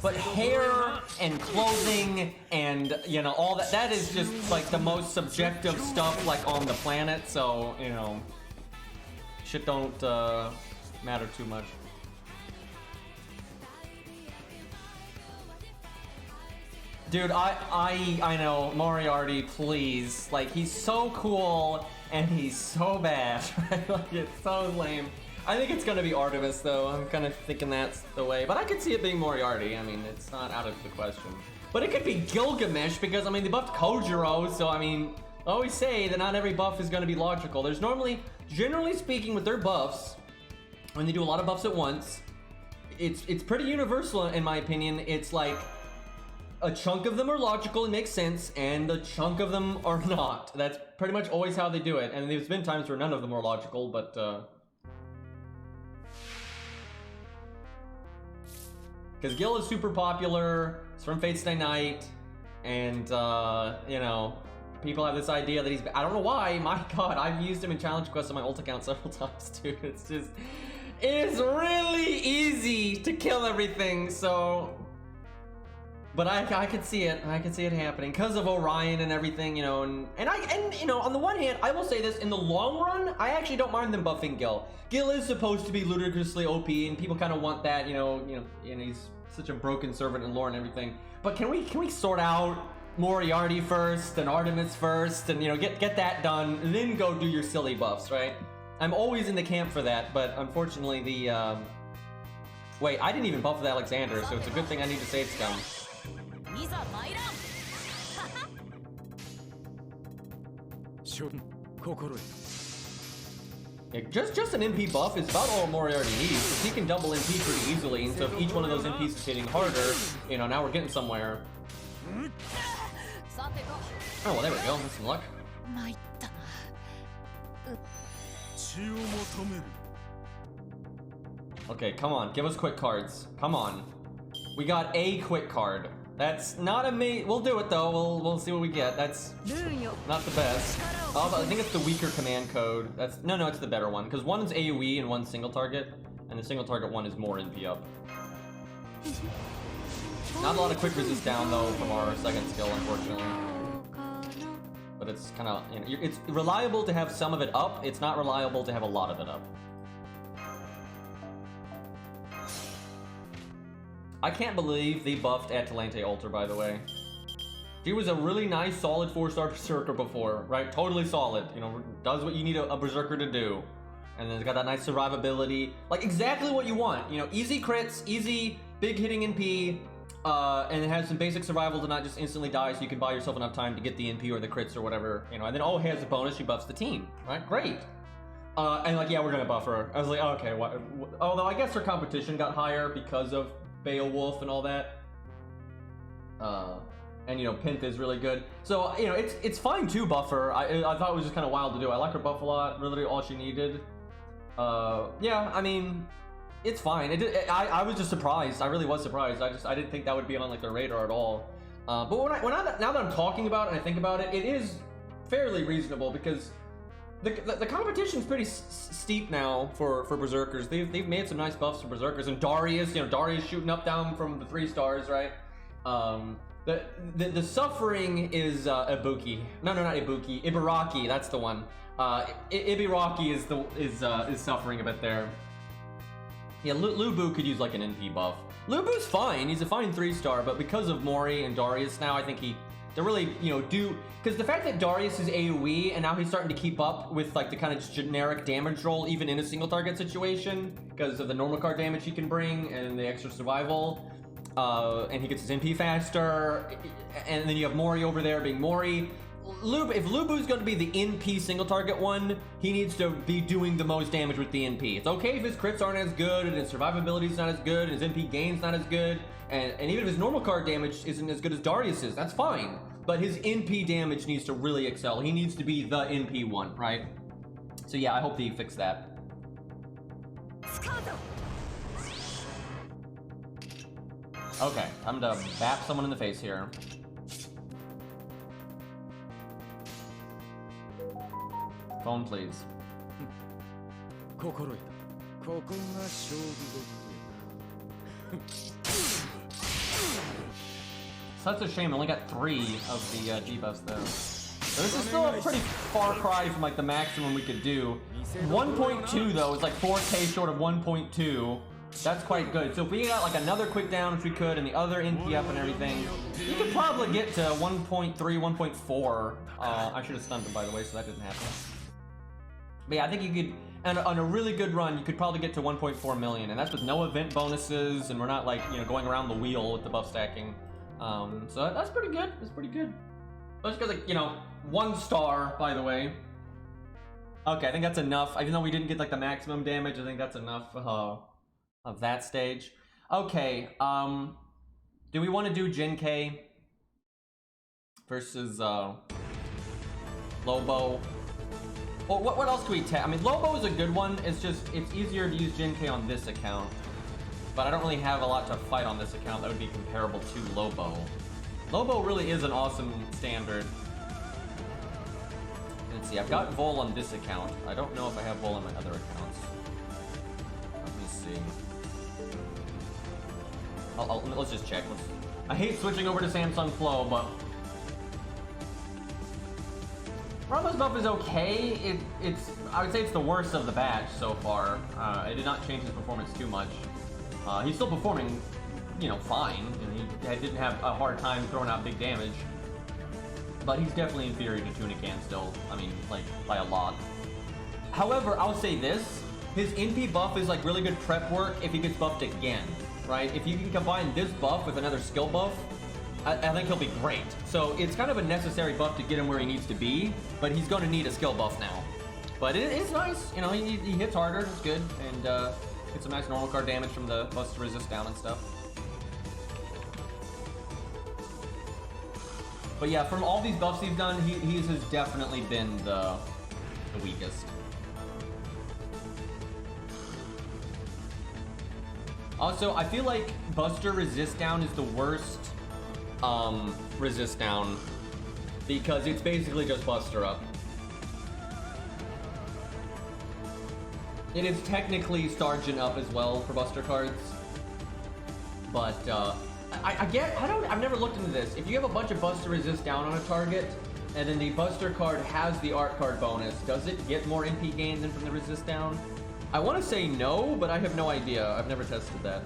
Speaker 1: But hair and clothing and, you know, all that is just like the most subjective stuff like on the planet, so, you know, shit don't matter too much. Dude, I know, Moriarty, please. Like, he's so cool and he's so bad, right? Like, it's so lame. I think it's gonna be Artemis, though. I'm kind of thinking that's the way. But I could see it being Moriarty. I mean, it's not out of the question. But it could be Gilgamesh, because, I mean, they buffed Kojiro, so, I mean, I always say that not every buff is gonna be logical. There's normally, generally speaking, with their buffs, when they do a lot of buffs at once, it's pretty universal, in my opinion. It's like, a chunk of them are logical and make sense, and a chunk of them are not. That's pretty much always how they do it. And there's been times where none of them are logical, but, because Gil is super popular, it's from Fate Stay Night, and, you know, people have this idea that he's... I don't know why, my god, I've used him in Challenge Quest on my ult account several times, too. It's just... It's really easy to kill everything, so... But I could see it. I could see it happening because of Orion and everything, you know. And you know, on the one hand, I will say this: in the long run, I actually don't mind them buffing Gil. Gil is supposed to be ludicrously OP, and people kind of want that, you know. And he's such a broken servant in lore and everything. But can we sort out Moriarty first and Artemis first, and, you know, get that done, and then go do your silly buffs, right? I'm always in the camp for that, but unfortunately the wait, I didn't even buff with Alexander, so it's a good thing I need to save Scum. Yeah, just an MP buff is about all Moriarty needs, because he can double MP pretty easily, and so if each one of those MPs is hitting harder, you know, now we're getting somewhere. Oh, well, there we go. That's some luck. Okay, come on. Give us quick cards. Come on. We got a quick card. That's not amazing. We'll do it, though. We'll see what we get. That's not the best. I think it's the weaker command code. No, it's the better one, because one is AoE and one's single target, and the single target one is more NP up. Not a lot of quick resist down though from our second skill, unfortunately. But it's kind of, you know, it's reliable to have some of it up. It's not reliable to have a lot of it up. I can't believe they buffed Atalante Alter, by the way. She was a really nice, solid 4-star Berserker before, right? Totally solid. You know, does what you need a Berserker to do. And then it's got that nice survivability. Like, exactly what you want. You know, easy crits, easy, big hitting NP, and it has some basic survival to not just instantly die, so you can buy yourself enough time to get the NP or the crits or whatever. You know, and then, oh, it has a bonus, she buffs the team, right? Great. And like, yeah, we're gonna buff her. I was like, oh, okay, what? Although I guess her competition got higher because of Beowulf and all that. And you know, Pinth is really good. So, you know, it's fine to buff her. I thought it was just kind of wild to do. I like her buff a lot, really all she needed. Yeah, I mean, it's fine. I was just surprised. I really was surprised. I didn't think that would be on like their radar at all. But now that I'm talking about it and I think about it, it is fairly reasonable because the competition's pretty steep now for Berserkers. They've made some nice buffs for Berserkers, and Darius, you know, Darius shooting up down from the 3 stars, right? The suffering is Ibuki. No, not Ibuki. Ibaraki. That's the one. Ibiraki is suffering a bit there. Yeah, Lubu could use like an NP buff. Lubu's fine. He's a fine 3-star, but because of Mori and Darius now, I think to really, you know, because the fact that Darius is AoE and now he's starting to keep up with like the kind of just generic damage roll even in a single target situation because of the normal card damage he can bring and the extra survival. And he gets his NP faster, and then you have Mori over there being Mori. If Lubu's going to be the NP single target one, he needs to be doing the most damage with the NP. It's okay if his crits aren't as good, and his survivability is not as good, and his NP gain's not as good, and even if his normal card damage isn't as good as Darius's, that's fine. But his NP damage needs to really excel. He needs to be the NP one, right? So yeah, I hope they fix that. Okay, I'm gonna bap someone in the face here. Phone, please. Such a shame, I only got 3 of the debuffs though. So this is still a pretty far cry from like the maximum we could do. 1.2 though is like 4k short of 1.2. That's quite good. So if we got like another quick down, which we could, and the other NP up and everything, you could probably get to 1.3, 1.4. I should have stunned him, by the way, so that didn't happen. But yeah, I think you could, and on a really good run, you could probably get to 1.4 million, and that's with no event bonuses, and we're not like, you know, going around the wheel with the buff stacking. So that's pretty good. That's pretty good. Let's go, like, you know, 1 star, by the way. Okay, I think that's enough. Even though we didn't get like the maximum damage, I think that's enough of that stage. Okay, do we want to do Jinkai versus Lobo? Well, what else can we test? I mean, Lobo is a good one. It's easier to use Jinkai on this account. But I don't really have a lot to fight on this account that would be comparable to Lobo. Lobo really is an awesome standard. Let's see, I've got Vol on this account. I don't know if I have Vol on my other accounts. Let me see. Let's just check. I hate switching over to Samsung Flow, but Rama's buff is okay. I would say it's the worst of the batch so far. It did not change his performance too much. He's still performing, you know, fine. You know, he didn't have a hard time throwing out big damage. But he's definitely inferior to Tunican still. I mean, like, by a lot. However, I'll say this. His NP buff is, like, really good prep work if he gets buffed again, right? If you can combine this buff with another skill buff, I think he'll be great. So it's kind of a necessary buff to get him where he needs to be, but he's going to need a skill buff now. But it's nice. You know, he hits harder. It's good. And gets some nice normal card damage from the bust to resist down and stuff. But yeah, from all these buffs he's done, he has definitely been the weakest. Also, I feel like Buster resist down is the worst resist down because it's basically just Buster up. It is technically Sergeant up as well for Buster cards, but I've never looked into this. If you have a bunch of Buster Resist down on a target, and then the Buster card has the Art card bonus, does it get more NP gain than from the Resist down? I want to say no, but I have no idea. I've never tested that.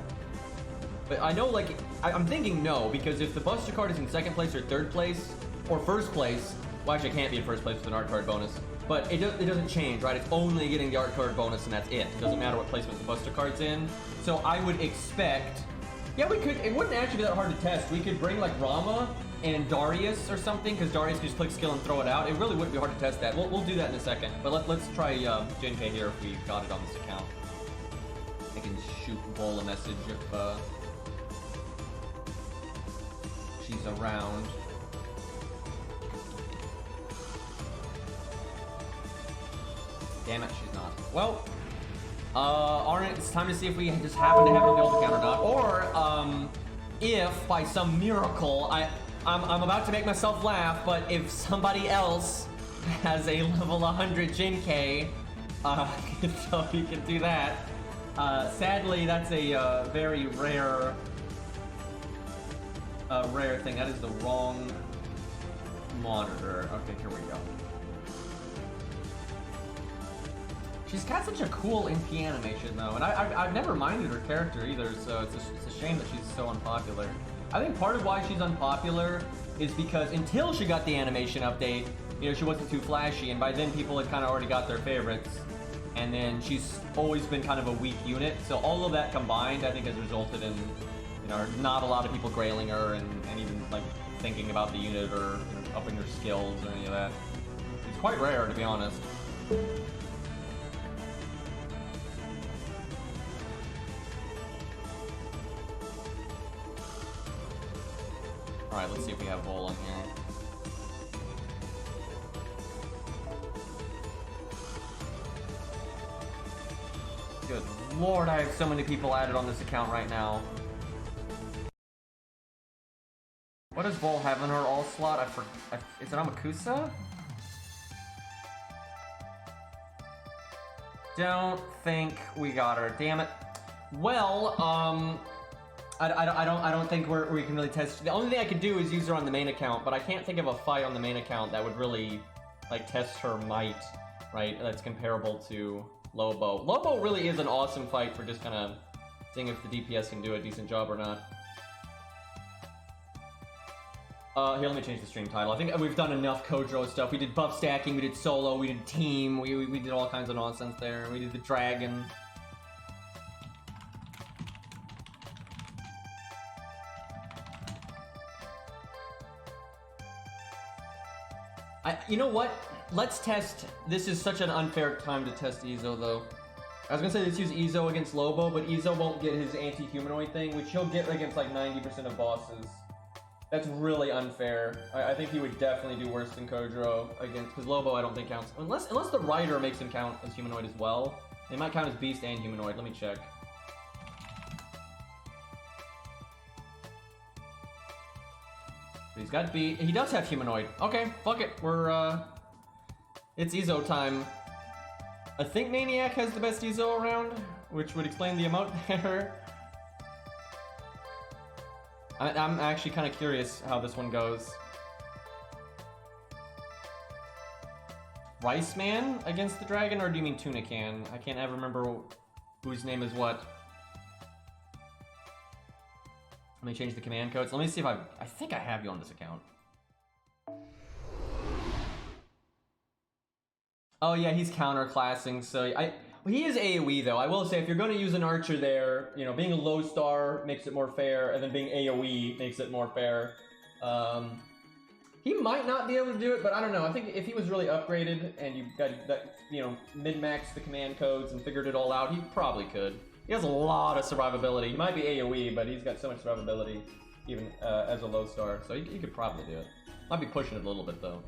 Speaker 1: But I know, like, I'm thinking no, because if the Buster card is in second place or third place, or first place, well, actually, it can't be in first place with an Art card bonus, but it doesn't change, right? It's only getting the Art card bonus, and that's it. It doesn't matter what placement the Buster card's in. So I would expect... Yeah, we could... It wouldn't actually be that hard to test. We could bring, like, Rama and Darius or something, because Darius can just click skill and throw it out. It really wouldn't be hard to test that. We'll do that in a second. But let's try Jin K here if we got it on this account. I can shoot Bull a message if she's around. Damn it, she's not. Well, it's time to see if we just happen to have it on the old account or not. Or, if by some miracle, I'm about to make myself laugh, but if somebody else has a level 100 Jin K, so you can do that. Sadly, that's a very rare thing. That is the wrong monitor. Okay, here we go. She's got such a cool NP animation though, and I've never minded her character either, so it's a shame that she's so unpopular. I think part of why she's unpopular is because until she got the animation update, you know, she wasn't too flashy, and by then people had kind of already got their favorites. And then she's always been kind of a weak unit, so all of that combined, I think, has resulted in, you know, not a lot of people grailing her and even like thinking about the unit or, you know, upping her skills or any of that. It's quite rare, to be honest. Alright, let's see if we have Vol in here. Good lord, I have so many people added on this account right now. What does Vol have in her all slot? Is it Amakusa? Don't think we got her. Damn it. Well, I don't think we can really test. The only thing I could do is use her on the main account, but I can't think of a fight on the main account that would really like test her might, right? That's comparable to Lobo. Lobo really is an awesome fight for just kind of seeing if the DPS can do a decent job or not. Here, let me change the stream title. I think we've done enough Kojo stuff. We did buff stacking, we did solo, we did team, we did all kinds of nonsense there. We did the dragon. You know what? Let's test. This is such an unfair time to test Izo, though. I was gonna say let's use Izo against Lobo, but Izo won't get his anti-humanoid thing, which he'll get against like 90% of bosses. That's really unfair. I think he would definitely do worse than Kojo against, because Lobo I don't think counts. Unless the writer makes him count as humanoid as well. They might count as beast and humanoid. Let me check. He's got B. He does have humanoid. Okay, fuck it. We're it's Izo time. I think Maniac has the best Izo around, which would explain the emote there. I'm actually kind of curious how this one goes. Rice Man against the dragon, or do you mean Tuna Can? I can't ever remember whose name is what. Let me change the command codes. Let me see if I think I have you on this account. Oh yeah, he's counterclassing, so he is AoE though. I will say, if you're going to use an archer there, you know, being a low star makes it more fair, and then being AoE makes it more fair. He might not be able to do it, but I don't know. I think if he was really upgraded and you got that, you know, min-maxed the command codes and figured it all out, he probably could. He has a lot of survivability. He might be AoE, but he's got so much survivability, even as a low star, so he could probably do it. Might be pushing it a little bit though.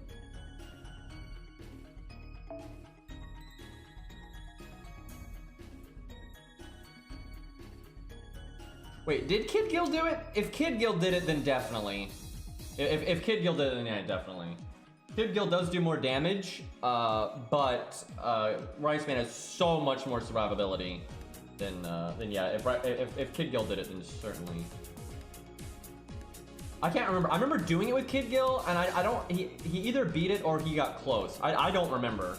Speaker 1: Wait, did Kid Gil do it? If Kid Gil did it, then definitely. If Kid Gil did it, then yeah, definitely. Kid Gil does do more damage, but Rice Man has so much more survivability than yeah. If Kid Gil did it, then certainly. I can't remember. I remember doing it with Kid Gil, and I don't. He either beat it or he got close. I don't remember,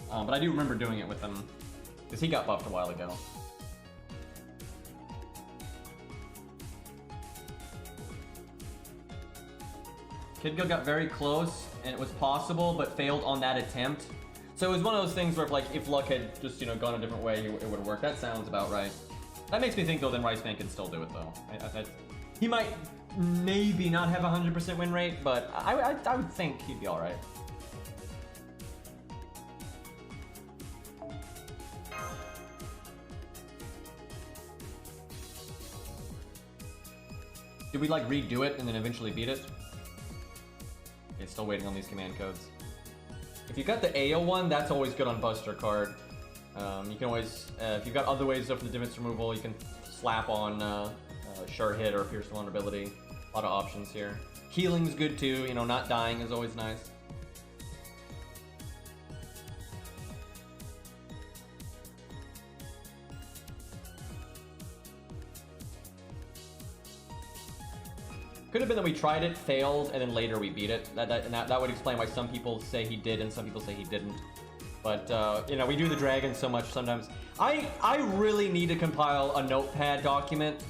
Speaker 1: but I do remember doing it with him because he got buffed a while ago. Kid Gil got very close, and it was possible, but failed on that attempt. So it was one of those things where, if luck had just gone a different way, it would have worked. That sounds about right. That makes me think though, then Riceman can still do it though. He might maybe not have 100% win rate, but I would think he'd be all right. Did we redo it and then eventually beat it? Okay, still waiting on these command codes. If you got the AO one, that's always good on Buster card. You can always, if you've got other ways for the defense removal, you can slap on Sure Hit or Pierce Vulnerability. A lot of options here. Healing's good too, not dying is always nice. Could have been that we tried it, failed, and then later we beat it. That would explain why some people say he did and some people say he didn't. But, we do the dragon so much sometimes. I really need to compile a notepad document,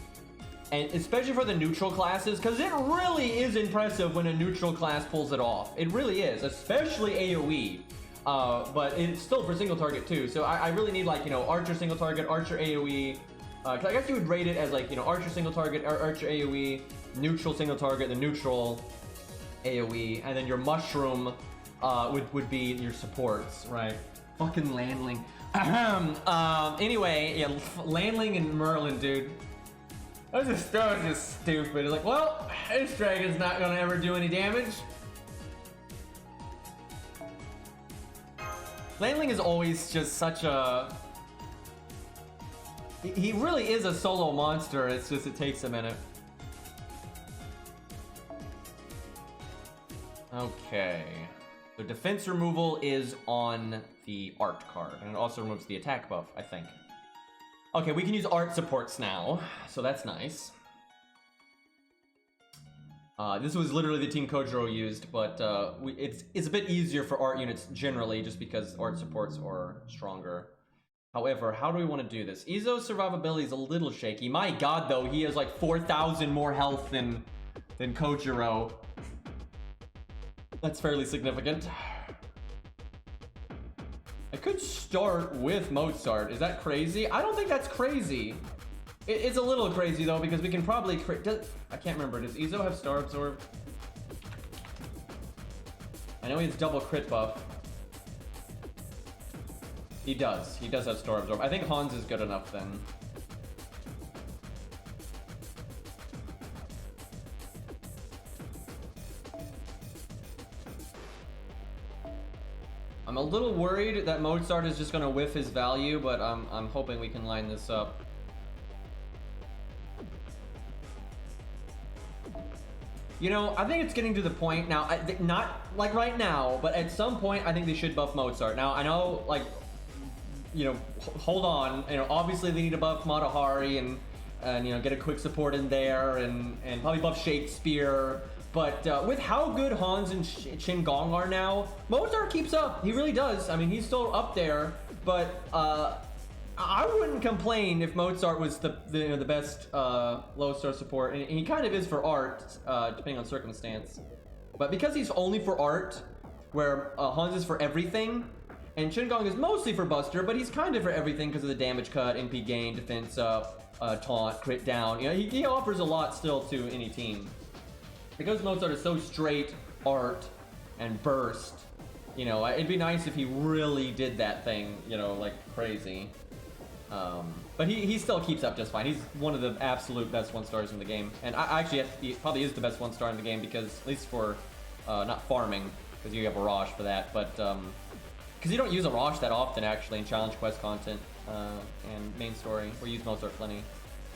Speaker 1: and especially for the neutral classes, because it really is impressive when a neutral class pulls it off. It really is, especially AoE. But it's still for single target too. So I really need Archer single target, Archer AoE. Cause I guess you would rate it as Archer single target, Archer AoE, neutral single target, the neutral AoE, and then your mushroom would be your supports, right? Fucking Landling. Anyway, yeah, Landling and Merlin, dude. That was just stupid. It's well, this dragon's not gonna ever do any damage. Landling is always just such a... He really is a solo monster, it's just it takes a minute. Okay. The defense removal is on the art card, and it also removes the attack buff, I think. Okay, we can use art supports now, so that's nice. This was literally the team Kojiro used, but it's a bit easier for art units generally, just because art supports are stronger. However, how do we want to do this? Izo's survivability is a little shaky. My god, though, he has 4,000 more health than Kojiro. That's fairly significant. I could start with Mozart. Is that crazy? I don't think that's crazy. It's a little crazy though, because we can probably I can't remember. Does Izo have Star Absorb? I know he has double crit buff. He does. He does have Star Absorb. I think Hans is good enough then. I'm a little worried that Mozart is just gonna whiff his value, but I'm hoping we can line this up. I think it's getting to the point now, not right now, but at some point I think they should buff Mozart. Now, I know, hold on, obviously they need to buff Matahari and get a quick support in there and probably buff Shakespeare. But with how good Hans and Qin Gong are now, Mozart keeps up. He really does. I mean, he's still up there, but I wouldn't complain if Mozart was the best low star support, and he kind of is for art, depending on circumstance. But because he's only for art, where Hans is for everything, and Qin Gong is mostly for Buster, but he's kind of for everything because of the damage cut, MP gain, defense up, taunt, crit down. He offers a lot still to any team. Because Mozart is so straight art and burst, it'd be nice if he really did that thing, like crazy. But he still keeps up just fine. He's one of the absolute best 1-stars in the game. And he probably is the best 1-star in the game because, at least for, not farming, because you have a Rosh for that, but, because you don't use a Rosh that often, actually, in challenge quest content, and main story. We use Mozart plenty.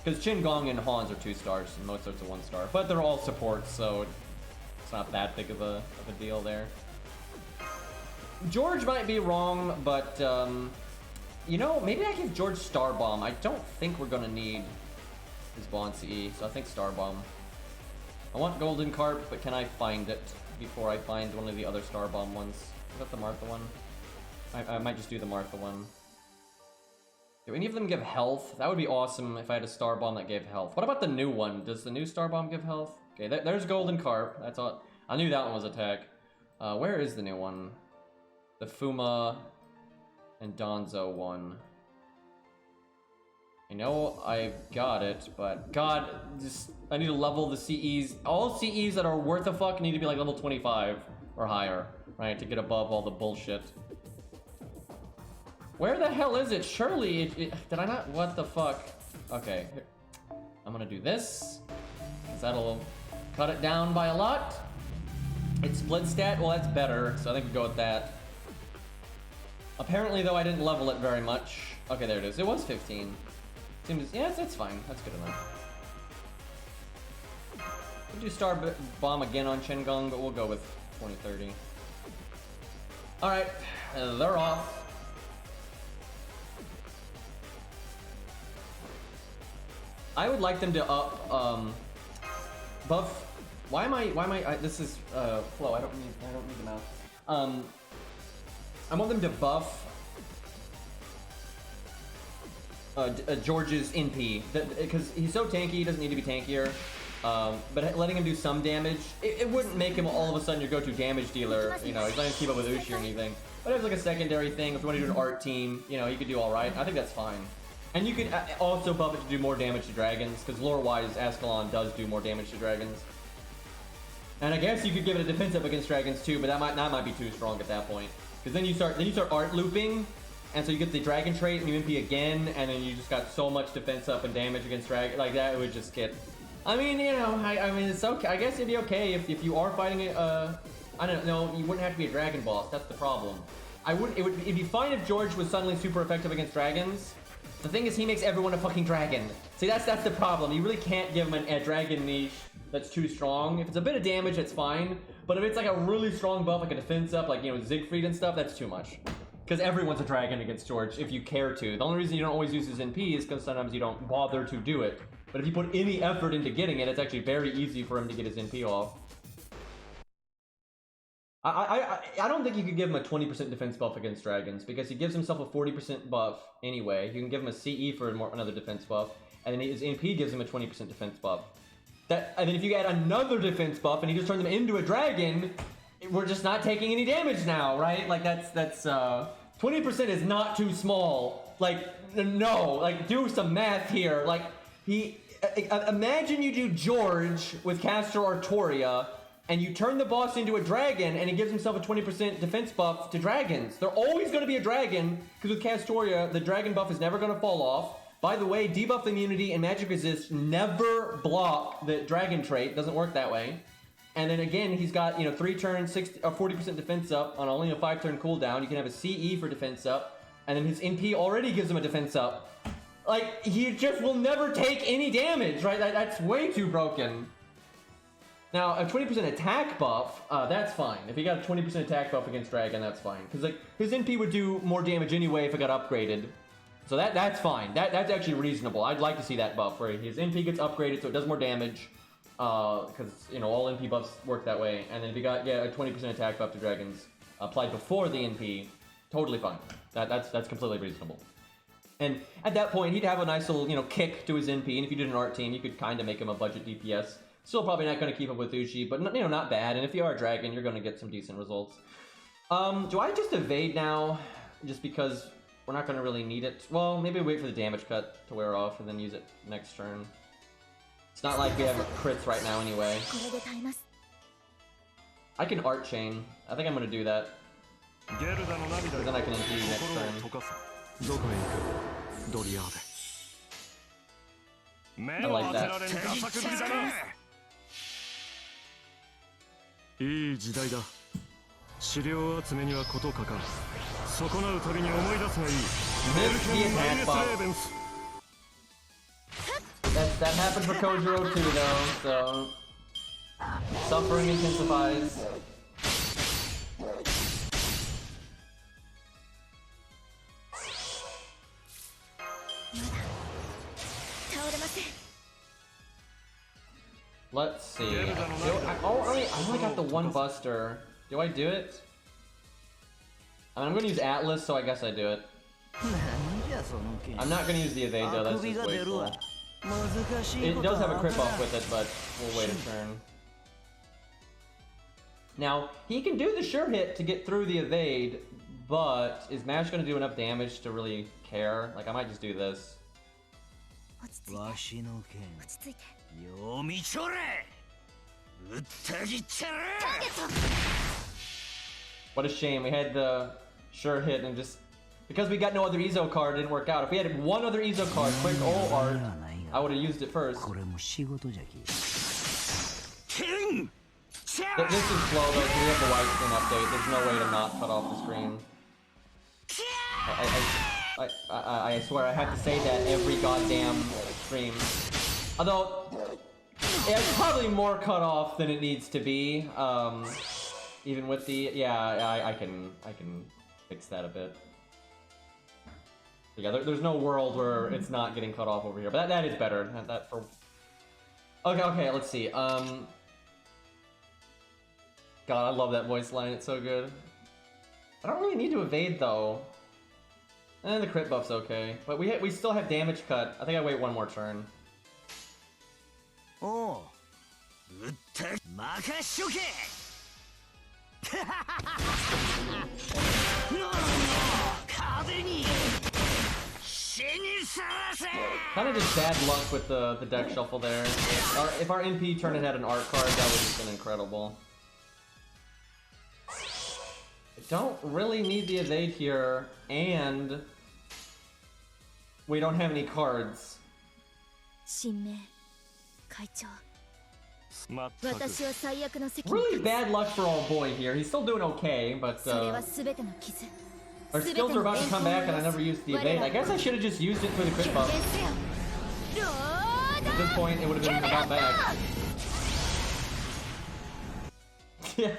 Speaker 1: Because Qin Gong and Hans are 2-stars, and Mozart's a 1-star. But they're all supports, so it's not that big of a deal there. George might be wrong, but, maybe I give George Star Bomb. I don't think we're gonna need his Bond CE, so I think Star Bomb. I want Golden Carp, but can I find it before I find one of the other Star Bomb ones? Is that the Martha one? I might just do the Martha one. Do any of them give health? That would be awesome if I had a Star Bomb that gave health. What about the new one? Does the new Star Bomb give health? Okay, there's Golden Carp. That's all. I knew that one was attack. Where is the new one? The Fuma and Donzo one. I know I've got it, but God, I need to level the CEs. All CEs that are worth a fuck need to be like level 25 or higher, right? To get above all the bullshit. Where the hell is it? Surely, did I not? What the fuck? Okay, I'm gonna do this, because that'll cut it down by a lot. It's split stat, well that's better, so I think we go with that. Apparently though, I didn't level it very much. Okay, there it is. It was 15. Seems, yeah, that's fine. That's good enough. We'll do Star Bomb again on Shengung, but we'll go with 2030. Alright, they're off. I would like them to up, buff. Why am I, this is, Flo, I don't need the mouse. I want them to buff George's NP, because he's so tanky, he doesn't need to be tankier. But letting him do some damage, it wouldn't make him all of a sudden your go-to damage dealer. You know, he's not gonna keep up with Ushi or anything. But it's like a secondary thing. If you want to do an art team, you know, he could do all right. I think that's fine. And you could also buff it to do more damage to dragons, because lore-wise, Ascalon does do more damage to dragons. And I guess you could give it a defense up against dragons too, but that might be too strong at that point. Because then you start art looping. And so you get the dragon trait and you MP again, and then you just got so much defense up and damage against dragon. Like that, it would just get. I mean, you know, I mean, it's okay. I guess it'd be okay if you are fighting I don't know. You wouldn't have to be a dragon boss. That's the problem. It'd be fine if George was suddenly super effective against dragons. The thing is, he makes everyone a fucking dragon. See, that's the problem. You really can't give him a dragon niche that's too strong. If it's a bit of damage, it's fine. But if it's like a really strong buff, like a defense up, like, you know, Siegfried and stuff, that's too much. Because everyone's a dragon against George if you care to. The only reason you don't always use his NP is because sometimes you don't bother to do it. But if you put any effort into getting it, it's actually very easy for him to get his NP off. I don't think you could give him a 20% defense buff against dragons, because he gives himself a 40% buff anyway. You can give him a CE for another defense buff, and then his NP gives him a 20% defense buff. And then if you add another defense buff and he just turns him into a dragon, we're just not taking any damage now, right? Like that's 20% is not too small. Like, no, like do some math here. Like imagine you do George with Castor Artoria, and you turn the boss into a dragon, and he gives himself a 20% defense buff to dragons. They're always going to be a dragon, because with Castoria, the dragon buff is never going to fall off. By the way, debuff immunity and magic resist never block the dragon trait. Doesn't work that way. And then again, he's got, you know, 3 turns, 40% defense up on only a 5-turn cooldown. You can have a CE for defense up, and then his NP already gives him a defense up. Like, he just will never take any damage, right? That's way too broken. Now, a 20% attack buff, that's fine. If he got a 20% attack buff against Dragon, that's fine. Because like his NP would do more damage anyway if it got upgraded. So that's fine. That's actually reasonable. I'd like to see that buff where his NP gets upgraded so it does more damage. Because, you know, all NP buffs work that way. And then if you got, yeah, a 20% attack buff to Dragons applied before the NP, totally fine. That's completely reasonable. And at that point, he'd have a nice little, you know, kick to his NP. And if you did an art team, you could kind of make him a budget DPS. Still probably not going to keep up with Uchi, but, you know, not bad. And if you are a dragon, you're going to get some decent results. Do I just evade now? Just because we're not going to really need it? Well, maybe wait for the damage cut to wear off and then use it next turn. It's not like we have crits right now anyway. I can art chain. I think I'm going to do that. Because then I can NP next turn. I like that.
Speaker 2: いい時代だ。資料集めには事欠かん。損なうたびに思い出すがいい。メルキン・レーベンス。
Speaker 1: That happened for Kojiro too, though. So suffering intensifies. Let's see. I only got the one buster. Do I do it? I'm gonna use Atlas, so I guess I do it. I'm not gonna use the evade though, that's just wasteful. It does have a crit buff with it, but we'll wait a turn. Now, he can do the sure hit to get through the evade, but is Mash gonna do enough damage to really care? Like, I might just do this. What a shame, we had the sure hit and just... Because we got no other Ezo card, it didn't work out. If we had one other Ezo card, quick ult art, I would have used it first. This is slow though, so we have the widescreen update. There's no way to not cut off the screen. I swear I have to say that every goddamn stream. Although, it's probably more cut off than it needs to be. Even with the, yeah, I can fix that a bit. Yeah, there's no world where it's not getting cut off over here, but that is better. That for. Okay, let's see. God, I love that voice line. It's so good. I don't really need to evade though. And the crit buff's okay, but we still have damage cut. I think I wait one more turn. Oh. Kind of just bad luck with the deck shuffle there. If our NP turn had an art card, that would have been incredible. I don't really need the evade here, and we don't have any cards. Really bad luck for old boy here. He's still doing okay, but our skills are about to come back and I never used the evade. I guess I should have just used it for the crit buff. At this point, it would have been about back. Yeah.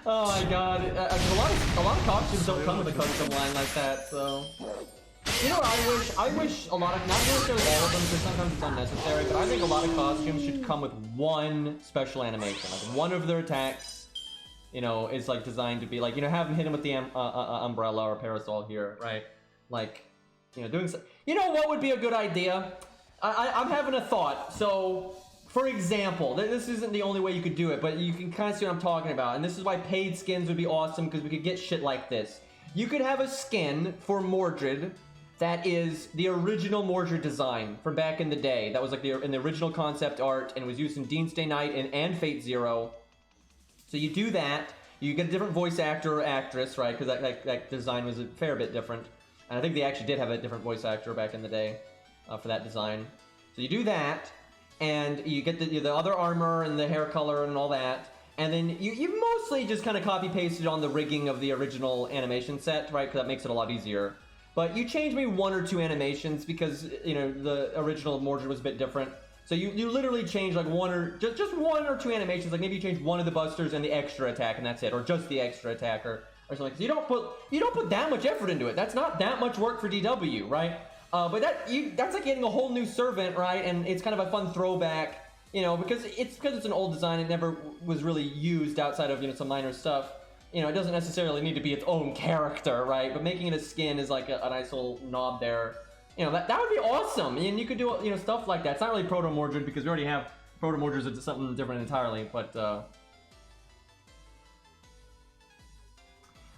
Speaker 1: Oh my god. A lot of costumes don't come with a custom line like that, so... You know what I wish a lot of, not necessarily all of them, because sometimes it's unnecessary, but I think a lot of costumes should come with one special animation. Like, one of their attacks, you know, is like designed to be like, you know, have them hit him with the umbrella or parasol here, right? Like, you know, doing so. You know what would be a good idea? I'm having a thought. So, for example, this isn't the only way you could do it, but you can kind of see what I'm talking about. And this is why paid skins would be awesome, because we could get shit like this. You could have a skin for Mordred that is the original Mordred design from back in the day. That was like in the original concept art, and was used in Dean's Day Night and Fate Zero. So you do that, you get a different voice actor or actress, right? Because that design was a fair bit different. And I think they actually did have a different voice actor back in the day for that design. So you do that, and you get the other armor and the hair color and all that. And then you mostly just kind of copy-pasted on the rigging of the original animation set, right? Because that makes it a lot easier. But you change maybe one or two animations because, you know, the original Mordred was a bit different. So you literally change like just one or two animations. Like maybe you change one of the busters and the extra attack, and that's it, or just the extra attack, or something. So you don't put that much effort into it. That's not that much work for DW, right? But that's like getting a whole new servant, right? And it's kind of a fun throwback, you know, because it's an old design. It never was really used outside of, you know, some minor stuff. You know, it doesn't necessarily need to be its own character, right? But making it a skin is like a nice little nod there. You know, that would be awesome. And you could do, you know, stuff like that. It's not really Proto Mordred because we already have Proto Mordred. It's something different entirely. But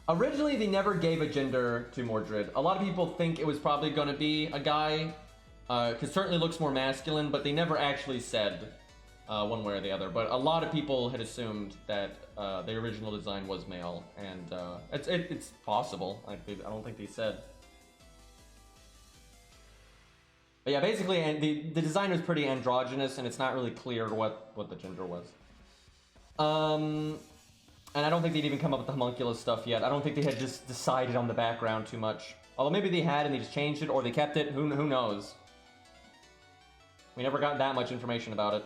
Speaker 1: originally, they never gave a gender to Mordred. A lot of people think it was probably going to be a guy, because certainly looks more masculine. But they never actually said one way or the other. But a lot of people had assumed that the original design was male, and it's possible. I don't think they said. But yeah, basically, and the design was pretty androgynous, and it's not really clear what the gender was. And I don't think they'd even come up with the homunculus stuff yet. I don't think they had just decided on the background too much. Although maybe they had and they just changed it, or they kept it. Who knows? We never got that much information about it.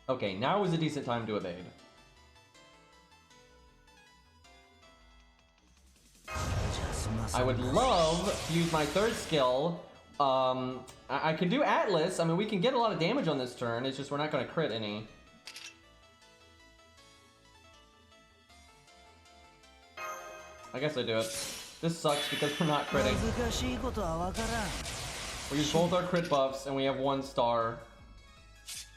Speaker 1: Okay, now is a decent time to evade. I would love to use my third skill, I could do Atlas. I mean, we can get a lot of damage on this turn. It's just we're not going to crit any. I guess I do it. This sucks because we're not critting. We use both our crit buffs and we have 1 star.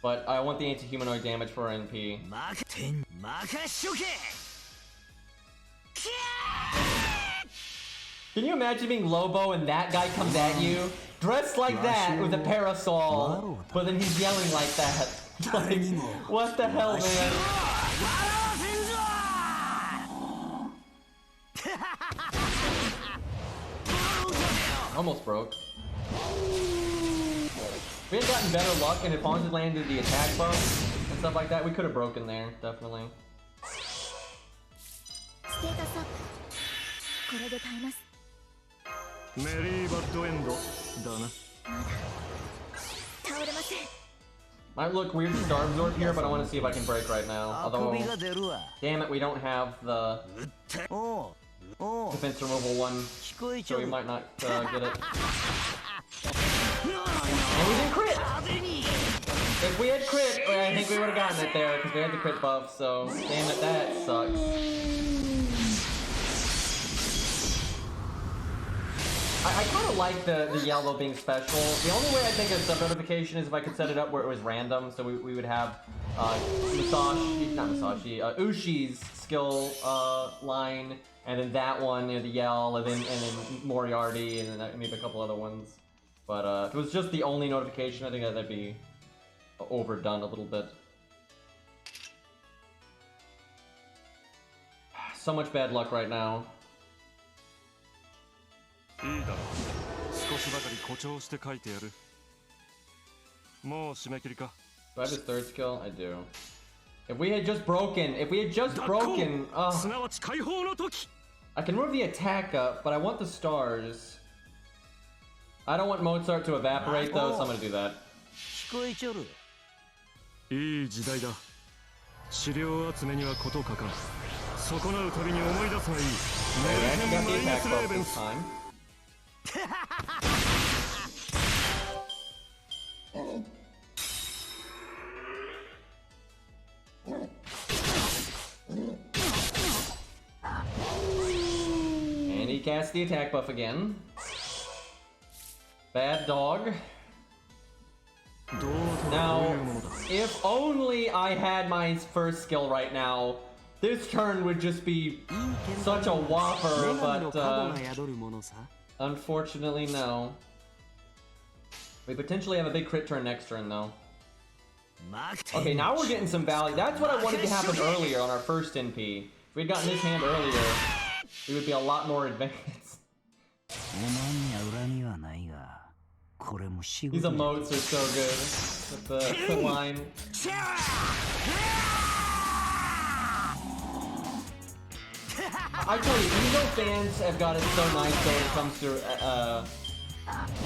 Speaker 1: But I want the anti-humanoid damage for our NP. Can you imagine being Lobo and that guy comes at you? Dressed like that with a parasol, but then he's yelling like that. Like, what the hell, man? Almost broke. If we had gotten better luck and if Hans had landed the attack buff and stuff like that, we could have broken there, definitely. Might look weird to Star Absorb here, but I want to see if I can break right now. Although, damn it, we don't have the defense removal one, so we might not get it. And we didn't crit! If we had crit, I think we would have gotten it there, because we had the crit buff, so damn it, that sucks. I kind of like the yellow being special. The only way I think of sub-notification is if I could set it up where it was random, so we would have Ushi's skill line, and then that one, the yell, and then Moriarty, and then maybe a couple other ones. But if it was just the only notification, I think that'd be overdone a little bit. So much bad luck right now. Do I have his third skill? I do. If we had just broken, I can move the attack up, but I want the stars. I don't want Mozart to evaporate though, so I'm gonna do that. We actually got the attack buff this time. And he casts the attack buff again. Bad dog. Now, if only I had my first skill right now, this turn would just be such a whopper, but unfortunately, no. We potentially have a big crit turn next turn, though. Okay, now we're getting some value. That's what I wanted to happen earlier on our first NP. If we had gotten this hand earlier, we would be a lot more advanced. These emotes are so good with the line. I tell you, Evo fans have got it so nice though when it comes to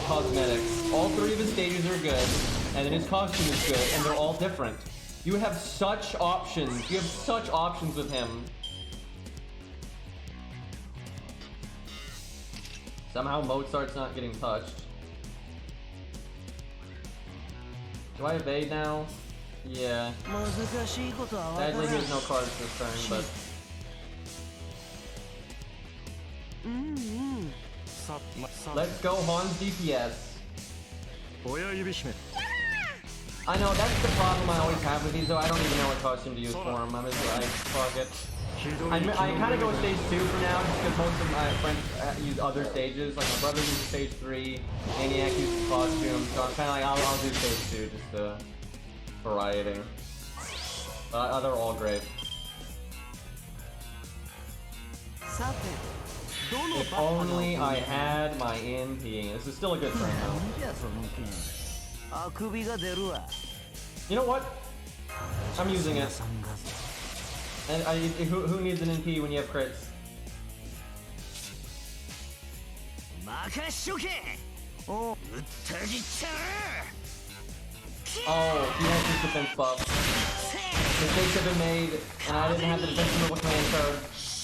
Speaker 1: cosmetics. All 3 of his stages are good, and then his costume is good, and they're all different. You have such options. You have such options with him. Somehow Mozart's not getting touched. Do I evade now? Yeah. Sadly, he has no cards this turn, but... Let's go Hans DPS. I know, that's the problem I always have with these though. I don't even know what costume to use for him. I'm just like, fuck it. I kind of go stage 2 for now, just because most of my friends use other stages. Like my brother uses stage 3, Maniac uses costume, so I'm kind of like, I'll do stage 2 just to variety. But they're all great. If only I had my NP. This is still a good turn though. You know what? I'm using it. And who needs an NP when you have crits? Oh, he has his defense buff. Mistakes have been made, and I didn't have the defense removal command code.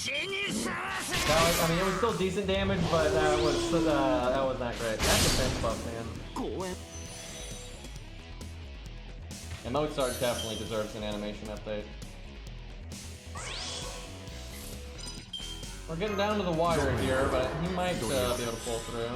Speaker 1: I mean, it was still decent damage, but that was not great. That defense buff, man. And Mozart definitely deserves an animation update. We're getting down to the wire here, but he might be able to pull through.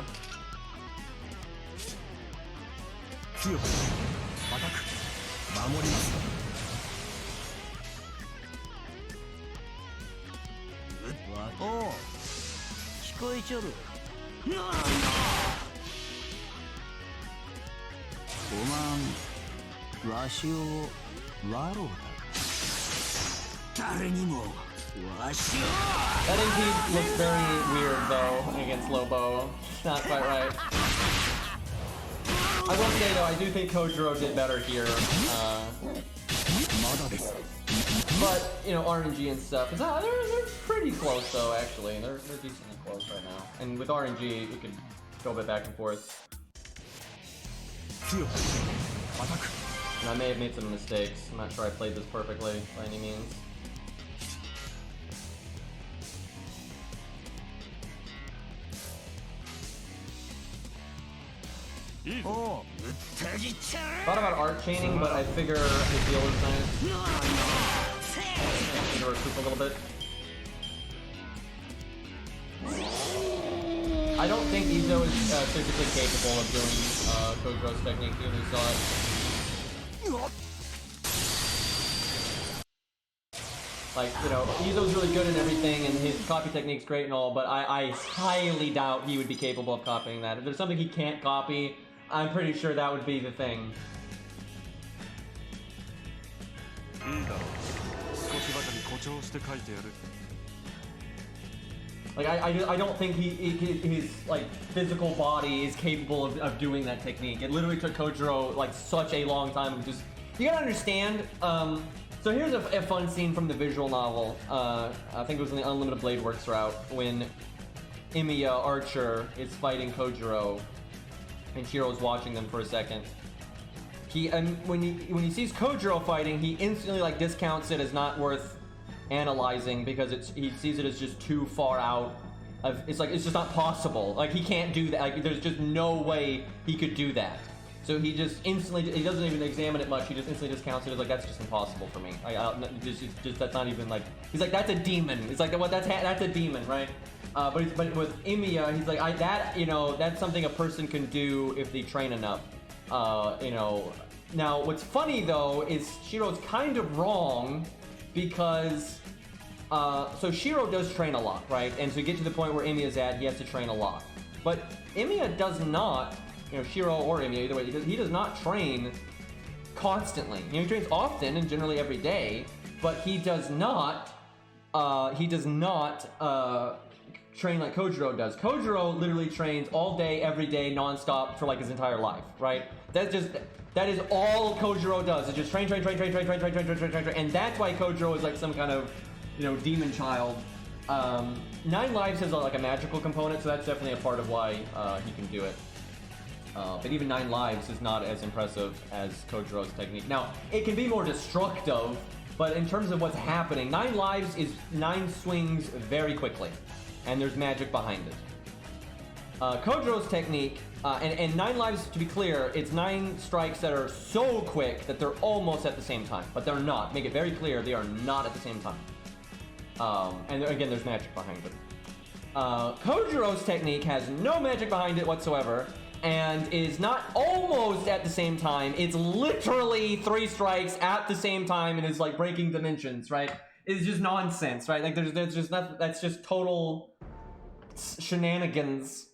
Speaker 1: That MP looks very weird though against Lobo. It's not quite right. I will say though, I do think Kojiro did better here. But, you know, RNG and stuff, they're pretty close though, actually. They're decently close right now. And with RNG, you could go a bit back and forth. And I may have made some mistakes. I'm not sure I played this perfectly by any means. Thought about art chaining, but I figure his deal is nice. Recoup a little bit. I don't think Izo is physically capable of doing Kojiro's technique. We saw it. Like, you know, Izo's really good at everything, and his copy technique's great and all, but I highly doubt he would be capable of copying that. If there's something he can't copy, I'm pretty sure that would be the thing. Like, I don't think his like physical body is capable of doing that technique. It literally took Kojiro like such a long time. Just, you gotta understand. So here's a fun scene from the visual novel. I think it was in the Unlimited Blade Works route when Imiya Archer is fighting Kojiro, and Shiro's watching them for a second. When he sees Kojiro fighting, he instantly like discounts it as not worth analyzing because he sees it as just too far out. It's just not possible. Like, he can't do that. Like, there's just no way he could do that. So he just instantly, he doesn't even examine it much. He just instantly discounts it as like, that's just impossible for me. That's not even like, he's like, that's a demon. It's like, what? That's a demon, right? But with Imiya, he's like, that's something a person can do if they train enough. You know. Now, what's funny though is Shiro's kind of wrong because, so Shiro does train a lot, right? And to get to the point where Imiya's at, he has to train a lot. But Imiya does not, you know, Shiro or Imiya, either way, he does not train constantly. You know, he trains often and generally every day, but he does not train like Kojiro does. Kojiro literally trains all day, every day, non-stop for like his entire life, right? That is all Kojiro does. It's just train, and that's why Kojiro is like some kind of, you know, demon child. 9 Lives has like a magical component, so that's definitely a part of why he can do it. But even 9 Lives is not as impressive as Kojiro's technique. Now, it can be more destructive, but in terms of what's happening, 9 Lives is 9 swings very quickly, and there's magic behind it. Kojiro's technique, and 9 Lives, to be clear, it's 9 strikes that are so quick that they're almost at the same time, but they're not. Make it very clear, they are not at the same time. And again, there's magic behind it. Kojiro's technique has no magic behind it whatsoever, and is not almost at the same time. It's literally 3 strikes at the same time, and is like breaking dimensions, right? It's just nonsense, right? Like there's just nothing. That's just total shenanigans.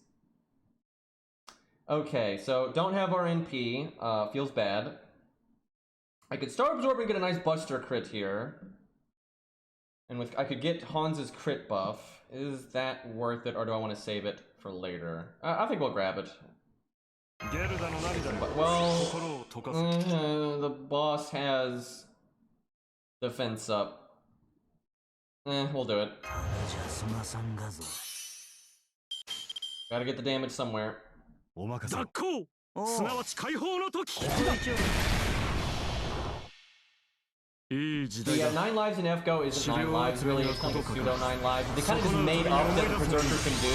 Speaker 1: Okay, so don't have RNP. Feels bad. I could Star Absorb and get a nice Buster crit here. And I could get Hans's crit buff. Is that worth it, or do I want to save it for later? I think we'll grab it. Well, the boss has defense up. We'll do it. Gotta get the damage somewhere. The 9 lives in FGO isn't 9 lives really, it's kind of like a pseudo 9 lives. They kind of just made up that the Berserker can do,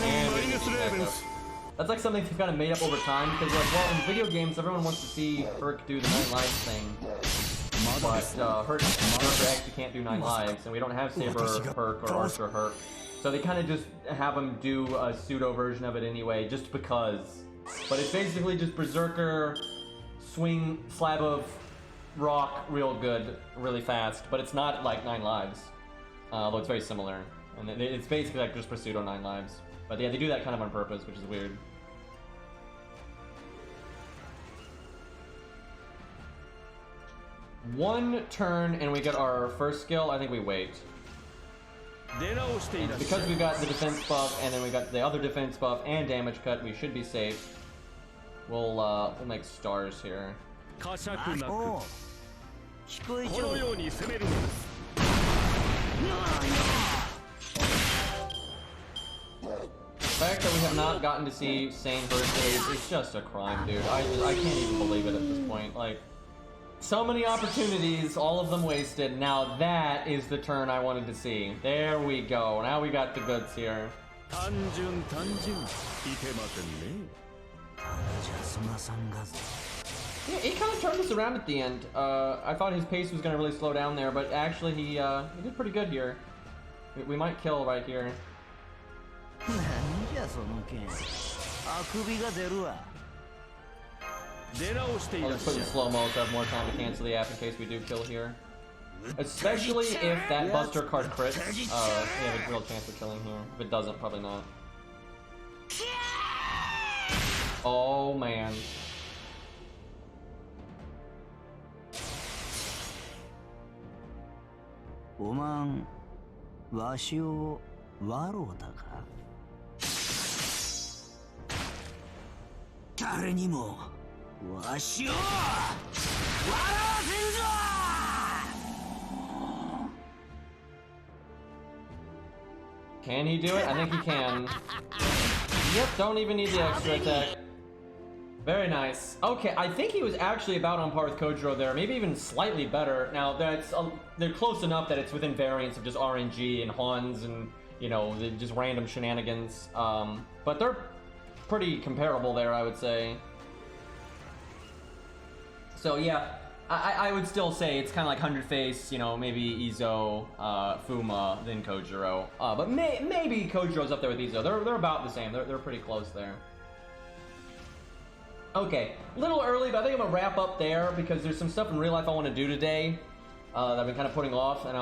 Speaker 1: and it just backup. That's like something they've kind of made up over time, because like, well, in video games, everyone wants to see Herc do the 9 lives thing. But Herc Berserker actually can't do 9 lives, and we don't have Saber Herc or Archer Herc. So they kind of just have him do a pseudo version of it anyway, just because. But it's basically just Berserker, swing, slab of rock real good, really fast, but it's not like 9 lives. Although it's very similar. And it's basically like just for pseudo 9 lives. But yeah, they do that kind of on purpose, which is weird. One turn and we get our first skill. I think we wait. And because we got the defense buff and then we got the other defense buff and damage cut, we should be safe. We'll make stars here. The fact that we have not gotten to see Sane birthdays is just a crime, dude. I can't even believe it at this point. Like, so many opportunities, all of them wasted. Now that is the turn I wanted to see. There we go. Now we got the goods here. Yeah, he kind of turned us around at the end. I thought his pace was going to really slow down there, but actually he did pretty good here. We might kill right here. I'll just put in slow-mo to have more time to cancel the app in case we do kill here. Especially if that Buster card crits. We have a real chance of killing here. If it doesn't, probably not. Oh, man. Can he do it? I think he can. Yep, don't even need the extra attack. Very nice. Okay, I think he was actually about on par with Kojiro there, maybe even slightly better. Now, that's they're close enough that it's within variance of just RNG and Hans and, you know, just random shenanigans. But they're pretty comparable there, I would say. So yeah, I would still say it's kind of like 100 Face, you know, maybe Izo, Fuma, then Kojiro. But maybe Kojiro's up there with Izo. They're about the same. They're pretty close there. Okay, a little early, but I think I'm gonna wrap up there because there's some stuff in real life I want to do today that I've been kind of putting off, and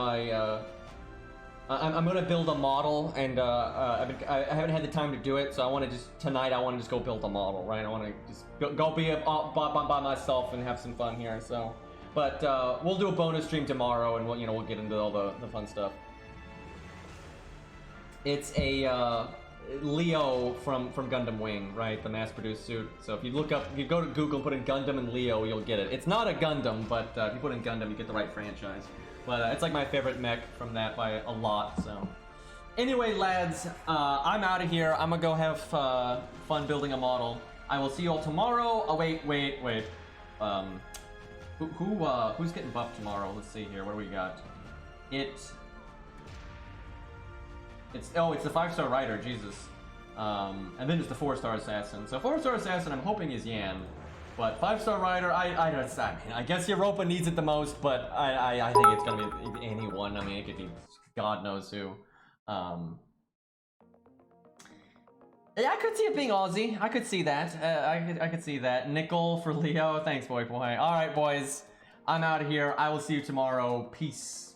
Speaker 1: I'm gonna build a model, and I haven't had the time to do it, so I want to just tonight. I want to just go build a model, right? I want to just go be by myself and have some fun here. So, but we'll do a bonus stream tomorrow, and we'll get into all the fun stuff. It's a Leo from Gundam Wing, right? The mass-produced suit. So if you look up, if you go to Google and put in Gundam and Leo, you'll get it. It's not a Gundam, but if you put in Gundam, you get the right franchise. But it's like my favorite mech from that by a lot, so. Anyway, lads, I'm out of here. I'm gonna go have fun building a model. I will see you all tomorrow. Oh, wait. Who's getting buffed tomorrow? Let's see here. What do we got? It's the 5-star rider, Jesus. And then it's the 4-star assassin. So 4-star assassin, I'm hoping is Yan. But 5-star rider, I guess Europa needs it the most, but I think it's gonna be anyone. I mean, it could be God knows who. Yeah, I could see it being Aussie. I could see that. I could see that. Nickel for Leo. Thanks, boy. All right, boys. I'm out of here. I will see you tomorrow. Peace.